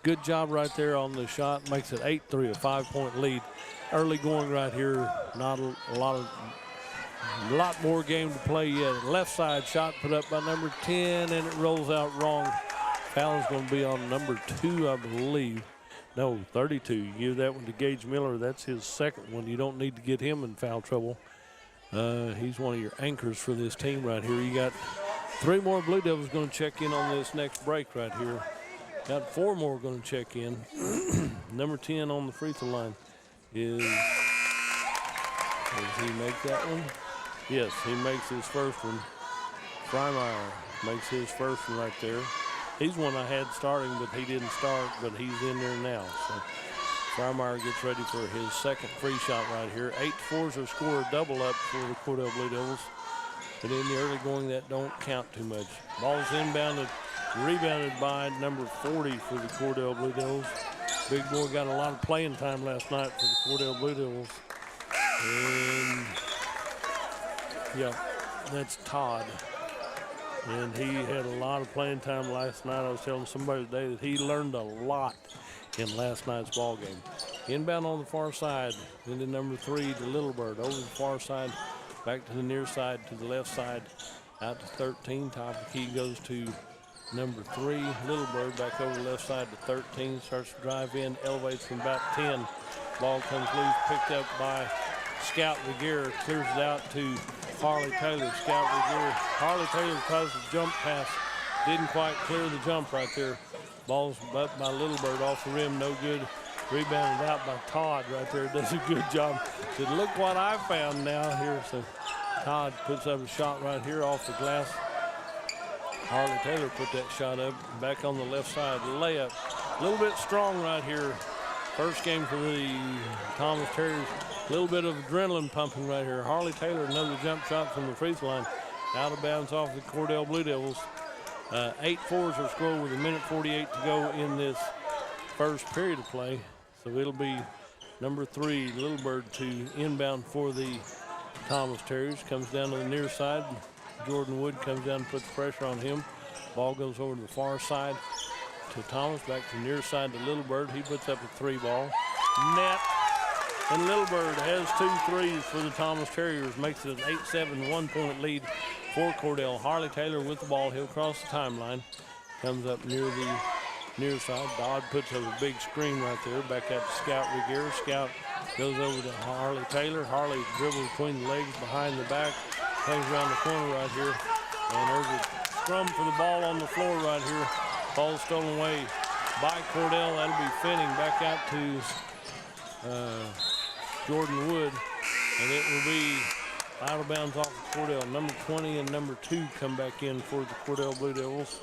Good job right there on the shot. Makes it 8-3, a 5-point lead. Early going right here. Not a lot more game to play yet. Left side shot put up by number 10, and it rolls out wrong. Foul is going to be on number 2, I believe. No, 32. You give that one to Gage Miller. That's his second one. You don't need to get him in foul trouble. He's one of your anchors for this team right here. You got 3 more Blue Devils going to check in on this next break right here. Got 4 more going to check in. Number 10 on the free throw line is, does he make that one? Yes, he makes his first one. Freimeyer makes his first one right there. He's one I had starting, but he didn't start, but he's in there now. So Freimeyer gets ready for his second free shot right here. 8-4 is a score, double up for the Cordell Blue Devils. But in the early going, that don't count too much. Ball's inbounded, rebounded by number 40 for the Cordell Blue Devils. Big boy got a lot of playing time last night for the Cordell Blue Devils. And yeah, that's Todd. And he had a lot of playing time last night. I was telling somebody today that he learned a lot in last night's ball game. Inbound on the far side, into number 3 to Little Bird. Over the far side, back to the near side, to the left side, out to 13. Top of the key goes to number 3, Little Bird, back over the left side to 13. Starts to drive in, elevates from about 10. Ball comes loose, picked up by Scout Regier, clears it out to Harley Taylor. Scout Regier. Harley Taylor tries to jump pass. Didn't quite clear the jump right there. Ball's up by Little Bird off the rim, no good. Rebounded out by Todd right there. Does a good job. Said, look what I found now here. So Todd puts up a shot right here off the glass. Harley Taylor put that shot up. Back on the left side, layup. A little bit strong right here. First game for the Thomas Terriers. A little bit of adrenaline pumping right here. Harley Taylor, another jump shot from the free throw line. Out of bounds off the Cordell Blue Devils. 8-4s are scored with 1:48 to go in this first period of play. So it'll be number 3, Little Bird, to inbound for the Thomas Terriers. Comes down to the near side. Jordan Wood comes down and puts pressure on him. Ball goes over to the far side to Thomas, back to the near side to Little Bird. He puts up a 3 ball. Net. And Little Bird has 2 threes for the Thomas Terriers. Makes it an 8-7 1-point lead for Cordell. Harley Taylor with the ball. He'll cross the timeline. Comes up near the near side. Dodd puts up a big screen right there. Back out to Scout Regier. Scout goes over to Harley Taylor. Harley dribbles between the legs, behind the back. Comes around the corner right here. And there's a scrum for the ball on the floor right here. Ball stolen away by Cordell. That'll be Finning. Back out to Jordan Wood. And it will be out of bounds off of Cordell. Number 20 and number 2 come back in for the Cordell Blue Devils.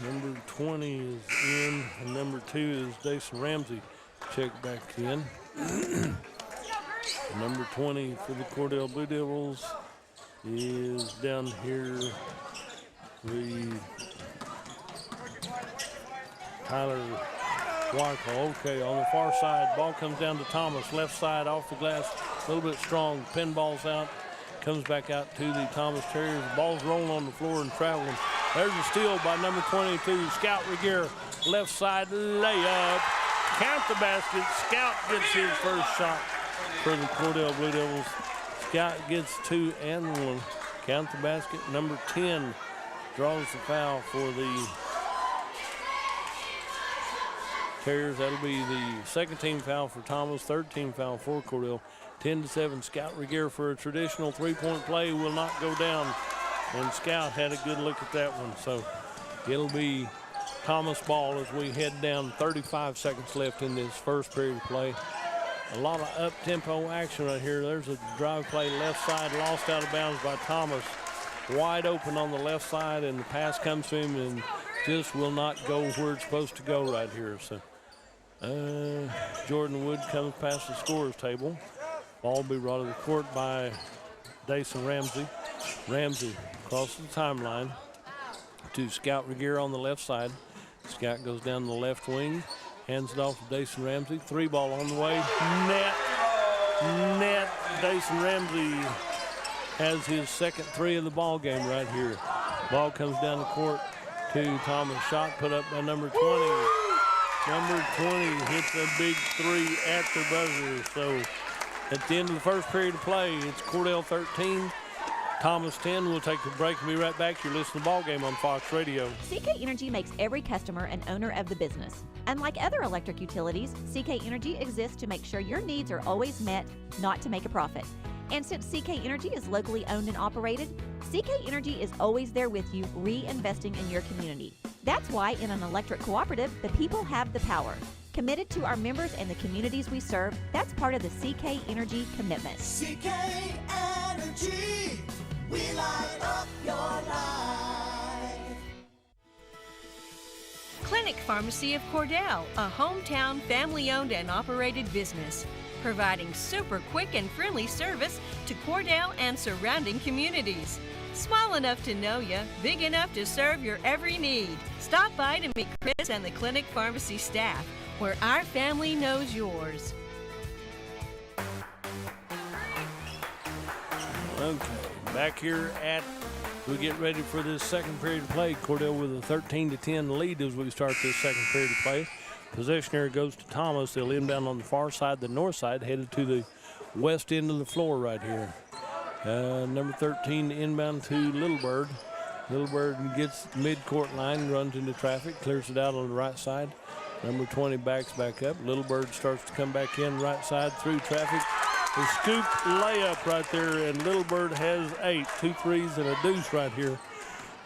Number 20 is in, and number 2 is Dason Ramsey. Check back in. Number 20 for the Cordell Blue Devils is down here. Tyler Wyckoff. Okay, on the far side, ball comes down to Thomas. Left side off the glass, a little bit strong. Pinball's out, comes back out to the Thomas Terriers. The ball's rolling on the floor and traveling. There's a steal by number 22, Scout Regier. Left side layup. Count the basket. Scout gets his first shot for the Cordell Blue Devils. Scout gets 2 and 1. Count the basket. Number 10 draws the foul for the Terriers. That'll be the second team foul for Thomas, third team foul for Cordell. 10-7. Scout Regier for a traditional 3-point play will not go down. And Scout had a good look at that one. So it'll be Thomas ball as we head down. 35 seconds left in this first period of play. A lot of up-tempo action right here. There's a drive play left side, lost out of bounds by Thomas. Wide open on the left side, and the pass comes to him and just will not go where it's supposed to go right here. So Jordan Wood comes past the scorer's table. Ball will be brought to the court by Dason Ramsey. Ramsey crosses the timeline to Scout Regier on the left side. Scout goes down the left wing, hands it off to Dason Ramsey. 3 ball on the way. Net. Dason Ramsey has his second 3 of the ball game right here. Ball comes down the court to Thomas. Shot put up by number 20. Number 20 hits a big 3 at the buzzer. So at the end of the first period of play, it's Cordell 13, Thomas 10. We'll take the break and be right back. You're listening to Ballgame on Fox Radio. CK Energy makes every customer an owner of the business. Unlike other electric utilities, CK Energy exists to make sure your needs are always met, not to make a profit. And since CK Energy is locally owned and operated, CK Energy is always there with you, reinvesting in your community. That's why in an electric cooperative, the people have the power. Committed to our members and the communities we serve, that's part of the CK Energy commitment. CK Energy, we light up your life. Clinic Pharmacy of Cordell, a hometown family-owned and operated business, providing super quick and friendly service to Cordell and surrounding communities. Small enough to know you, big enough to serve your every need. Stop by to meet Chris and the Clinic Pharmacy staff, where our family knows yours. Okay, back here we get ready for this second period of play. Cordell with a 13-10 lead as we start this second period of play. Possession here goes to Thomas. They'll inbound on the far side, the north side, headed to the west end of the floor right here. Number 13 inbound to Little Bird. Little Bird gets mid-court line, runs into traffic, clears it out on the right side. Number 20 backs back up. Little Bird starts to come back in right side through traffic. A scoop layup right there, and Little Bird has 8, 2 threes and a deuce right here.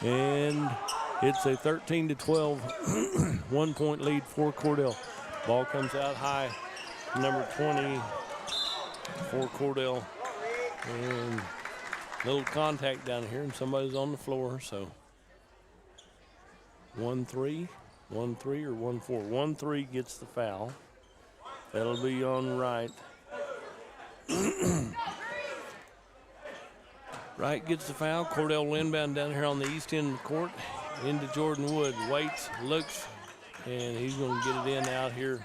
And it's a 13-12 1-point lead for Cordell. Ball comes out high. Number 20 for Cordell. And little contact down here, and somebody's on the floor. So 1-3 or 1-4. 1-3 gets the foul. That'll be on Wright. Wright gets the foul. Cordell will inbound down here on the east end of the court into Jordan Wood. Waits, looks, and he's going to get it in out here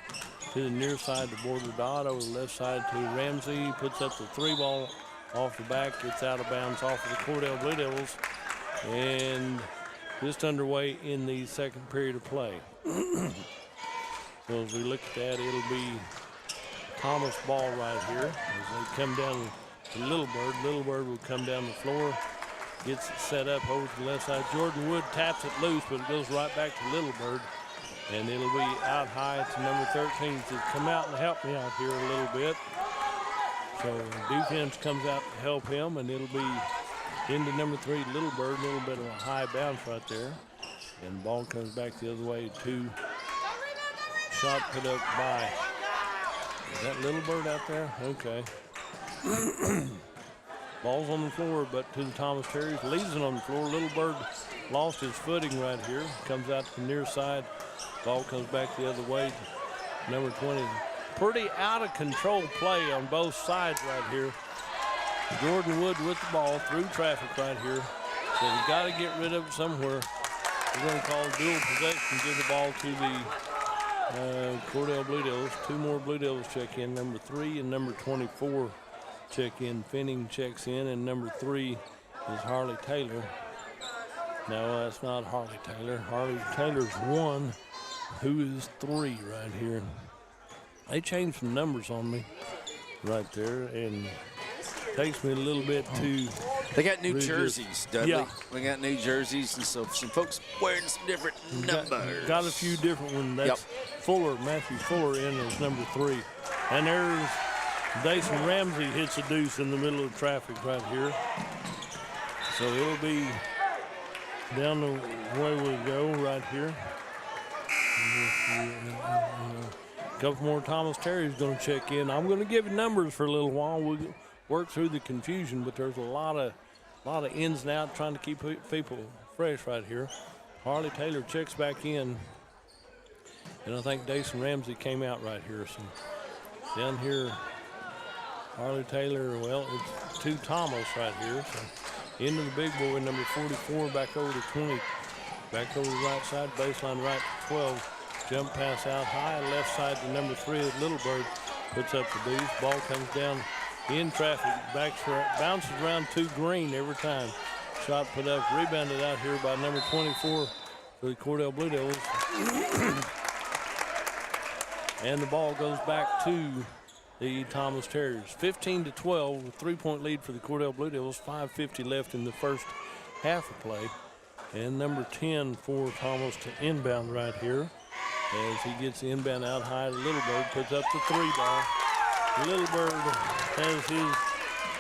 to the near side to Border Dodd. Over the left side to Ramsey. Puts up the 3 ball off the back. It's out of bounds off of the Cordell Blue Devils. And just underway in the second period of play. So as we look at that, it'll be Thomas ball right here as they come down to Little Bird. Little Bird will come down the floor, gets it set up over to the left side. Jordan Wood taps it loose, but it goes right back to Little Bird. And it'll be out high to number 13 to come out and help me out here a little bit. So defense comes out to help him, and it'll be into number 3, Little Bird. A little bit of a high bounce right there. And the ball comes back the other way to shot put up by, is that Little Bird out there? Okay. Ball's on the floor, but to the Thomas Terriers. Leaves it on the floor. Little Bird lost his footing right here. Comes out to the near side. Ball comes back the other way. Number 20. Pretty out of control play on both sides right here. Jordan Wood with the ball through traffic right here. So you got to get rid of it somewhere. We're going to call dual possession, give the ball to the Cordell Blue Devils. 2 more Blue Devils check in. Number 3 and number 24 check in. Finning checks in, and number 3 is Harley Taylor. No, that's not Harley Taylor. Harley Taylor's 1. Who is 3 right here? They changed some numbers on me right there, and takes me a little bit to. They got new jerseys, Dudley. Yeah. They got new jerseys, and so some folks wearing some different numbers. Got a few different ones. That's Fuller, Matthew Fuller in as number 3. And there's Dason Ramsey hits a deuce in the middle of traffic right here. So it'll be down the way we go right here. A couple more Thomas Terry's going to check in. I'm going to give you numbers for a little while. We'll work through the confusion, but there's a lot of ins and outs trying to keep people fresh right here. Harley Taylor checks back in, and I think Dason Ramsey came out right here. So down here, Harley Taylor, well, it's 2 Thomas right here. So into the big boy, number 44, back over to 20. Back over the right side, baseline right to 12. Jump pass out high, left side to number 3 is Little Bird. Puts up the deuce. Ball comes down in traffic, bounces around to Green every time. Shot put up, rebounded out here by number 24 for the Cordell Blue Devils. And the ball goes back to the Thomas Terriers. 15-12, a 3-point lead for the Cordell Blue Devils. 5:50 left in the first half of play. And number 10 for Thomas to inbound right here. As he gets the inbound out high, Little Bird puts up the 3 ball. Little Bird has his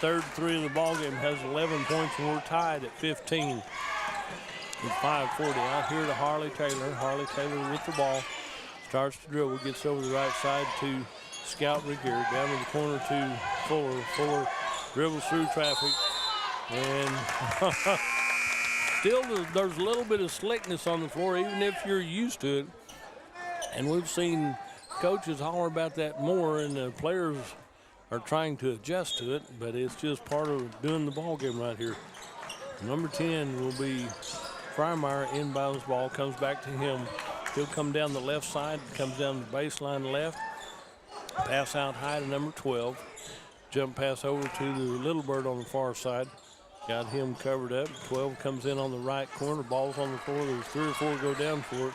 3rd 3 of the ball game, has 11 points, and we're tied at 15. With 5:40 out here to Harley Taylor. Harley Taylor with the ball. Starts to dribble, gets over the right side to Scout Regier. Down in the corner to Fuller. Fuller dribbles through traffic. And still there's a little bit of slickness on the floor, even if you're used to it. And we've seen coaches holler about that more, and the players are trying to adjust to it, but it's just part of doing the ball game right here. Number 10 will be Freimeyer. Inbounds ball comes back to him. He'll come down the left side, comes down the baseline left. Pass out high to number 12. Jump pass over to the Little Bird on the far side. Got him covered up. 12 comes in on the right corner. Ball's on the floor. There's 3 or 4 go down for it.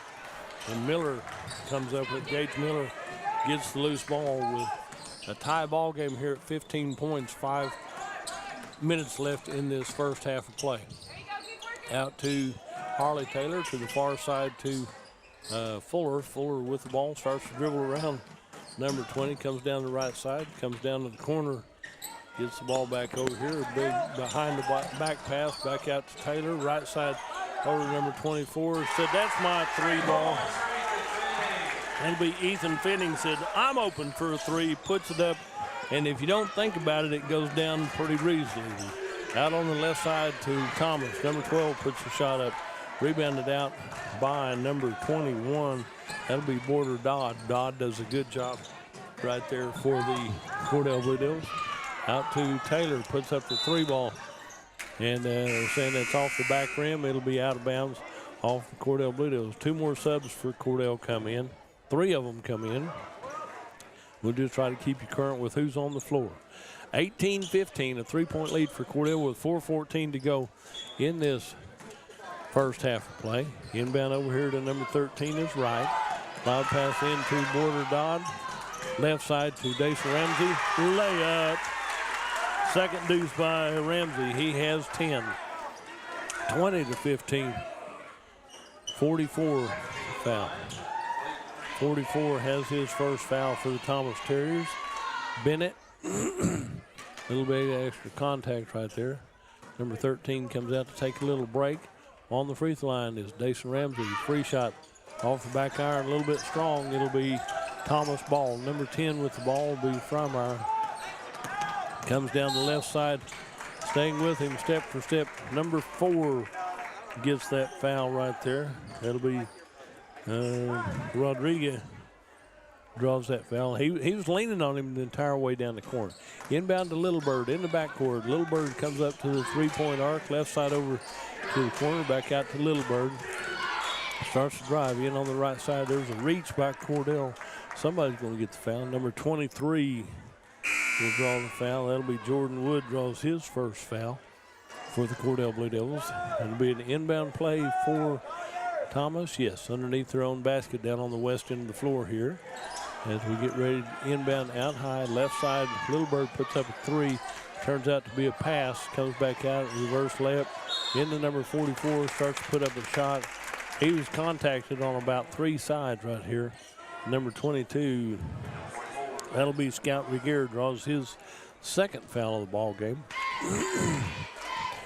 And Miller comes up with Gage Miller, gets the loose ball with a tie ball game here at 15 points, 5 minutes left in this first half of play. Out to Harley Taylor to the far side to Fuller. Fuller with the ball, starts to dribble around. Number 20 comes down the right side, comes down to the corner, gets the ball back over here. Big behind the back pass, back out to Taylor, right side over to number 24. Said, that's my 3 ball. That'll be Ethan Fitting. Said, I'm open for a 3, puts it up. And if you don't think about it, it goes down pretty easily. Out on the left side to Thomas. Number 12 puts the shot up. Rebounded out by number 21. That'll be Border Dodd. Dodd does a good job right there for the Cordell Blue Devils. Out to Taylor, puts up the 3 ball. And saying that's off the back rim. It'll be out of bounds off the Cordell Blue Devils. 2 more subs for Cordell come in. 3 of them come in. We'll just try to keep you current with who's on the floor. 18-15, a 3-point lead for Cordell with 4:14 to go in this first half of play. Inbound over here to number 13 is right. Loud pass into Border Dodd. Left side to Dason Ramsey. Layup. Second deuce by Ramsey. He has 10. 20-15. 44 foul. 44 has his first foul for the Thomas Terriers. Bennett, a little bit of extra contact right there. Number 13 comes out to take a little break. On the free throw line is Dason Ramsey. Free shot off the back iron, a little bit strong. It'll be Thomas Ball. Number 10 with the ball will be Freimeyer. Comes down the left side, staying with him step for step. Number 4 gets that foul right there. That'll be Rodriguez draws that foul. He was leaning on him the entire way down the corner. Inbound to Little Bird in the backcourt. Little Bird comes up to the 3-point arc, left side over to the corner, back out to Little Bird. Starts to drive in on the right side. There's a reach by Cordell. Somebody's going to get the foul. Number 23 will draw the foul. That'll be Jordan Wood draws his first foul for the Cordell Blue Devils. It'll be an inbound play for Thomas, yes, underneath their own basket down on the west end of the floor here. As we get ready to inbound out high, left side, Little Bird puts up a 3. Turns out to be a pass, comes back out, reverse layup. Into number 44, starts to put up a shot. He was contacted on about 3 sides right here. Number 22, that'll be Scout Regier, draws his second foul of the ball game.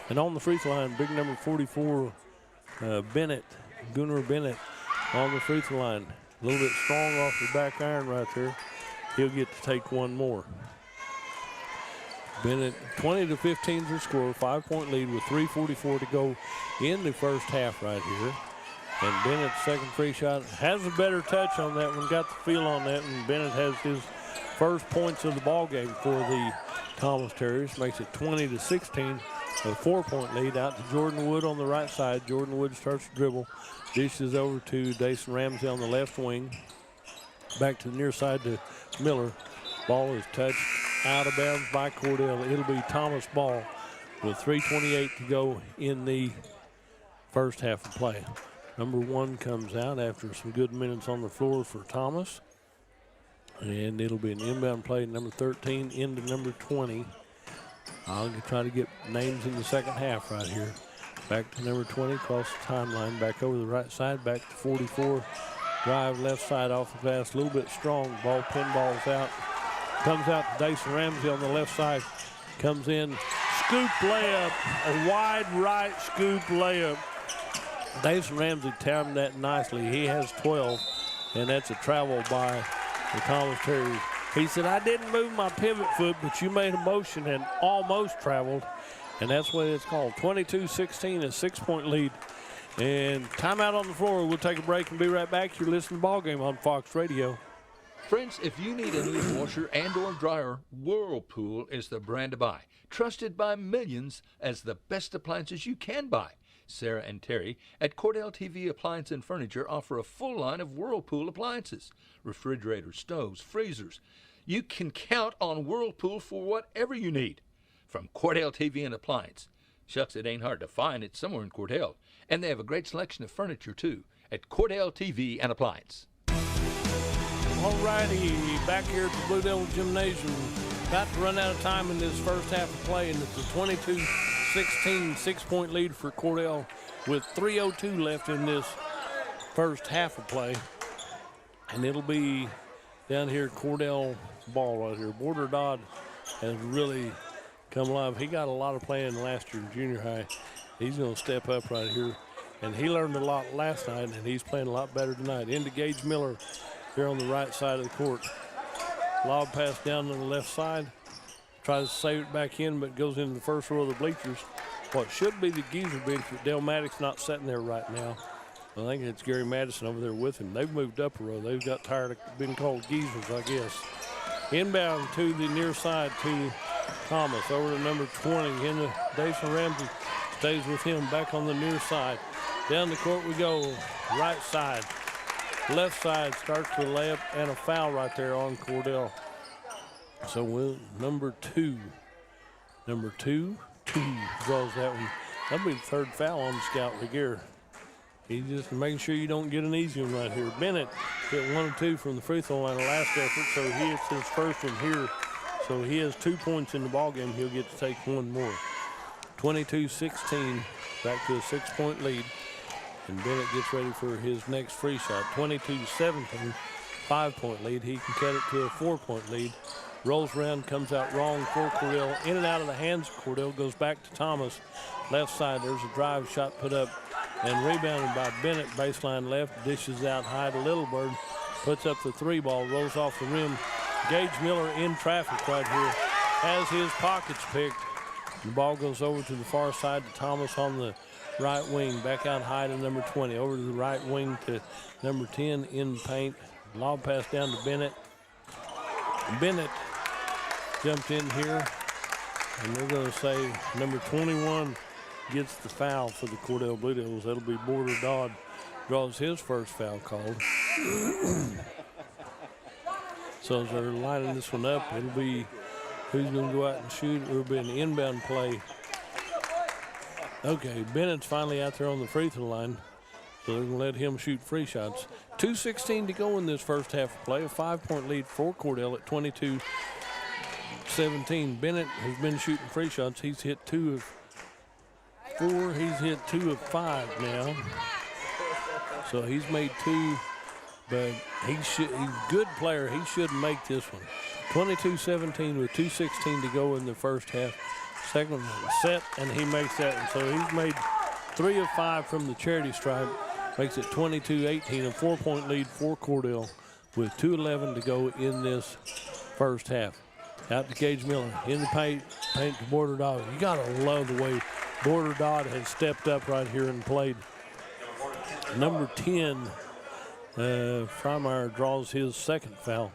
And on the free throw line, big number 44, Gunnar Bennett on the free throw line. A little bit strong off the back iron right there. He'll get to take one more. Bennett, 20-15 is the score, 5-point lead with 3:44 to go in the first half right here. And Bennett's second free shot has a better touch on that one, got the feel on that, and Bennett has his first points of the ball game for the Thomas Terriers. Makes it 20-16, a 4-point lead out to Jordan Wood on the right side. Jordan Wood starts to dribble, dishes over to Dason Ramsey on the left wing. Back to the near side to Miller. Ball is touched out of bounds by Cordell. It'll be Thomas Ball with 3:28 to go in the first half of play. Number 1 comes out after some good minutes on the floor for Thomas. And it'll be an inbound play, number 13 into number 20. I'll try to get names in the second half right here. Back to number 20, across the timeline, back over the right side, back to 44. Drive left side off the pass, a little bit strong. Ball pinballs out. Comes out to Dason Ramsey on the left side. Comes in, scoop layup, a wide right scoop layup. Dason Ramsey timed that nicely. He has 12, and that's a travel by the Thomas Terriers. He said, I didn't move my pivot foot, but you made a motion and almost traveled. And that's what it's called. 22-16, a 6-point lead. And timeout on the floor. We'll take a break and be right back. You're listening to Ballgame on Fox Radio. Friends, if you need a new washer and or dryer, Whirlpool is the brand to buy. Trusted by millions as the best appliances you can buy. Sarah and Terry at Cordell TV Appliance and Furniture offer a full line of Whirlpool appliances. Refrigerators, stoves, freezers. You can count on Whirlpool for whatever you need. From Cordell TV and Appliance. Shucks, it ain't hard to find. It's somewhere in Cordell. And they have a great selection of furniture, too, at Cordell TV and Appliance. All righty, back here at the Blue Devil Gymnasium. About to run out of time in this first half of play, and it's a 22-16 6-point lead for Cordell with 3:02 left in this first half of play. And it'll be down here Cordell ball right here. Border Dodd has really come alive. He got a lot of playing last year in junior high. He's going to step up right here. And he learned a lot last night, and he's playing a lot better tonight. Into Gage Miller here on the right side of the court. Lob pass down on the left side. Tries to save it back in, but goes into the first row of the bleachers. What should be the Geezer bench, but Dale Maddox not sitting there right now. I think it's Gary Madison over there with him. They've moved up a row. They've got tired of being called Geezers, I guess. Inbound to the near side to Thomas. Over to number 20. Into Dason Ramsey. Stays with him back on the near side. Down the court we go. Right side. Left side starts with a layup and a foul right there on Cordell. So with number two draws that one. That'll be the third foul on the Scout Laguerre. He's just making sure you don't get an easy one right here. Bennett hit 1 or 2 from the free throw line the last effort, so he hits his first one here. So he has 2 points in the ballgame. He'll get to take one more. 22-16, back to a 6-point lead. And Bennett gets ready for his next free shot. 22-17, 5-point lead. He can cut it to a 4-point lead. Rolls around, comes out wrong for Cordell. In and out of the hands of Cordell, goes back to Thomas. Left side, there's a drive shot put up and rebounded by Bennett. Baseline left, dishes out high to Littlebird. Puts up the 3 ball, rolls off the rim. Gage Miller in traffic right here. Has his pockets picked. The ball goes over to the far side to Thomas on the right wing. Back out high to number 20. Over to the right wing to number 10 in paint. Lob pass down to Bennett. Bennett jumped in here. And they're going to say number 21 gets the foul for the Cordell Blue Devils. That'll be Border Dodd. Draws his first foul called. So as they're lining this one up, it'll be who's going to go out and shoot. It'll be an inbound play. Okay, Bennett's finally out there on the free throw line, so they're going to let him shoot free shots. 2:16 to go in this first half of play. A 5-point lead for Cordell at 22-17. Bennett has been shooting free shots. He's hit 2 of 4. He's hit 2 of 5 now. So he's made 2, but he's a good player. He should make this one. 22-17 with 2:16 to go in the first half. Second set, and he makes that one. So he's made 3 of 5 from the charity stripe. Makes it 22-18, a 4-point lead for Cordell with 2:11 to go in this first half. Out to Gage Miller, in the paint to Border Dodd. You gotta love the way Border Dodd has stepped up right here and played. Number 10, Freimeyer draws his second foul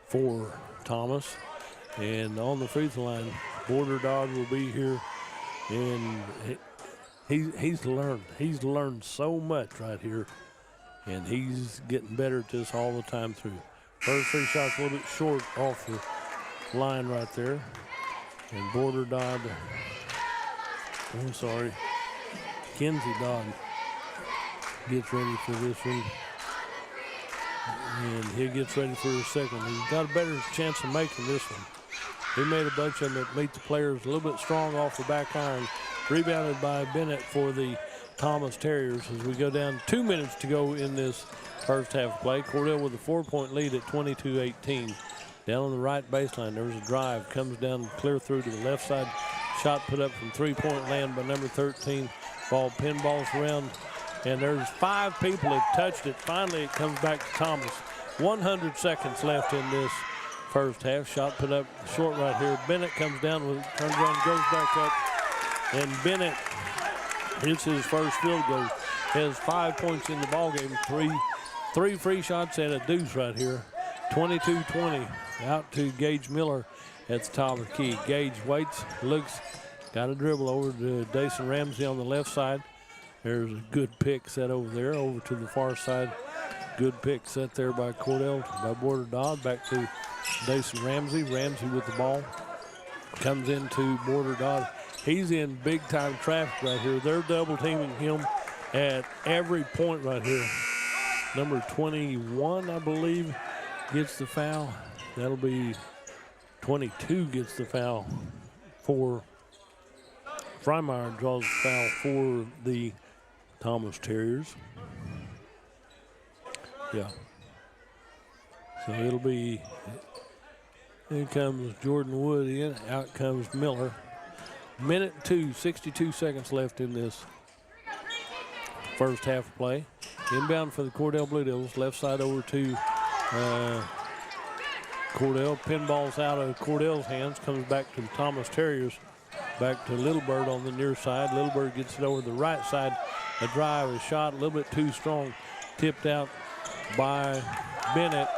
for Thomas. And on the free throw line, Border Dodd will be here, and he's learned. He's learned so much right here, and he's getting better at this all the time through. First free shot's a little bit short off the line right there, and Border Dodd, Kenzie Dodd gets ready for this one, and he gets ready for his second. He's got a better chance of making this one. He made a bunch of them that meet the players a little bit strong off the back iron. Rebounded by Bennett for the Thomas Terriers as we go down 2 minutes to go in this first half of play. Cordell with a 4-point lead at 22-18. Down on the right baseline, there's a drive. Comes down clear through to the left side. Shot put up from 3-point land by number 13. Ball pinballs around. And there's 5 people that touched it. Finally, it comes back to Thomas. 100 seconds left in this first half. Shot put up short right here. Bennett comes down with it, turns around, goes back up. And Bennett hits his first field goal. Has 5 points in the ballgame. Three free shots and a deuce right here. 22-20. Out to Gage Miller at the top of the key. Gage waits, looks, got a dribble over to Dason Ramsey on the left side. There's a good pick set over there, over to the far side. Good pick set there by Cordell, by Border Dodd. Back to Dason Ramsey. Ramsey with the ball. Comes into Border Dodd. He's in big-time traffic right here. They're double-teaming him at every point right here. Number 21, I believe, gets the foul. That'll be 22 gets the foul for Freimeyer, draws the foul for the Thomas Terriers. Yeah. So it'll be, in comes Jordan Wood in, out comes Miller. Minute 2, 62 seconds left in this first half of play. Inbound for the Cordell Blue Devils, left side over to Cordell. Pinball's out of Cordell's hands, comes back to the Thomas Terriers. Back to Little Bird on the near side. Little Bird gets it over the right side. A drive, a shot, a little bit too strong. Tipped out by Bennett.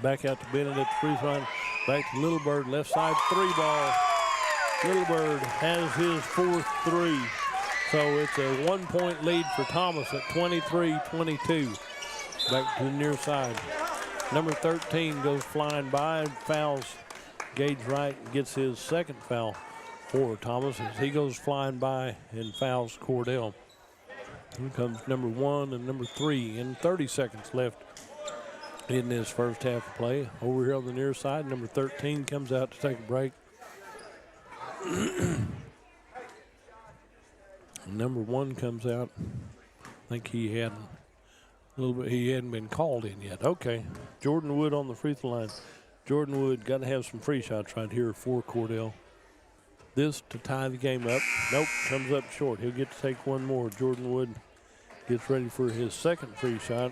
Back out to Bennett at the free throw line. Back to Little Bird, left side, 3-ball. Little Bird has his 4th 3. So it's a 1-point lead for Thomas at 23-22. Back to the near side. Number 13 goes flying by, fouls Gage Wright, gets his 2nd foul for Thomas as he goes flying by and fouls Cordell. Here comes number 1 and number 3, and 30 seconds left in this first half of play. Over here on the near side, number 13 comes out to take a break. Number 1 comes out. I think he had a little bit, he hadn't been called in yet. Okay, Jordan Wood on the free throw line. Jordan Wood got to have some free shots right here for Cordell. This to tie the game up. Nope, comes up short. He'll get to take one more. Jordan Wood gets ready for his 2nd free shot.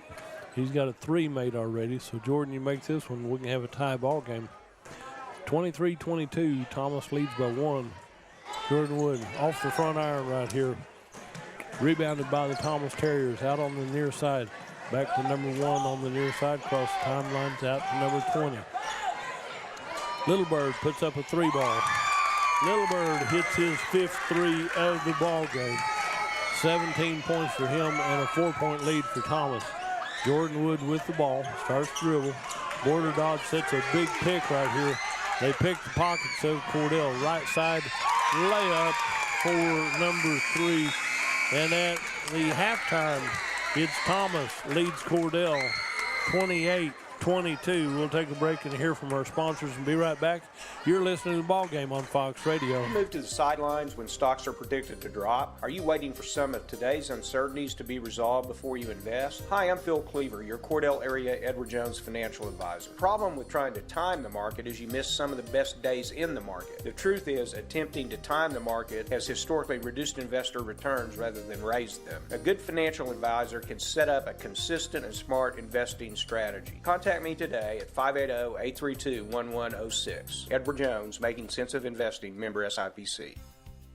He's got a 3 made already, so Jordan, you make this one, we can have a tie ball game. 23-22, Thomas leads by 1. Jordan Wood off the front iron right here. Rebounded by the Thomas Terriers out on the near side. Back to number 1 on the near side, cross the timelines out to number 20. Little Bird puts up a 3-ball. Little Bird hits his 5th 3 of the ball game. 17 points for him and a 4-point lead for Thomas. Jordan Wood with the ball, starts to dribble. Border Dodge sets a big pick right here. They pick the pockets of Cordell. Right side layup for number 3. And at the halftime, it's Thomas leads Cordell 28-22. We'll take a break and hear from our sponsors and be right back. You're listening to the Ball Game on Fox Radio. Move to the sidelines when stocks are predicted to drop. Are you waiting for some of today's uncertainties to be resolved before you invest? Hi, I'm Phil Cleaver, your Cordell area Edward Jones financial advisor. The problem with trying to time the market is you miss some of the best days in the market. The truth is, attempting to time the market has historically reduced investor returns rather than raised them. A good financial advisor can set up a consistent and smart investing strategy. Contact me today at 580-832-1106. Edward Jones, Making Sense of Investing, member SIPC.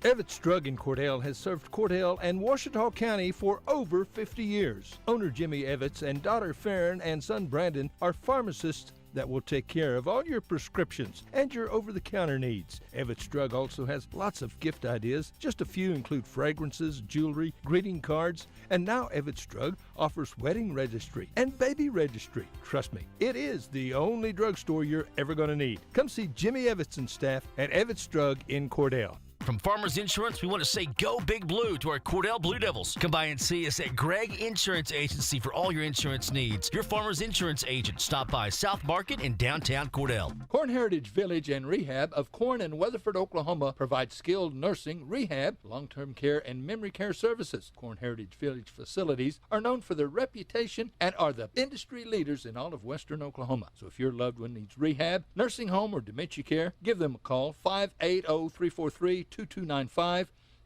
Evetts Drug in Cordell has served Cordell and Washita County for over 50 years. Owner Jimmy Evetts and daughter Farron and son Brandon are pharmacists that will take care of all your prescriptions and your over-the-counter needs. Evetts Drug also has lots of gift ideas. Just a few include fragrances, jewelry, greeting cards, and now Evetts Drug offers wedding registry and baby registry. Trust me, it is the only drugstore you're ever going to need. Come see Jimmy Evetts and staff at Evetts Drug in Cordell. From Farmers Insurance, we want to say go Big Blue to our Cordell Blue Devils. Come by and see us at Gregg Insurance Agency for all your insurance needs. Your Farmers Insurance agent. Stop by South Market in downtown Cordell. Corn Heritage Village and Rehab of Corn and Weatherford, Oklahoma provides skilled nursing, rehab, long-term care, and memory care services. Corn Heritage Village facilities are known for their reputation and are the industry leaders in all of western Oklahoma. So if your loved one needs rehab, nursing home, or dementia care, give them a call, 580-343-2295,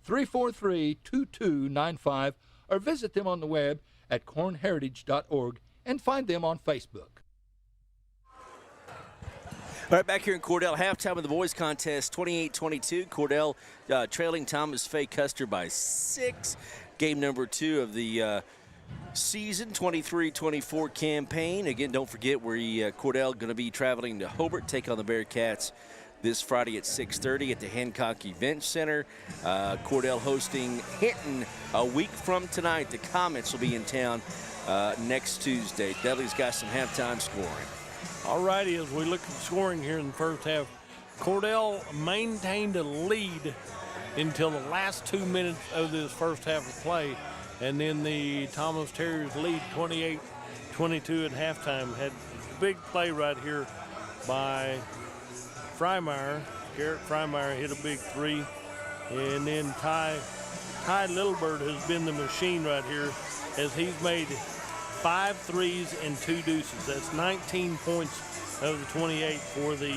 343-2295, or visit them on the web at cornheritage.org and find them on Facebook. All right, back here in Cordell, halftime of the boys contest, 28-22. Cordell trailing Thomas Fay Custer by 6. Game number 2 of the season 23-24 campaign. Again, don't forget Cordell going to be traveling to Hobart, take on the Bearcats this Friday at 6:30 at the Hancock Event Center. Cordell hosting Hinton a week from tonight. The Comets will be in town next Tuesday. Dudley's got some halftime scoring. All righty, as we look at scoring here in the first half, Cordell maintained a lead until the last 2 minutes of this first half of play. And then the Thomas Terriers lead 28-22 at halftime. Had a big play right here by Freimeyer. Garrett Freimeyer hit a big three. And then Ty Littlebird has been the machine right here as he's made 5 threes and 2 deuces. That's 19 points of the 28 for the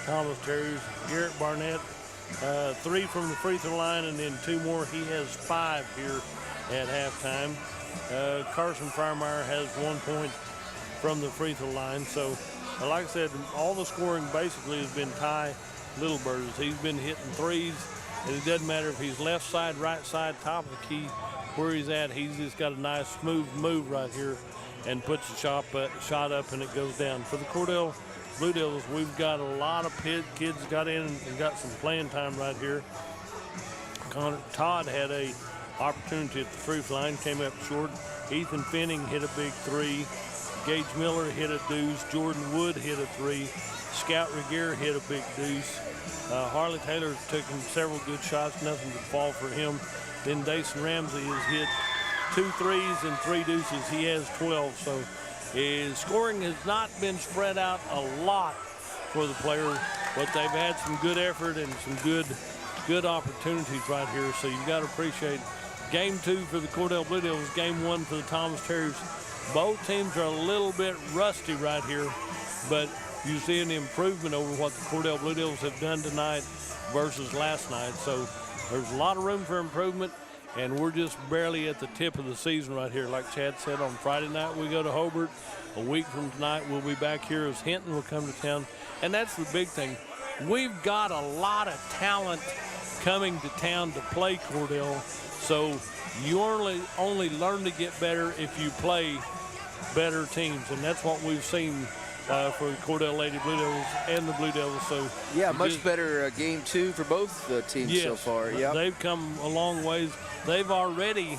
Thomas Terriers. Garrett Barnett, 3 from the free throw line and then 2 more. He has 5 here at halftime. Carson Freimeyer has 1 point from the free throw line. So, like I said, all the scoring basically has been Ty Littlebird. He's been hitting threes, and it doesn't matter if he's left side, right side, top of the key, where he's at. He's just got a nice smooth move right here and puts the shot up and it goes down. For the Cordell Blue Devils, we've got a lot of kids got in and got some playing time right here. Todd had a opportunity at the free throw line, came up short. Ethan Finning hit a big 3. Gage Miller hit a deuce. Jordan Wood hit a 3. Scout Regier hit a big deuce. Harley Taylor took him several good shots, nothing to fall for him. Then Dason Ramsey has hit 2 threes and 3 deuces. He has 12, so his scoring has not been spread out a lot for the players, but they've had some good effort and some good opportunities right here. So you've got to appreciate game 2 for the Cordell Blue Devils, game 1 for the Thomas Terriers. Both teams are a little bit rusty right here, but you see an improvement over what the Cordell Blue Devils have done tonight versus last night. So there's a lot of room for improvement, and we're just barely at the tip of the season right here. Like Chad said, on Friday night we go to Hobart. A week from tonight we'll be back here as Hinton will come to town, and that's the big thing. We've got a lot of talent coming to town to play Cordell, so you only learn to get better if you play better teams, and that's what we've seen for the Cordell Lady Blue Devils and the Blue Devils. So yeah, much better game 2 for both teams so far. Yeah, they've come a long ways. They've already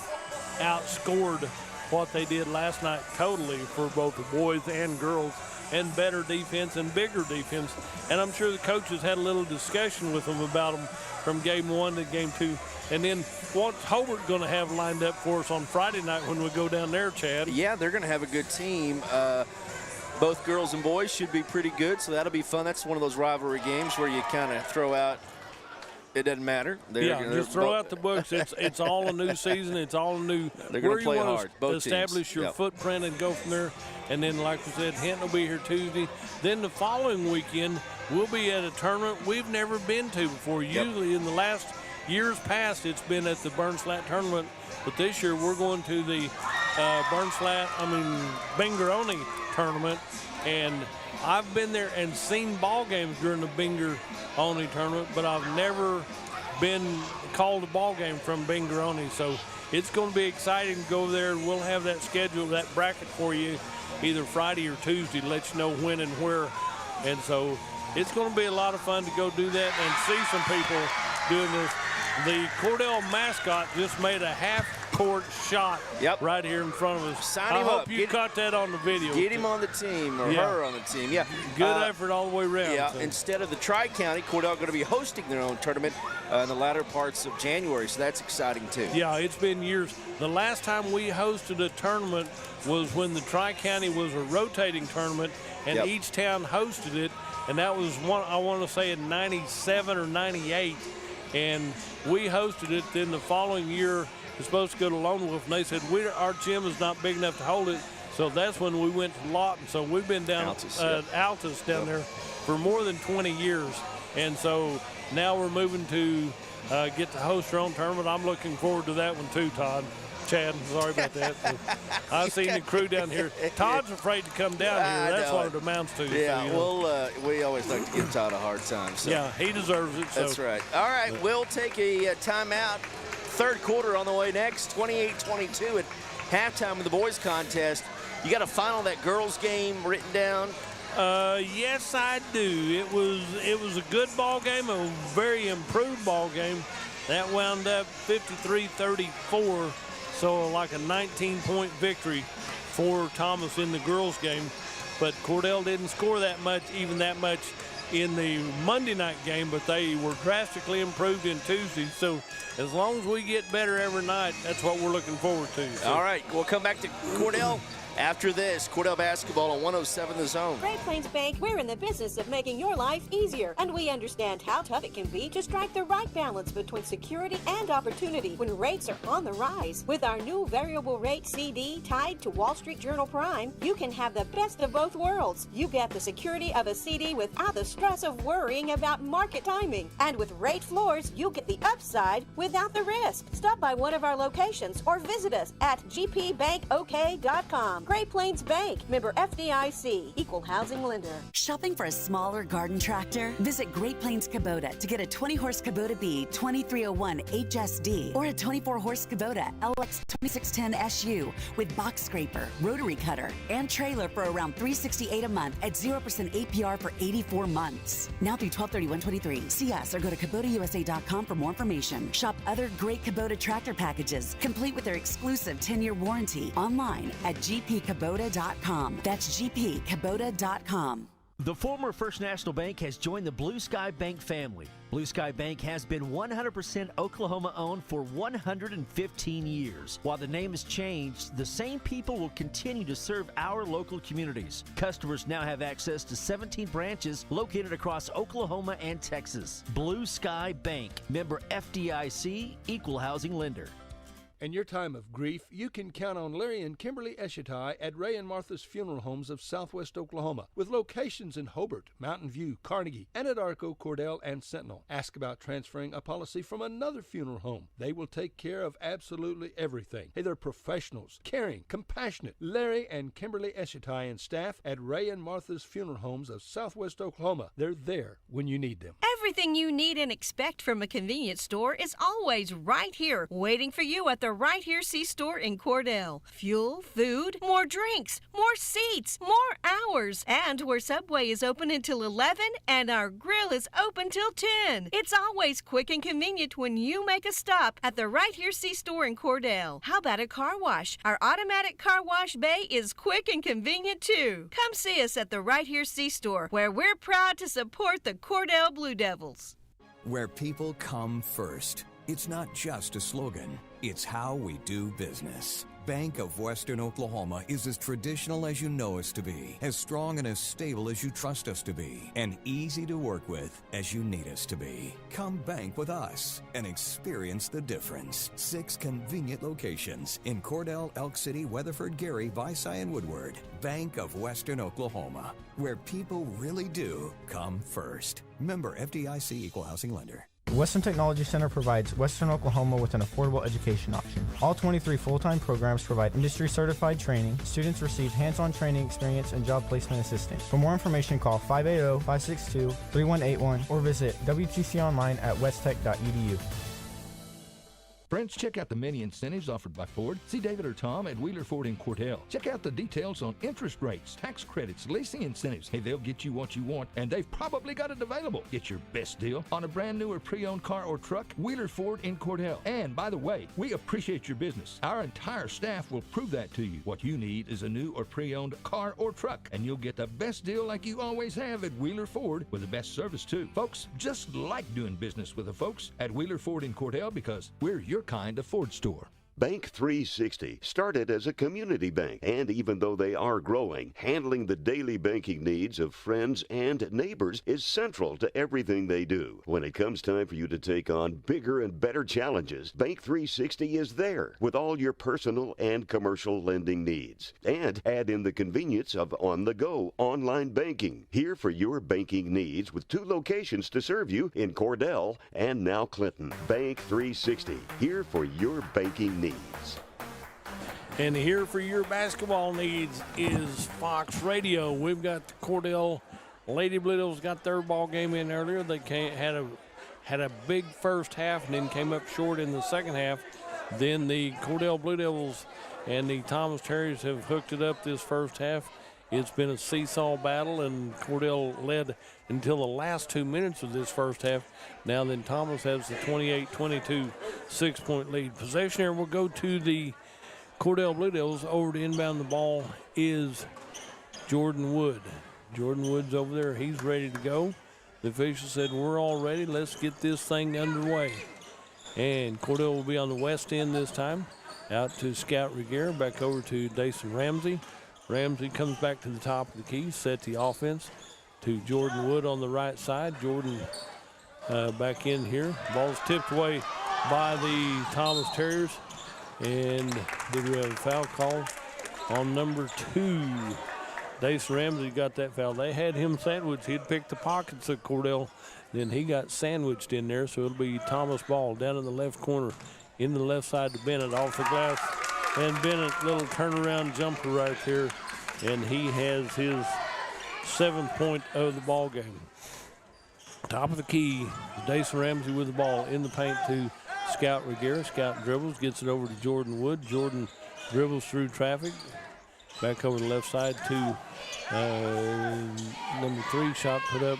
outscored what they did last night totally for both the boys and girls, and better defense and bigger defense. And I'm sure the coaches had a little discussion with them about them from game 1 to game 2. And then what's Hobart going to have lined up for us on Friday night when we go down there, Chad? Yeah, they're going to have a good team. Both girls and boys should be pretty good, so that'll be fun. That's one of those rivalry games where you kind of throw out, it doesn't matter. Just throw out the books. It's all a new season. It's all a new. They're going to play hard. Both establish teams. your footprint and go from there. And then, like we said, Hinton will be here Tuesday. Then the following weekend, we'll be at a tournament we've never been to before. Usually in the last years past, it's been at the Burns Flat tournament. But this year, we're going to the Bingeroni tournament. And I've been there and seen ball games during the Bingeroni tournament, but I've never been called a ball game from Bingeroni. So it's going to be exciting to go there. We'll have that schedule, that bracket for you, either Friday or Tuesday to let you know when and where. And so it's going to be a lot of fun to go do that and see some people doing this. The Cordell mascot just made a half-court shot right here in front of us. Sign him up. I up. hope you caught that on the video. Get him on the team, or her on the team. Yeah. Good effort all the way around. Yeah. So. Instead of the Tri-County, Cordell going to be hosting their own tournament in the latter parts of January, so that's exciting too. Yeah, it's been years. The last time we hosted a tournament was when the Tri-County was a rotating tournament, and each town hosted it, and that was I want to say in 97 or 98. And we hosted it. Then the following year, it's supposed to go to Lone Wolf, and they said our gym is not big enough to hold it. So that's when we went to Lawton. So we've been down Altus down there for more than 20 years. And so now we're moving to get to host our own tournament. I'm looking forward to that one too, Todd. Chad, sorry about that. I've seen the crew down here. Todd's afraid to come down here. That's what it amounts to. Yeah, so, we always like to give Todd a hard time. So. Yeah, he deserves it. That's right. All right, we'll take a timeout. Third quarter on the way next, 28-22 at halftime of the boys contest. You got a final that girls game written down? Yes, I do. It was a good ball game, a very improved ball game. That wound up 53-34. So like a 19-point victory for Thomas in the girls game. But Cordell didn't score that much in the Monday night game, but they were drastically improved in Tuesday. So as long as we get better every night, that's what we're looking forward to. So. All right, we'll come back to Cordell after this. Cordell basketball on 107 The Zone. Great Plains Bank, we're in the business of making your life easier, and we understand how tough it can be to strike the right balance between security and opportunity when rates are on the rise. With our new variable rate CD tied to Wall Street Journal Prime, you can have the best of both worlds. You get the security of a CD without the stress of worrying about market timing. And with rate floors, you get the upside without the risk. Stop by one of our locations or visit us at gpbankok.com. Great Plains Bank, member FDIC, equal housing lender. Shopping for a smaller garden tractor? Visit Great Plains Kubota to get a 20-horse Kubota B 2301 HSD or a 24-horse Kubota LX 2610 SU with box scraper, rotary cutter, and trailer for around $368 a month at 0% APR for 84 months. Now through 12/31/23. See us or go to KubotaUSA.com for more information. Shop other great Kubota tractor packages, complete with their exclusive 10-year warranty, online at gpkubota.com. That's gpkubota.com. The former First National Bank has joined the Blue Sky Bank family. Blue Sky Bank has been 100% Oklahoma-owned for 115 years. While the name has changed, the same people will continue to serve our local communities. Customers now have access to 17 branches located across Oklahoma and Texas. Blue Sky Bank, member FDIC, equal housing lender. In your time of grief, you can count on Larry and Kimberly Eshetai at Ray and Martha's Funeral Homes of Southwest Oklahoma, with locations in Hobart, Mountain View, Carnegie, Anadarko, Cordell, and Sentinel. Ask about transferring a policy from another funeral home. They will take care of absolutely everything. Hey, they're professionals, caring, compassionate. Larry and Kimberly Eshetai and staff at Ray and Martha's Funeral Homes of Southwest Oklahoma. They're there when you need them. Everything you need and expect from a convenience store is always right here, waiting for you at the Right Here C-Store in Cordell. Fuel, food, more drinks, more seats, more hours, and where Subway is open until 11 and our grill is open till 10. It's always quick and convenient when you make a stop at the Right Here C-Store in Cordell. How about a car wash? Our automatic car wash bay is quick and convenient too. Come see us at the Right Here C-Store, where we're proud to support the Cordell Blue Devils. Where people come first. It's not just a slogan, it's how we do business. Bank of Western Oklahoma is as traditional as you know us to be, as strong and as stable as you trust us to be, and easy to work with as you need us to be. Come bank with us and experience the difference. 6 convenient locations in Cordell, Elk City, Weatherford, Gary, Visay, and Woodward. Bank of Western Oklahoma, where people really do come first. Member FDIC, equal housing lender. The Western Technology Center provides Western Oklahoma with an affordable education option. All 23 full-time programs provide industry-certified training. Students receive hands-on training experience and job placement assistance. For more information, call 580-562-3181 or visit WTC online at westtech.edu. Friends, check out the many incentives offered by Ford. See David or Tom at Wheeler Ford in Cordell. Check out the details on interest rates, tax credits, leasing incentives. Hey, they'll get you what you want, and they've probably got it available. Get your best deal on a brand new or pre-owned car or truck. Wheeler Ford in Cordell. And by the way, we appreciate your business. Our entire staff will prove that to you. What you need is a new or pre-owned car or truck, and you'll get the best deal like you always have at Wheeler Ford, with the best service too. Folks, just like doing business with the folks at Wheeler Ford in Cordell, because we're your kind of Ford store. Bank 360 started as a community bank, and even though they are growing, handling the daily banking needs of friends and neighbors is central to everything they do. When it comes time for you to take on bigger and better challenges, Bank 360 is there with all your personal and commercial lending needs. And add in the convenience of on-the-go online banking, here for your banking needs with 2 locations to serve you in Cordell and now Clinton. Bank 360, here for your banking needs. And here for your basketball needs is Fox Radio. We've got the Cordell Lady Blue Devils got their ball game in earlier. They had a big first half and then came up short in the second half. Then the Cordell Blue Devils and the Thomas Terriers have hooked it up this first half. It's been a seesaw battle, and Cordell led until the last 2 minutes of this first half. Now then Thomas has the 28-22 6-point lead. Possession here will go to the Cordell Blue Devils. Over to inbound the ball is Jordan Wood. Jordan Wood's over there. He's ready to go. The official said, we're all ready. Let's get this thing underway. And Cordell will be on the west end this time. Out to Scout Regier, back over to Dason Ramsey. Ramsey comes back to the top of the key, set the offense to Jordan Wood on the right side. Jordan back in here. Ball's tipped away by the Thomas Terriers. And did we have a foul call on number 2? Dason Ramsey got that foul. They had him sandwiched. He'd picked the pockets of Cordell. Then he got sandwiched in there, so it'll be Thomas ball down in the left corner. In the left side to Bennett, off the glass. And Bennett, little turnaround jumper right there. And he has his 7th point of the ball game. Top of the key, Dason Ramsey with the ball in the paint to Scout Regier. Scout dribbles, gets it over to Jordan Wood. Jordan dribbles through traffic. Back over the left side to number 3, shot put up.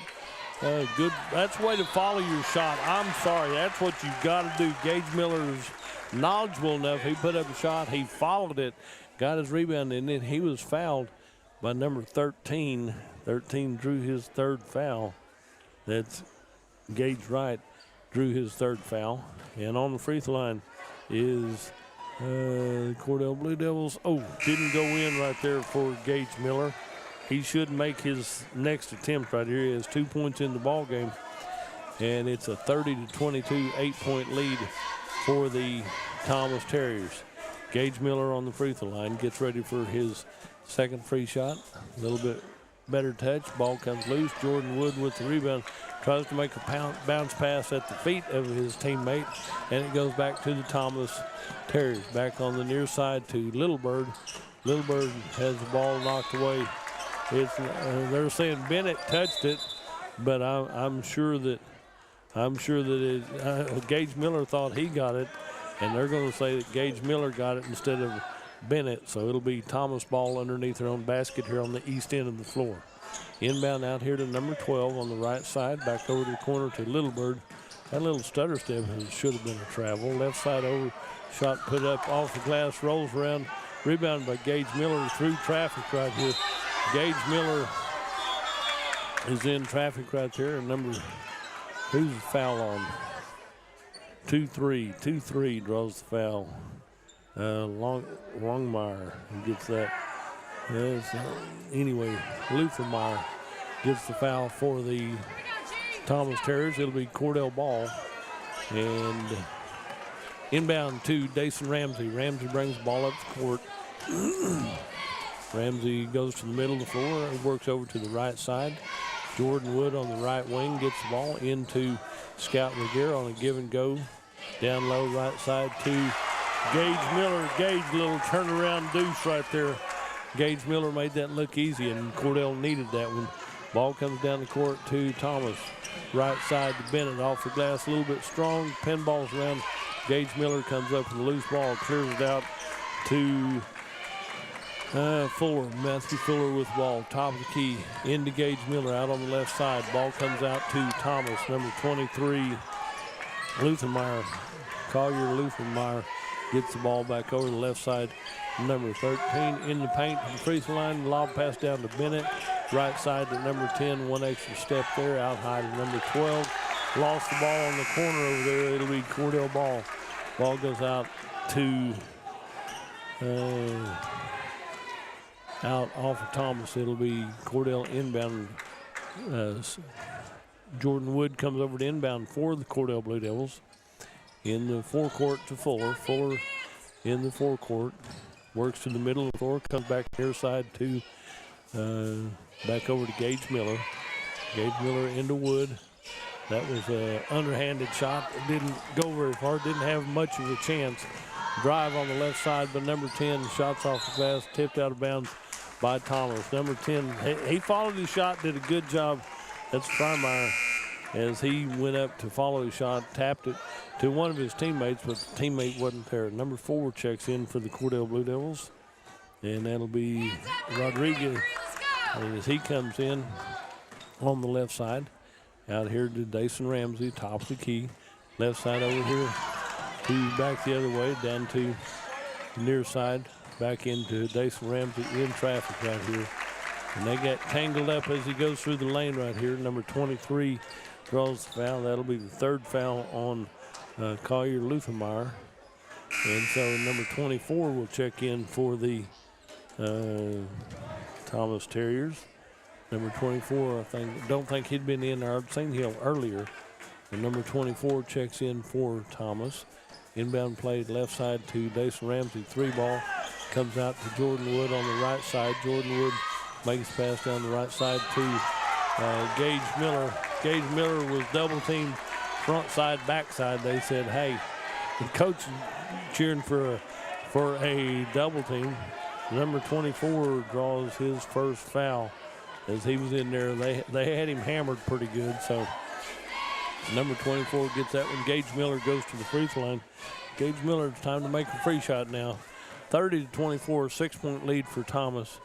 Good. That's the way to follow your shot. I'm sorry. That's what you've got to do. Gage Miller is knowledgeable enough. He put up a shot. He followed it, got his rebound, and then he was fouled by number 13. 13 drew his 3rd foul. That's Gage Wright drew his 3rd foul. And on the free throw line is Cordell Blue Devils. Oh, didn't go in right there for Gage Miller. He should make his next attempt right here. He has 2 points in the ball game, and it's a 30-22 8-point lead for the Thomas Terriers. Gage Miller on the free throw line gets ready for his 2nd free shot. A little bit better touch. Ball comes loose. Jordan Wood with the rebound tries to make a bounce pass at the feet of his teammate, and it goes back to the Thomas Terriers. Back on the near side to Little Bird. Little Bird has the ball knocked away. It's they're saying Bennett touched it, but I'm sure that Gage Miller thought he got it, and they're going to say that Gage Miller got it instead of Bennett. So it'll be Thomas ball underneath their own basket here on the east end of the floor. Inbound out here to number 12 on the right side, back over to the corner to Little Bird. That little stutter step should have been a travel. Left side over, shot put up off the glass, rolls around, rebounded by Gage Miller through traffic right here. Gage Miller is in traffic right there. And who's the foul on? 2-3 draws the foul. Longmire gets that. Anyway, Luthermeyer gets the foul for the Thomas Terriers. It'll be Cordell ball. And inbound to Dason Ramsey. Ramsey brings the ball up the court. Ramsey goes to the middle of the floor and works over to the right side. Jordan Wood on the right wing gets the ball into Scout Regier on a give and go. Down low right side to Gage Miller. Gage, little turnaround deuce right there. Gage Miller made that look easy, and Cordell needed that one. Ball comes down the court to Thomas. Right side to Bennett off the glass, a little bit strong. Pinballs around. Gage Miller comes up with a loose ball, clears it out to Fuller. Matthew Fuller with the ball, top of the key, into Gage Miller out on the left side. Ball comes out to Thomas, number 23, Luthermeyer. Collier Luthermeyer gets the ball back over the left side. Number 13 in the paint from the free throw line. Lob pass down to Bennett. Right side to number 10. One extra step there. Out high to number 12. Lost the ball on the corner over there. It'll be Cordell ball. Ball goes out to out off of Thomas. It'll be Cordell inbound. Jordan Wood comes over to inbound for the Cordell Blue Devils. In the forecourt to Fuller. Fuller in the forecourt. Works to the middle of the floor. Comes back near side to back over to Gage Miller. Gage Miller into Wood. That was an underhanded shot. It didn't go very far. Didn't have much of a chance. Drive on the left side, but number 10 shots off the glass, tipped out of bounds by Thomas. Number 10, he followed his shot, did a good job. That's Freimeyer as he went up to follow his shot, tapped it to one of his teammates, but the teammate wasn't there. Number 4 checks in for the Cordell Blue Devils, and that'll be Rodriguez as he comes in on the left side. Out here to Dason Ramsey, top of the key. Left side over here to back the other way, down to the near side. Back into Dason Ramsey in traffic right here. And they get tangled up as he goes through the lane right here. Number 23 draws the foul. That'll be the third foul on Collier Luthermeyer. And so number 24 will check in for the Thomas Terriers. Number 24, don't think he'd been in there. I'd seen him earlier. And number 24 checks in for Thomas. Inbound play left side to Dason Ramsey. 3-ball comes out to Jordan Wood on the right side. Jordan Wood makes pass down the right side to Gage Miller. Gage Miller was double teamed front side, back side. They said, hey, the coach cheering for a double team. Number 24 draws his first foul as he was in there. They had him hammered pretty good, so number 24 gets that one. Gage Miller goes to the free throw line. Gage Miller, it's time to make a free shot now. 30-24, 6-point lead for Thomas.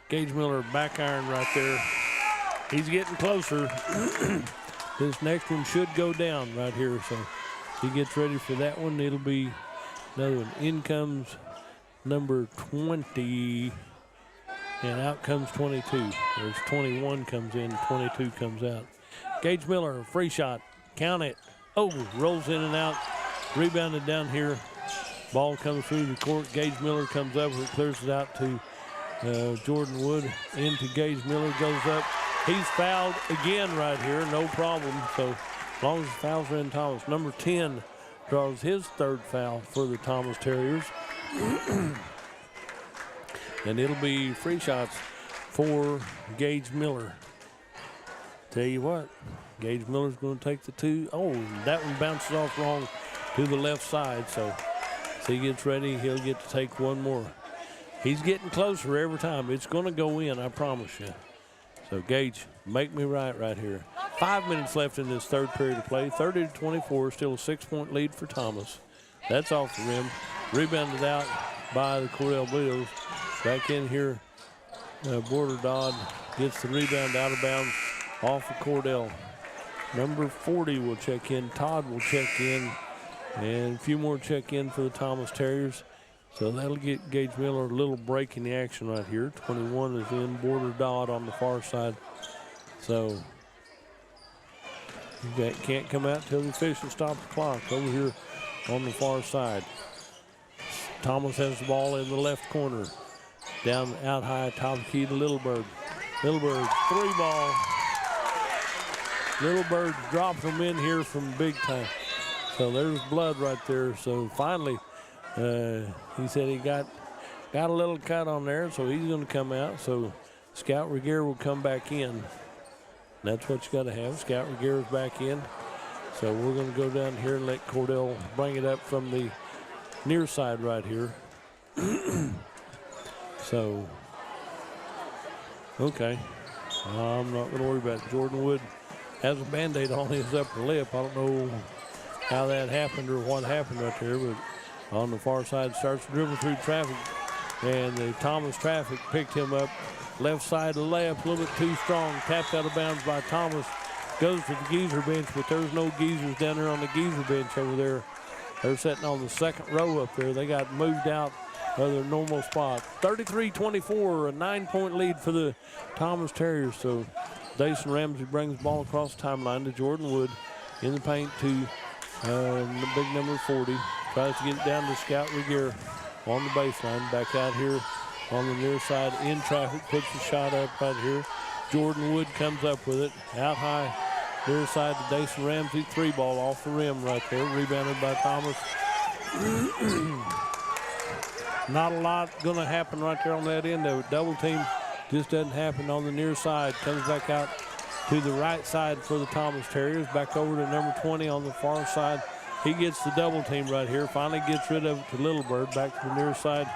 Gage Miller back iron right there. He's getting closer. This next one should go down right here, so he gets ready for that one. It'll be another one. In comes number 20, and out comes 22. There's 21 comes in, 22 comes out. Gage Miller, free shot. Count it. Oh, rolls in and out. Rebounded down here. Ball comes through the court. Gage Miller comes up and clears it out to Jordan Wood. Into Gage Miller, goes up. He's fouled again right here, no problem. So as long as the fouls are in Thomas. Number 10 draws his third foul for the Thomas Terriers. And it'll be free shots for Gage Miller. Tell you what, Gage Miller's going to take the two. Oh, that one bounces off wrong to the left side. So as he gets ready, he'll get to take one more. He's getting closer every time. It's going to go in, I promise you. So Gage, make me right here. 5 minutes left in this third period of play. 30-24, still a 6-point lead for Thomas. That's off the rim. Rebounded out by the Cordell Blue Devils. Back in here, Border Dodd gets the rebound out of bounds off of Cordell. Number 40 will check in. Todd will check in. And a few more check in for the Thomas Terriers. So that'll get Gage Miller a little break in the action right here. 21 is in. Border Dodd on the far side. So that can't come out till the official stops the clock over here on the far side. Thomas has the ball in the left corner. Down out high, top key to Littlebird. Littlebird, 3-ball. Littlebird drops them in here from big time. So there's blood right there. So finally, he said he got a little cut on there, so he's going to come out. So Scout Regier will come back in. That's what you got to have. Scout Regier is back in. So we're going to go down here and let Cordell bring it up from the near side right here. So, okay. I'm not going to worry about it. Jordan Wood has a Band-Aid on his upper lip. I don't know how that happened or what happened right there, but on the far side starts dribbling through traffic, and the Thomas traffic picked him up. Left side layup, a little bit too strong. Tapped out of bounds by Thomas. Goes to the Geezer bench, but there's no Geezers down there on the Geezer bench over there. They're sitting on the second row up there. They got moved out of their normal spot. 33-24, a 9-point lead for the Thomas Terriers. So Dason Ramsey brings the ball across the timeline to Jordan Wood in the paint to the big number 40. Tries to get it down to Scout Regier on the baseline. Back out here on the near side in traffic. Puts the shot up right here. Jordan Wood comes up with it. Out high near side to Dason Ramsey. 3-ball off the rim right there. Rebounded by Thomas. Not a lot going to happen right there on that end of it. Double team just doesn't happen on the near side. Comes back out to the right side for the Thomas Terriers. Back over to number 20 on the far side. He gets the double team right here. Finally gets rid of it to Littlebird. Back to the near side.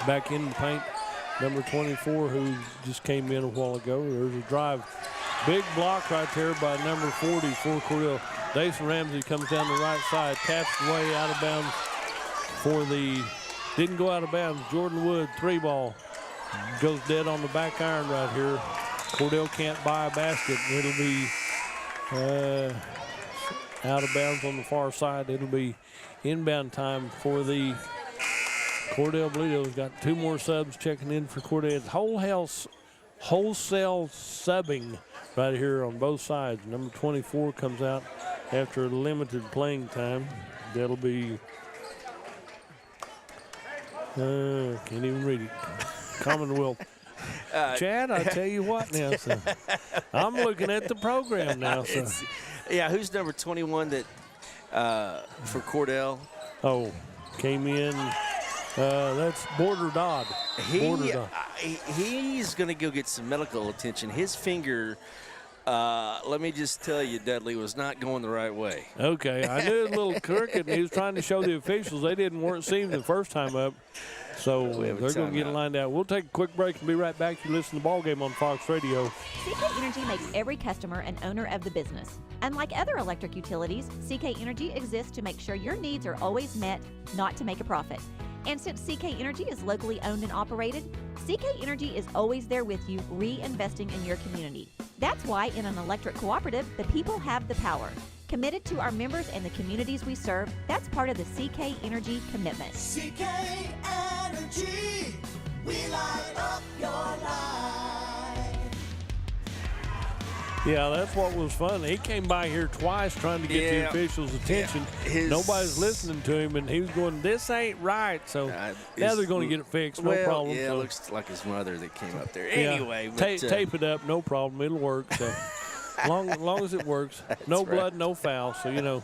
Back in the paint. Number 24 who just came in a while ago. There's a drive. Big block right there by number 40 for Cordell. Dason Ramsey comes down the right side. Taps way out of bounds for the... Didn't go out of bounds. Jordan Wood, 3-ball. Goes dead on the back iron right here. Cordell can't buy a basket. It'll be out of bounds on the far side. It'll be inbound time for the Cordell Blue Devils. Got 2 more subs checking in for Cordell. Whole house wholesale subbing right here on both sides. Number 24 comes out after limited playing time. That'll be, can't even read it. Commonwealth. Chad, I tell you what now, so I'm looking at the program now. So. Yeah, who's number 21 that for Cordell? Oh, came in. That's Border Dodd. He's going to go get some medical attention. His finger, let me just tell you, Dudley, was not going the right way. Okay, I knew it was a little crooked, and he was trying to show the officials they weren't seeing the first time up. So they're going to get lined out. We'll take a quick break and be right back. You listen to the ball game on Fox Radio. CK Energy makes every customer an owner of the business. Unlike other electric utilities, CK Energy exists to make sure your needs are always met, not to make a profit. And since CK Energy is locally owned and operated, CK Energy is always there with you, reinvesting in your community. That's why in an electric cooperative, the people have the power. Committed to our members and the communities we serve, that's part of the CK Energy commitment. CK Energy, we light up your life. Yeah, that's what was fun. He came by here twice trying to get the officials' attention. Nobody's listening to him, and he was going, this ain't right. So now they're going to get it fixed, no problem. Yeah, so. It looks like his mother that came up there. Yeah. Anyway. But, tape it up, no problem. It'll work. So. long as it works. No blood, no foul. So, you know.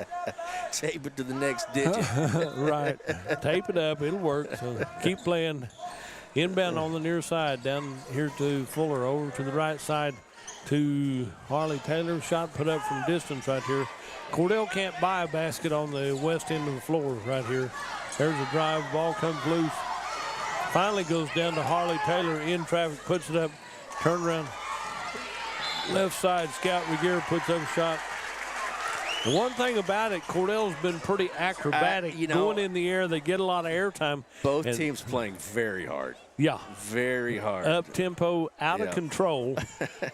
Tape it to the next digit. Right. Tape it up. It'll work. So keep playing. Inbound on the near side. Down here to Fuller. Over to the right side to Harley Taylor. Shot put up from distance right here. Cordell can't buy a basket on the west end of the floor right here. There's a drive. Ball comes loose. Finally goes down to Harley Taylor in traffic. Puts it up. Turn around. Left side, Scout Regier puts up a shot. The one thing about it, Cordell's been pretty acrobatic. Going in the air, they get a lot of airtime. Both teams playing very hard. Yeah. Very hard. Up tempo, out of control.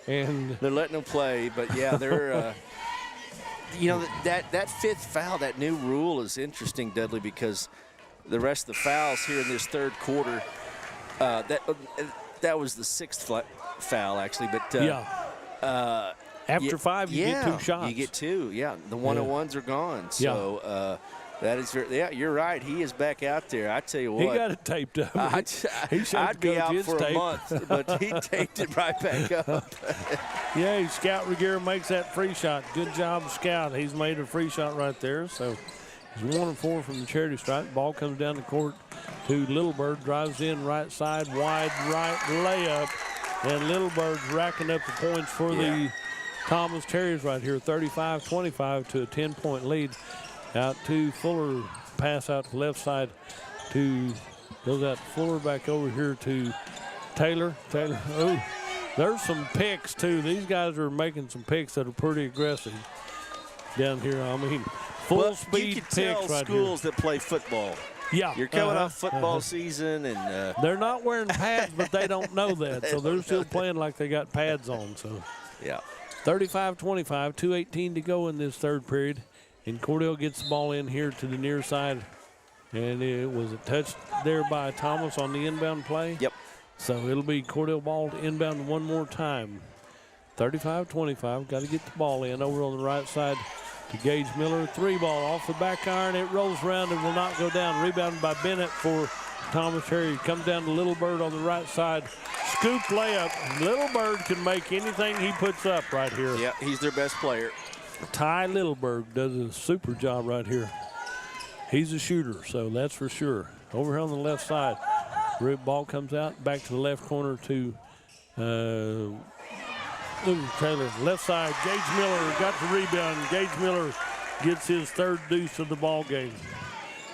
And they're letting them play, but yeah, they're that fifth foul, that new rule is interesting, Dudley, because the rest of the fouls here in this third quarter, that was the sixth foul actually, but after five, you get 2 shots. You get 2, yeah. The 101s are gone. So that is very, you're right. He is back out there. I tell you what. He got it taped up. I'd be out for a month, but he taped it right back up. Yeah, Scout Regier makes that free shot. Good job, Scout. He's made a free shot right there. So he's 1 and 4 from the charity stripe. Ball comes down the court to Little Bird. Drives in right side, wide right layup. And Little Bird's racking up the points for the Thomas Terriers right here, 35-25 to a 10-point lead. Out to Fuller, pass out to the left side goes out to Fuller, back over here to Taylor. Oh, there's some picks too. These guys are making some picks that are pretty aggressive down here. I mean, full speed you can picks tell right schools here. that play football. Yeah. You're coming off football season. And they're not wearing pads, but they don't know that. So they're still playing like they got pads on. So yeah. 35-25, 2:18 to go in this third period. And Cordell gets the ball in here to the near side. And it was a touch there by Thomas on the inbound play. Yep. So it'll be Cordell ball to inbound one more time. 35-25, got to get the ball in over on the right side to Gage Miller. 3 ball off the back iron. It rolls around and will not go down. Rebounded by Bennett for Thomas Harry. Comes down to Little Bird on the right side. Scoop layup. Little Bird can make anything he puts up right here. Yeah, he's their best player. Ty Littleberg does a super job right here. He's a shooter, so that's for sure. Over here on the left side, ball comes out, back to the left corner to Taylor. Left side, Gage Miller got the rebound. Gage Miller gets his 3rd deuce of the ball game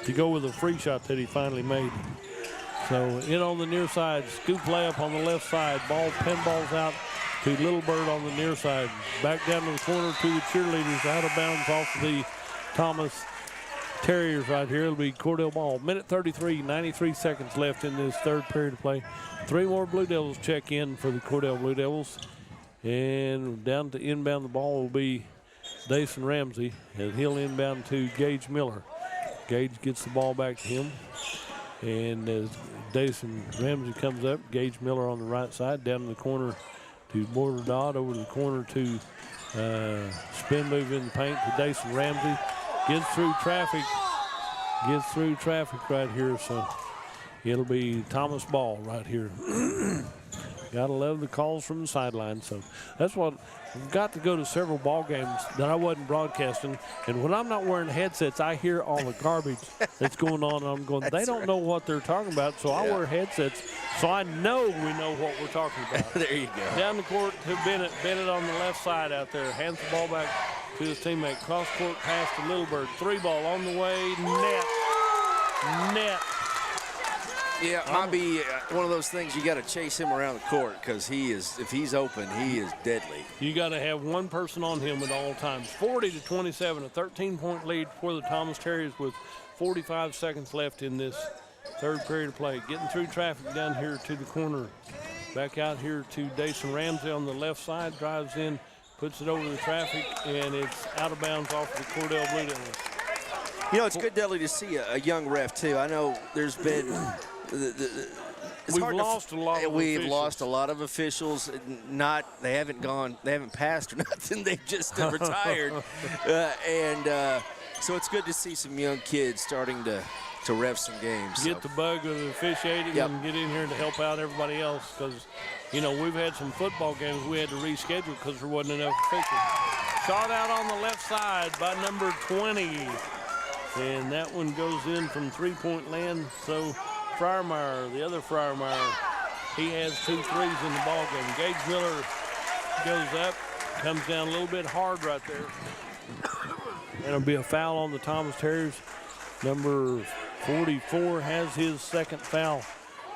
to go with a free shot that he finally made. So in on the near side, scoop layup on the left side. Pinballs out to Little Bird on the near side. Back down to the corner to the cheerleaders. Out of bounds off of the Thomas Terriers right here. It'll be Cordell ball. Minute 33, 93 seconds left in this third period of play. 3 more Blue Devils check in for the Cordell Blue Devils. And down to inbound the ball will be Dason Ramsey, and he'll inbound to Gage Miller. Gage gets the ball back to him. And as Dason Ramsey comes up, Gage Miller on the right side, down in the corner to Border Dodd, over to the corner to spin move in the paint to Dason Ramsey. Gets through traffic right here, so it'll be Thomas Ball right here. Gotta love the calls from the sideline. So that's what I've got to go to several ball games that I wasn't broadcasting. And when I'm not wearing headsets, I hear all the garbage that's going on. And I'm going, they don't know what they're talking about. So I wear headsets, so I know we know what we're talking about. There you go. Down the court to Bennett. Bennett on the left side out there. Hands the ball back to his teammate. Cross court pass to Littlebird. 3-ball on the way. Net. Yeah, it might be one of those things you got to chase him around the court because if he's open, he is deadly. You got to have one person on him at all times. 40-27, a 13-point lead for the Thomas Terriers with 45 seconds left in this third period of play. Getting through traffic down here to the corner. Back out here to Dason Ramsey on the left side. Drives in, puts it over the traffic, and it's out of bounds off of the Cordell Blue Devils. You know, it's good, Dudley, to see a young ref, too. I know there's been we've lost a lot of officials. They haven't passed or nothing. They've just retired. So it's good to see some young kids starting to ref some games. Get the bug of the officiating and get in here to help out everybody else because, you know, we've had some football games we had to reschedule because there wasn't enough officials. Shot out on the left side by number 20. And that one goes in from three-point land. So Freiermeyer, the other Freiermeyer, he has 2 threes in the ball game. Gage Miller goes up, comes down a little bit hard right there. That'll be a foul on the Thomas Terriers. Number 44 has his second foul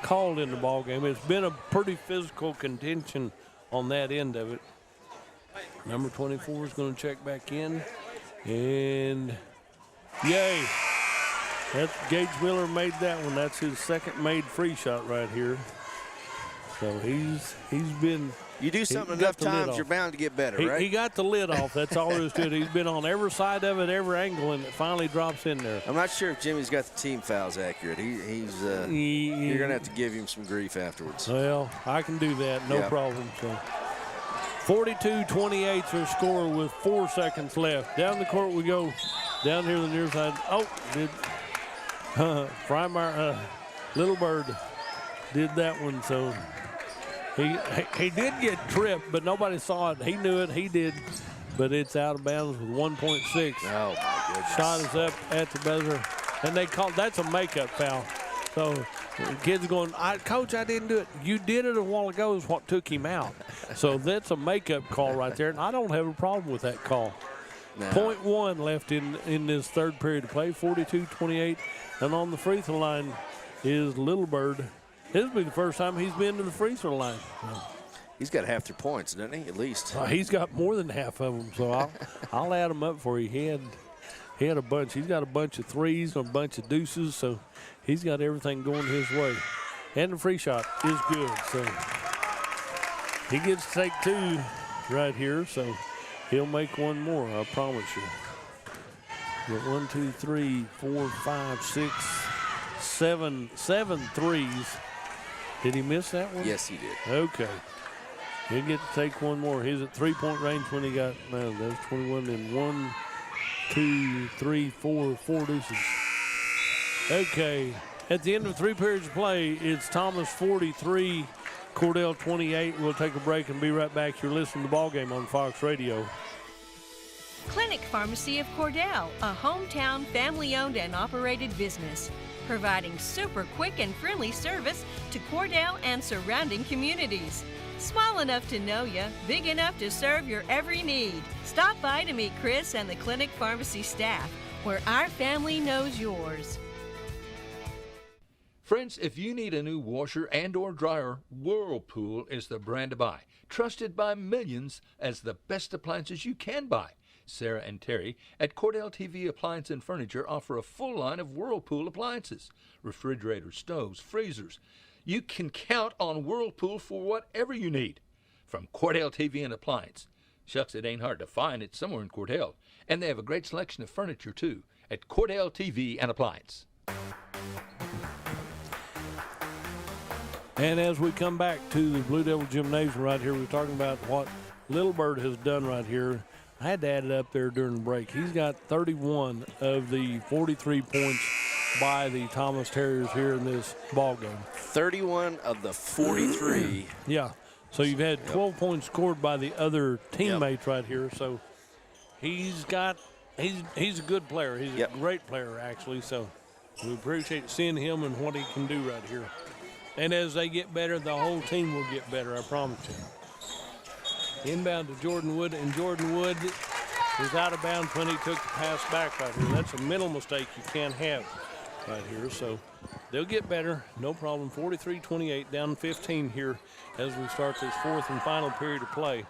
called in the ball game. It's been a pretty physical contention on that end of it. Number 24 is going to check back in, and yay! That's Gage Miller made that one. That's his second made free shot right here. So he's been. You do something enough times, you're bound to get better, right? He got the lid off. That's all there is to it. He's been on every side of it, every angle, and it finally drops in there. I'm not sure if Jimmy's got the team fouls accurate. You're going to have to give him some grief afterwards. Well, I can do that, no problem. So 42-28 their score with 4 seconds left. Down the court we go. Down here on the near side. Oh, Freiermeyer, Littlebird did that one. So he did get tripped, but nobody saw it. He knew it. He did. But it's out of bounds with 1.6. Oh, my goodness. Shot is up at the buzzer. And they called, that's a makeup foul. So the kid's going, Coach, I didn't do it. You did it a while ago is what took him out. So that's a makeup call right there. And I don't have a problem with that call. No. 0.1 left in this third period of play, 42-28. And on the free throw line is Littlebird. This will be the first time he's been to the free throw line. He's got half their points, doesn't he, at least? He's got more than half of them, so I'll add them up for you. He had a bunch. He's got a bunch of threes and a bunch of deuces, so he's got everything going his way. And the free shot is good, so he gets to take 2 right here, so he'll make one more, I promise you. Got 1, 2, 3, 4, 5, 6, 7 threes. Did he miss that one? Yes, he did. Okay. He'll get to take one more. He's at 3-point range when he got, no, that's 21 and 1, 2, 3, 4 deuces. Okay. At the end of 3 periods of play, it's Thomas 43, Cordell 28. We'll take a break and be right back. You're listening to the ballgame on Fox Radio. Clinic Pharmacy of Cordell, a hometown family-owned and operated business, providing super quick and friendly service to Cordell and surrounding communities. Small enough to know you, big enough to serve your every need. Stop by to meet Chris and the Clinic Pharmacy staff, where our family knows yours. Friends, if you need a new washer and or dryer, Whirlpool is the brand to buy. Trusted by millions as the best appliances you can buy. Sarah and Terry at Cordell TV Appliance and Furniture offer a full line of Whirlpool appliances, refrigerators, stoves, freezers. You can count on Whirlpool for whatever you need from Cordell TV and Appliance. Shucks, it ain't hard to find. It's somewhere in Cordell. And they have a great selection of furniture, too, at Cordell TV and Appliance. And as we come back to the Blue Devil Gymnasium right here, we're talking about what Little Bird has done right here. I had to add it up there during the break. He's got 31 of the 43 points by the Thomas Terriers here in this ball game. 31 of the 43. Yeah. So you've had 12 points scored by the other teammates right here. So he's a good player. He's a great player, actually. So we appreciate seeing him and what he can do right here. And as they get better, the whole team will get better, I promise you. Inbound to Jordan Wood, and Jordan Wood was out of bounds when he took the pass back right here. That's a mental mistake you can't have right here. So they'll get better, no problem. 43-28, down 15 here as we start this fourth and final period of play.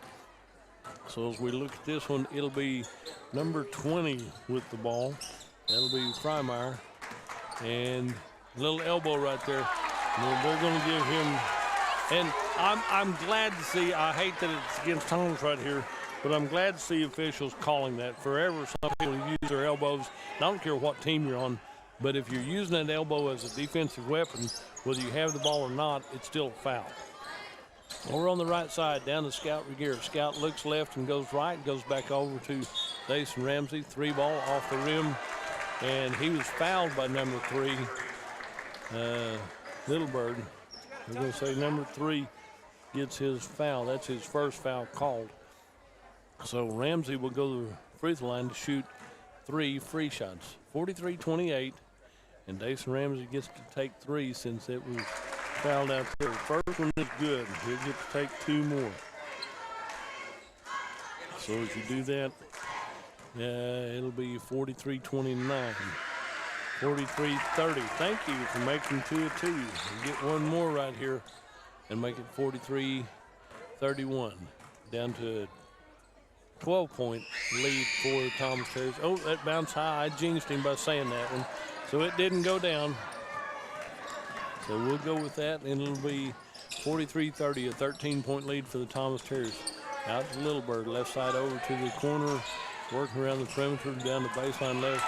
So as we look at this one, it'll be number 20 with the ball. That'll be Freimeyer. And a little elbow right there. And they're going to give him, and I'm glad to see, I hate that it's against Thomas right here, but I'm glad to see officials calling that. Forever, some people use their elbows, and I don't care what team you're on, but if you're using that elbow as a defensive weapon, whether you have the ball or not, it's still a foul. Over on the right side, down to Scout Regier. Scout looks left and goes right, goes back over to Dason Ramsey. 3-ball off the rim, and he was fouled by number 3, Little Bird. We're going to say number 3 gets his foul. That's his first foul called. So Ramsey will go to the free throw line to shoot 3 free shots. 43-28, and Dason Ramsey gets to take 3 since it was fouled out there. First one is good. He'll get to take 2 more. So if you do that, it'll be 43-29. 43-30. Thank you for making 2 of 2. We'll get one more right here and make it 43-31. Down to a 12-point lead for the Thomas Terriers. Oh, that bounced high. I jinxed him by saying that one. So it didn't go down. So we'll go with that, and it'll be 43-30, a 13-point lead for the Thomas Terriers. Out to Little Bird, left side over to the corner, working around the perimeter, down the baseline left.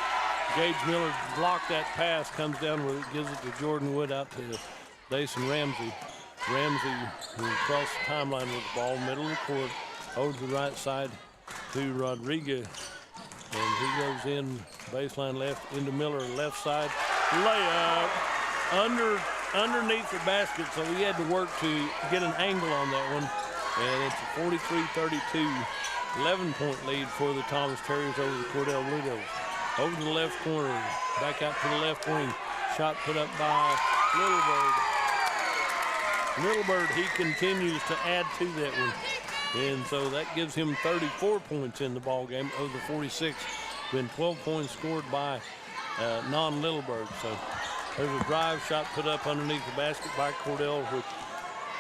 Gage Miller blocked that pass, comes down with it, gives it to Jordan Wood, out to Dason Ramsey. Ramsey will cross the timeline with the ball, middle of the court, over to the right side to Rodriguez. And he goes in, baseline left, into Miller, left side. Layup underneath the basket, so he had to work to get an angle on that one. And it's a 43-32, 11-point lead for the Thomas Terriers over the Cordell Blue Devils. Over to the left corner, back out to the left wing. Shot put up by Little Bird. Little Bird, he continues to add to that one. And so that gives him 34 points in the ball game over the 46. Been 12 points scored by non-Little Bird. So there's a drive shot put up underneath the basket by Cordell, which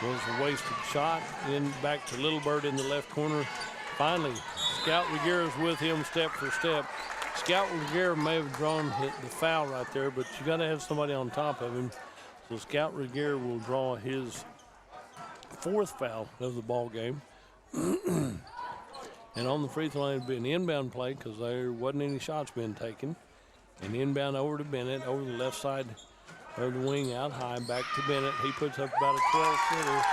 was a wasted shot. In back to Little Bird in the left corner. Finally, Scout Regier is with him step for step. Scout Regier may have drawn the foul right there, but you got to have somebody on top of him. So Scout Regier will draw his 4th foul of the ball game. And on the free throw line, it'd be an inbound play because there wasn't any shots being taken. And inbound over to Bennett, over the left side of the wing, out high, back to Bennett. He puts up about a 12-footer,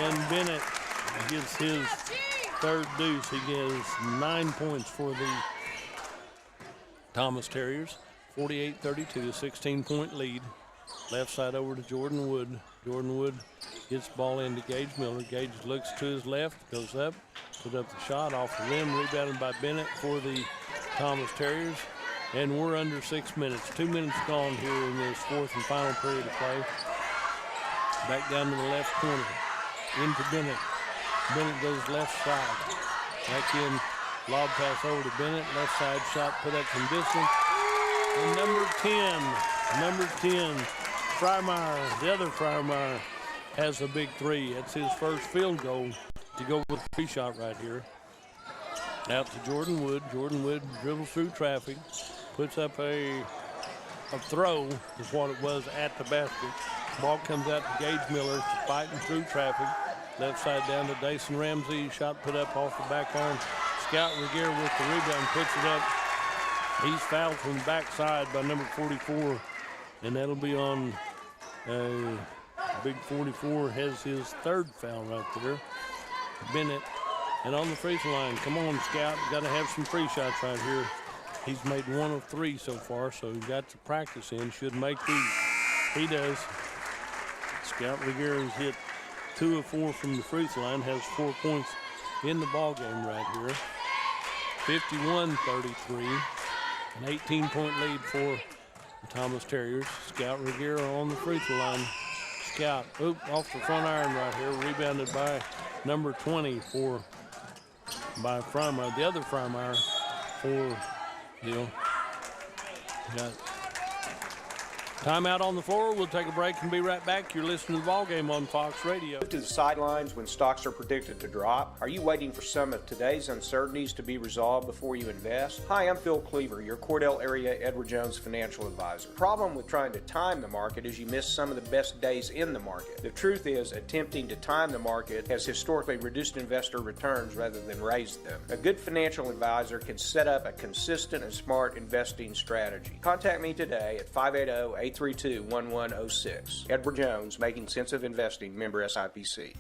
and Bennett gets his 3rd deuce. He gets 9 points for the Thomas Terriers. 48-32, a 16-point lead. Left side over to Jordan Wood. Jordan Wood gets the ball into Gage Miller. Gage looks to his left, goes up, put up the shot off the rim, rebounded by Bennett for the Thomas Terriers. And we're under 6 minutes. 2 minutes gone here in this 4th and final period of play. Back down to the left corner, into Bennett. Bennett goes left side. Back in, lob pass over to Bennett. Left side shot put up from distance. And number 10, Freimeyer, the other Freimeyer, has a big 3. That's his first field goal to go with the free shot right here. Out to Jordan Wood. Jordan Wood dribbles through traffic, puts up a throw, is what it was, at the basket. Ball comes out to Gage Miller, fighting through traffic. Left side down to Dason Ramsey. Shot put up off the back iron. Scout Regier with the rebound, puts it up. He's fouled from the backside by number 44, and that'll be on big 44, has his third foul right there. Bennett, and on the free throw line. Come on, Scout. Got to have some free shots right here. He's made 1 of 3 so far, so he's got to practice in. Should make these. He does. Scout Reguera has hit 2 of 4 from the free throw line, has 4 points in the ball game right here. 51-33, an 18-point lead for the Thomas Terriers. Scout Reguera on the free throw line. Scout, off the front iron right here, rebounded by number 20 by Freimeyer, the other Freimeyer for Deal. Got timeout on the floor. We'll take a break and be right back. You're listening to the ball game on Fox Radio. To the sidelines when stocks are predicted to drop. Are you waiting for some of today's uncertainties to be resolved before you invest? Hi, I'm Phil Cleaver, your Cordell area Edward Jones financial advisor. Problem with trying to time the market is you miss some of the best days in the market. The truth is, attempting to time the market has historically reduced investor returns rather than raised them. A good financial advisor can set up a consistent and smart investing strategy. Contact me today at 580-832-1106. Edward Jones, Making Sense of Investing, member SIPC.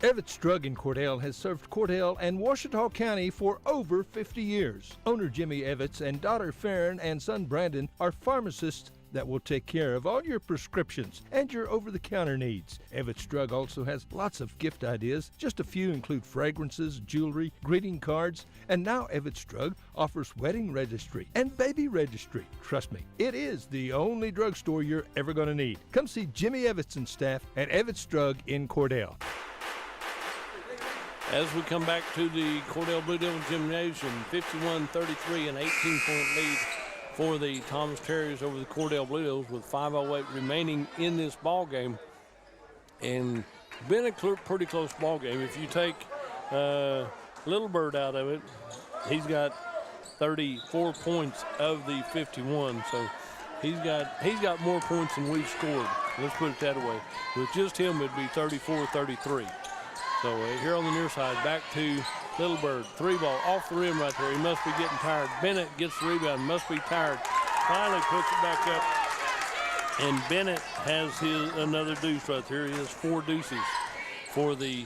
Evetts Drug in Cordell has served Cordell and Washita County for over 50 years. Owner Jimmy Evetts and daughter Farron and son Brandon are pharmacists that will take care of all your prescriptions and your over-the-counter needs. Evetts Drug also has lots of gift ideas. Just a few include fragrances, jewelry, greeting cards, and now Evetts Drug offers wedding registry and baby registry. Trust me, it is the only drugstore you're ever going to need. Come see Jimmy Evetts and staff at Evetts Drug in Cordell. As we come back to the Cordell Blue Devil Gymnasium, 51-33, an 18-point lead for the Thomas Terriers over the Cordell Blue Devils with 5:08 remaining in this ball game. And been a pretty close ball game. If you take Little Bird out of it, he's got 34 points of the 51. So he's got more points than we've scored. Let's put it that way. With just him, it'd be 34-33. So here on the near side, back to Little Bird. 3 ball off the rim right there. He must be getting tired. Bennett gets the rebound, must be tired. Finally puts it back up. And Bennett has another deuce right there. He has 4 deuces for the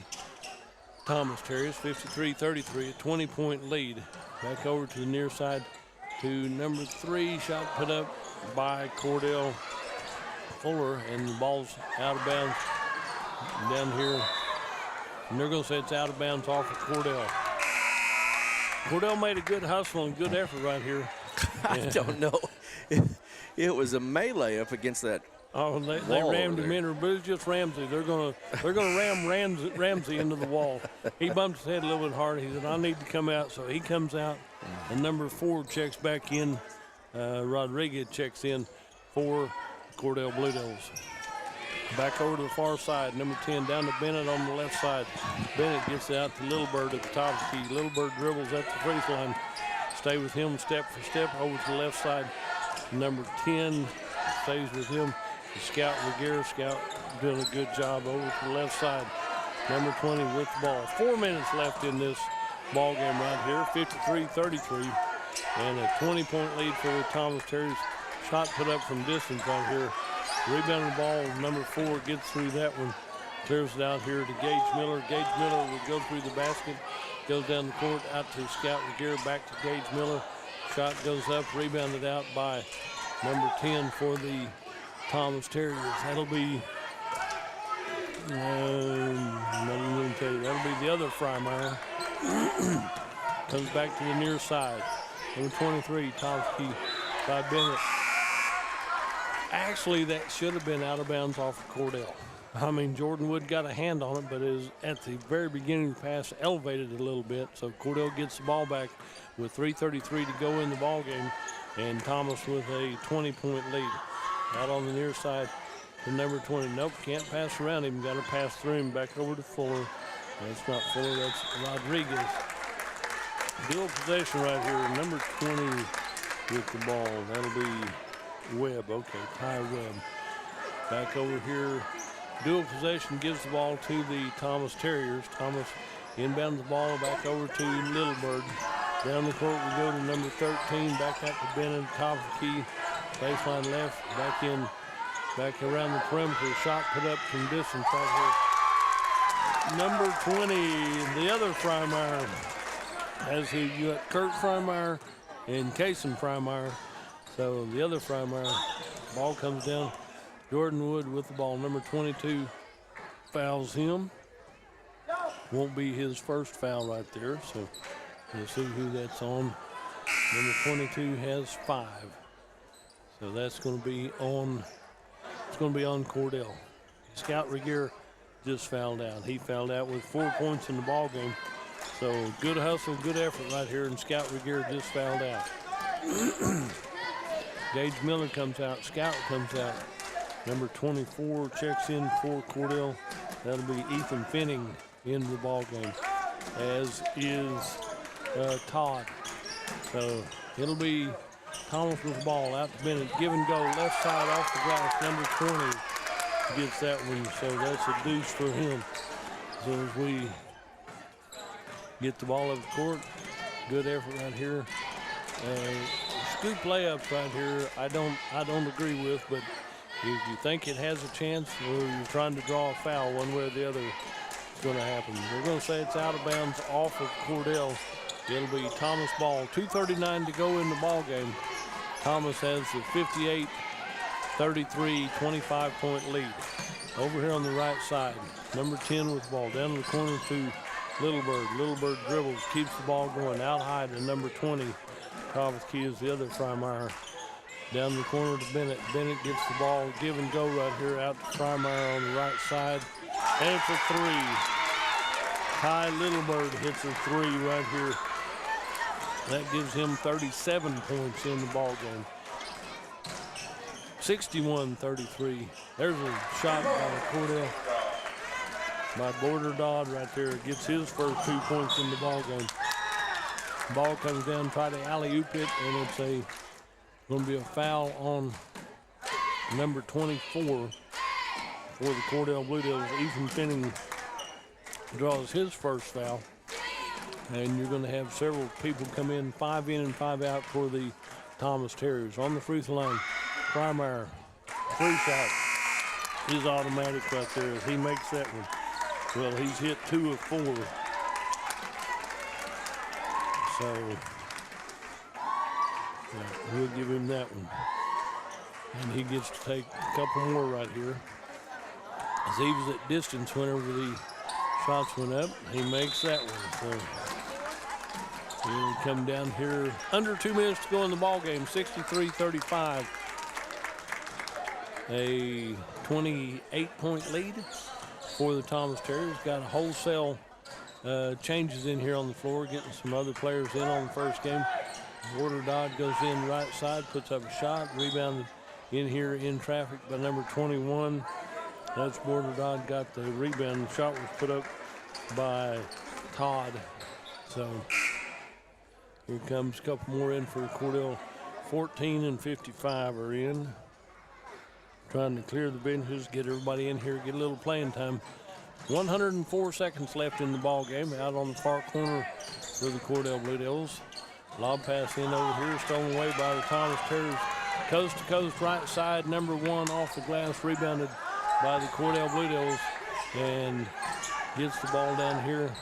Thomas Terriers. 53-33, a 20-point lead. Back over to the near side to number 3. Shot put up by Cordell Fuller, and the ball's out of bounds down here. And they're going to say it's out of bounds off of Cordell. Cordell made a good hustle and good effort right here. I don't know. It was a melee up against that. Oh, they rammed him in, or but it's just Ramsey. They're gonna ram Ramsey into the wall. He bumped his head a little bit hard. He said, "I need to come out." So he comes out, and number 4 checks back in. Rodriguez checks in for Cordell Blue Devils. Back over to the far side, number 10 down to Bennett on the left side. Bennett gets out to Little Bird at the top of the key. Little Bird dribbles at the free throw line. Stay with him step for step over to the left side. Number 10 stays with him. The Scout Reguera. Scout doing a good job over to the left side. Number 20 with the ball. 4 minutes left in this ball game right here. 53-33, and a 20-point lead for the Thomas Terriers. Shot put up from distance right here. Rebounding the ball, number 4 gets through that one. Clears it out here to Gage Miller. Gage Miller will go through the basket. Goes down the court out to Scout Reguera. Back to Gage Miller. Shot goes up, rebounded out by number 10 for the Thomas Terriers. That'll be, that'll be the other Freimeyer. Comes back to the near side. Number 23, Tomsky by Bennett. Actually, that should have been out of bounds off of Cordell. I mean, Jordan Wood got a hand on it, but it was at the very beginning of the pass, elevated a little bit. So Cordell gets the ball back with 3:33 to go in the ball game, and Thomas with a 20-point lead. Out on the near side to number 20. Nope, can't pass around him. Got to pass through him. Back over to Fuller. That's not Fuller, that's Rodriguez. Dual possession right here. Number 20 with the ball. That'll be Webb. Okay, Ty Webb. Back over here. Dual possession gives the ball to the Thomas Terriers. Thomas inbounds the ball back over to Little Bird. Down the court we go to number 13. Back out to Bennett, top of the key. Baseline left, back in Back around the perimeter, shot put up from distance right here. Number 20, the other Freimeyer, as you got Kurt Freimeyer and Kason Freimeyer. So the other Freimeyer, ball comes down. Jordan Wood with the ball. Number 22 fouls him. Won't be his first foul right there, so we'll see who that's on. Number 22 has 5. So that's going to be on, it's going to be on Cordell. Scout Regier just fouled out. He fouled out with 4 points in the ball game. So good hustle, good effort right here, and Scout Regier just fouled out. Gage Miller comes out, Scout comes out. Number 24 checks in for Cordell. That'll be Ethan Finning in the ball game, as is Todd. So it'll be Thomas with the ball out to Bennett. Give and go, left side off the glass. Number 20 gets that one, so that's a deuce for him. So as we get the ball up the court, good effort right here. Scoop layups right here, I don't agree with, but if you think it has a chance or you're trying to draw a foul one way or the other, it's going to happen. We're going to say it's out of bounds off of Cordell. It'll be Thomas ball. 2:39 to go in the ball game. Thomas has the 58-33 25-point lead. Over here on the right side, number 10 with the ball. Down in the corner to Littlebird. Littlebird dribbles, keeps the ball going out high to number 20. Travis Key is the other Freimeyer. Down the corner to Bennett. Bennett gets the ball, give and go right here out to Freimeyer on the right side. And it's a 3. Ty Littlebird hits a 3 right here. That gives him 37 points in the ball game. 61-33. There's a shot by Cordell. By Border Dodd right there. Gets his first 2 points in the ball game. Ball comes down, try to alley-oop it, and it's going to be a foul on number 24 for the Cordell Blue Devils. Ethan Finning draws his first foul. And you're going to have several people come in, 5 in and 5 out for the Thomas Terriers. On the free throw line, Freimeyer, 3 shot is automatic right there as he makes that one. Well, he's hit 2 of 4. So we'll give him that one. And he gets to take a couple more right here. As he was at distance whenever the shots went up, he makes that one. So he'll come down here. Under 2 minutes to go in the ball game, 63-35. A 28-point lead for the Thomas Terriers. Got a wholesale changes in here on the floor, getting some other players in on the first game. Border Dodd goes in right side, puts up a shot, rebounded in here in traffic by number 21. That's Border Dodd got the rebound. The shot was put up by Todd. So here comes a couple more in for Cordell. 14 and 55 are in. Trying to clear the benches, get everybody in here, get a little playing time. 104 seconds left in the ball game. Out on the far corner for the Cordell Blue Devils. Lob pass in over here, stolen away by the Thomas Terriers. Coast to coast, right side, number 1 off the glass, rebounded by the Cordell Blue Devils, and gets the ball down here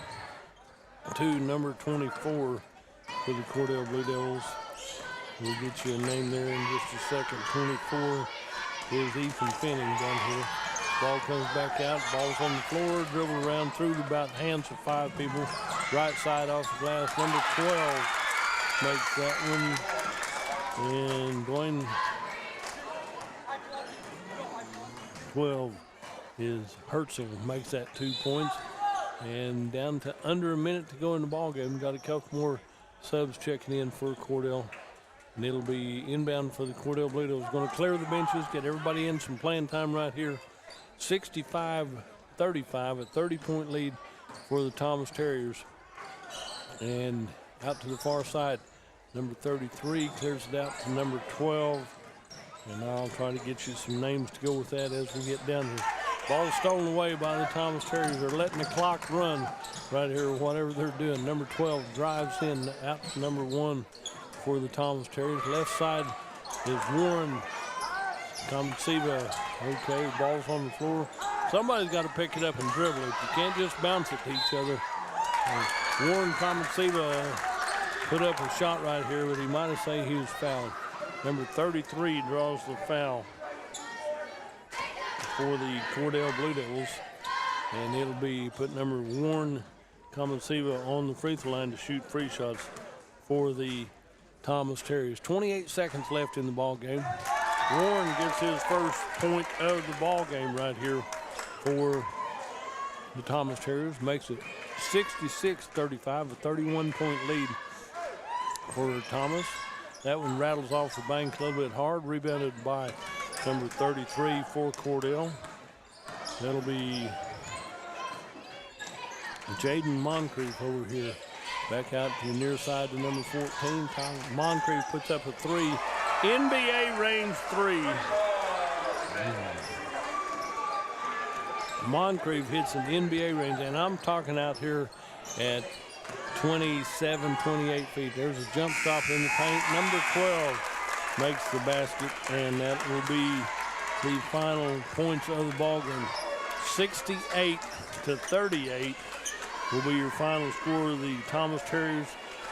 to number 24 for the Cordell Blue Devils. We'll get you a name there in just a second. 24 is Ethan Finning down here. Ball comes back out, ball's on the floor, dribbled around through about hands of 5 people. Right side off the glass, number 12 makes that one. And Dwayne 12 is Hertzing, makes that 2 points. And down to under a minute to go in the ball game. Got a couple more subs checking in for Cordell. And it'll be inbound for the Cordell Blue Devils. Going to clear the benches, get everybody in some playing time right here. 65-35, a 30-point lead for the Thomas Terriers. And out to the far side, number 33 clears it out to number 12. And I'll try to get you some names to go with that as we get down here. Ball stolen away by the Thomas Terriers. They're letting the clock run right here, whatever they're doing. Number 12 drives in out to number 1 for the Thomas Terriers. Left side is Warren Comsiva, okay, ball's on the floor. Somebody's got to pick it up and dribble it. You can't just bounce it to each other. Warren Comsiva put up a shot right here, but he might have said he was fouled. Number 33 draws the foul for the Cordell Blue Devils. And it'll be put number Warren Comsiva on the free throw line to shoot free shots for the Thomas Terriers. 28 seconds left in the ball game. Warren gets his first point of the ball game right here for the Thomas Terriers. Makes it 66-35, a 31-point lead for Thomas. That one rattles off the bank a little bit hard. Rebounded by number 33 for Cordell. That'll be Jaden Moncrief over here. Back out to the near side to number 14. Moncrief puts up a three. NBA range three. Moncrief hits an NBA range, and I'm talking out here at 27, 28 feet. There's a jump stop in the paint. Number 12 makes the basket, and that will be the final points of the ball game. 68-38 will be your final score. The Thomas Terriers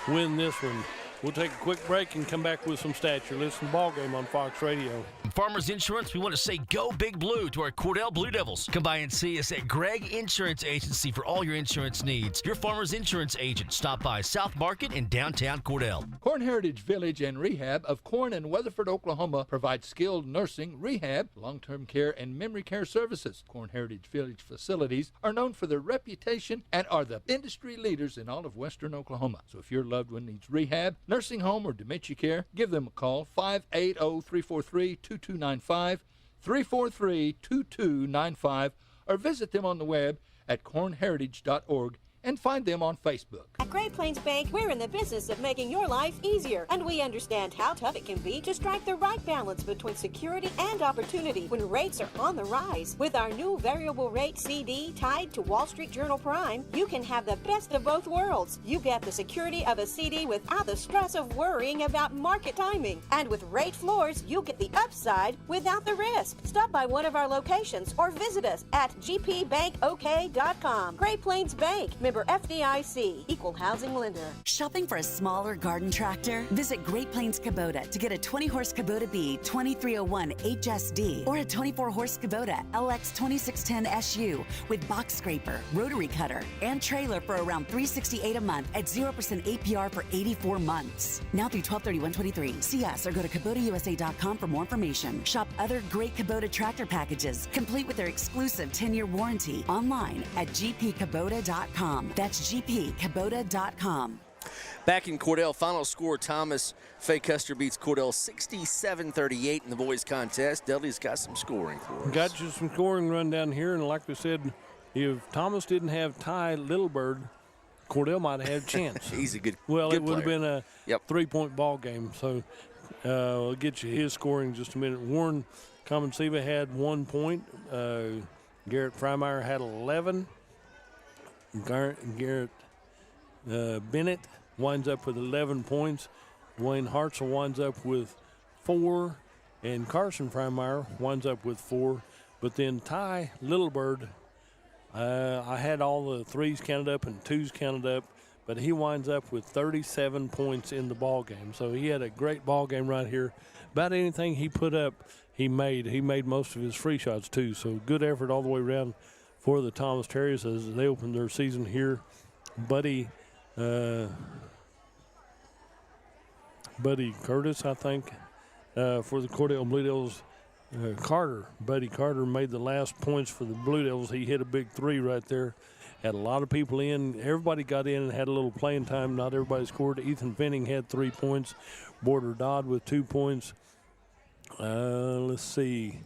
win this one. We'll take a quick break and come back with some stats. You're listening to Ball Game on Fox Radio. Farmers Insurance, we want to say go Big Blue to our Cordell Blue Devils. Come by and see us at Gregg Insurance Agency for all your insurance needs. Your Farmers Insurance agent. Stop by South Market in downtown Cordell. Corn Heritage Village and Rehab of Corn and Weatherford, Oklahoma provides skilled nursing, rehab, long-term care, and memory care services. Corn Heritage Village facilities are known for their reputation and are the industry leaders in all of western Oklahoma. So if your loved one needs rehab, nursing home, or dementia care, give them a call, 580-343-2295, 343-2295, or visit them on the web at cornheritage.org and find them on Facebook. At Great Plains Bank, we're in the business of making your life easier, and we understand how tough it can be to strike the right balance between security and opportunity when rates are on the rise. With our new variable rate CD tied to Wall Street Journal Prime, you can have the best of both worlds. You get the security of a CD without the stress of worrying about market timing. And with rate floors, you get the upside without the risk. Stop by one of our locations or visit us at gpbankok.com. Great Plains Bank, member FDIC, equal housing lender. Shopping for a smaller garden tractor? Visit Great Plains Kubota to get a 20-horse Kubota B 2301 HSD or a 24-horse Kubota LX 2610 SU with box scraper, rotary cutter, and trailer for around $368 a month at 0% APR for 84 months. Now through 12/31/23. See us or go to KubotaUSA.com for more information. Shop other great Kubota tractor packages, complete with their exclusive 10-year warranty, online at gpkubota.com. That's gpkubota.com. Back in Cordell, final score, Thomas Fay Custer beats Cordell 67-38 in the boys contest. Dudley's got some scoring for us. Got you some scoring run down here, and like we said, if Thomas didn't have Ty Littlebird, Cordell might have had a chance. He's a good Well, good it would have player. been a three-point ball game. So we'll get you his scoring in just a minute. Warren Comsiva had 1 point. Garrett Freimeyer had 11. Garrett Bennett winds up with 11 points. Dwayne Hartzell winds up with 4. And Carson Freimeyer winds up with 4. But then Ty Littlebird, I had all the threes counted up and twos counted up, but he winds up with 37 points in the ball game. So he had a great ball game right here. About anything he put up, he made. He made most of his free shots too. So good effort all the way around for the Thomas Terriers as they open their season here. Buddy Curtis, I think, for the Cordell Blue Devils. Buddy Carter made the last points for the Blue Devils. He hit a big three right there. Had a lot of people in. Everybody got in and had a little playing time. Not everybody scored. Ethan Fenning had 3 points. Border Dodd with 2 points. Let's see.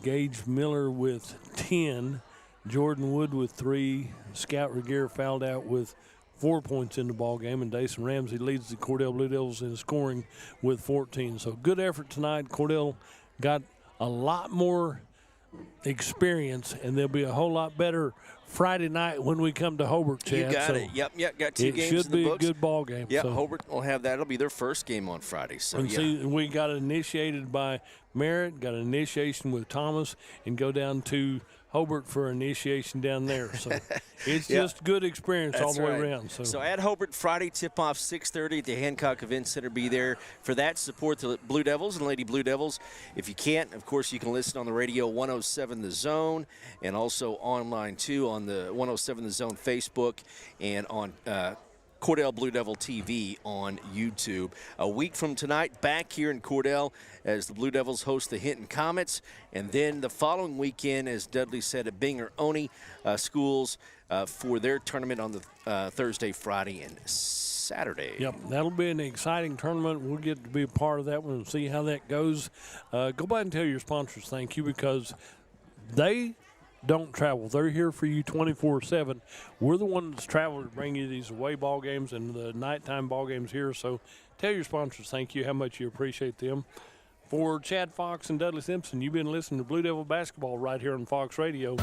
Gage Miller with 10. Jordan Wood with 3. Scout Regier fouled out with 4 points in the ball game, and Dason Ramsey leads the Cordell Blue Devils in scoring with 14. So good effort tonight. Cordell got a lot more experience, and they'll be a whole lot better Friday night when we come to Hobart, Chad. You got it. Yep. Got 2 games should in the be books. a good ball game. Yeah, so. Hobart will have that. It'll be their first game on Friday. So And yeah. see, we got initiated by Merritt, got an initiation with Thomas, and go down to Hobart for initiation down there. So it's just good experience all the way around. So at Hobart, Friday tip-off 6:30 at the Hancock Event Center. Be there for that. Support the Blue Devils and Lady Blue Devils. If you can't, of course, you can listen on the radio 107 The Zone, and also online too on the 107 The Zone Facebook and on Cordell Blue Devil TV on YouTube. A week from tonight, back here in Cordell as the Blue Devils host the Hinton Comets. And then the following weekend, as Dudley said, at Binger-Oney schools for their tournament on the Thursday, Friday, and Saturday. Yep, that'll be an exciting tournament. We'll get to be a part of that one and see how that goes. Go by and tell your sponsors thank you, because they don't travel. They're here for you 24/7. We're the ones that's travel to bring you these away ball games and the nighttime ball games here. So tell your sponsors thank you, how much you appreciate them. For Chad Fox and Dudley Simpson, you've been listening to Blue Devil Basketball right here on Fox Radio.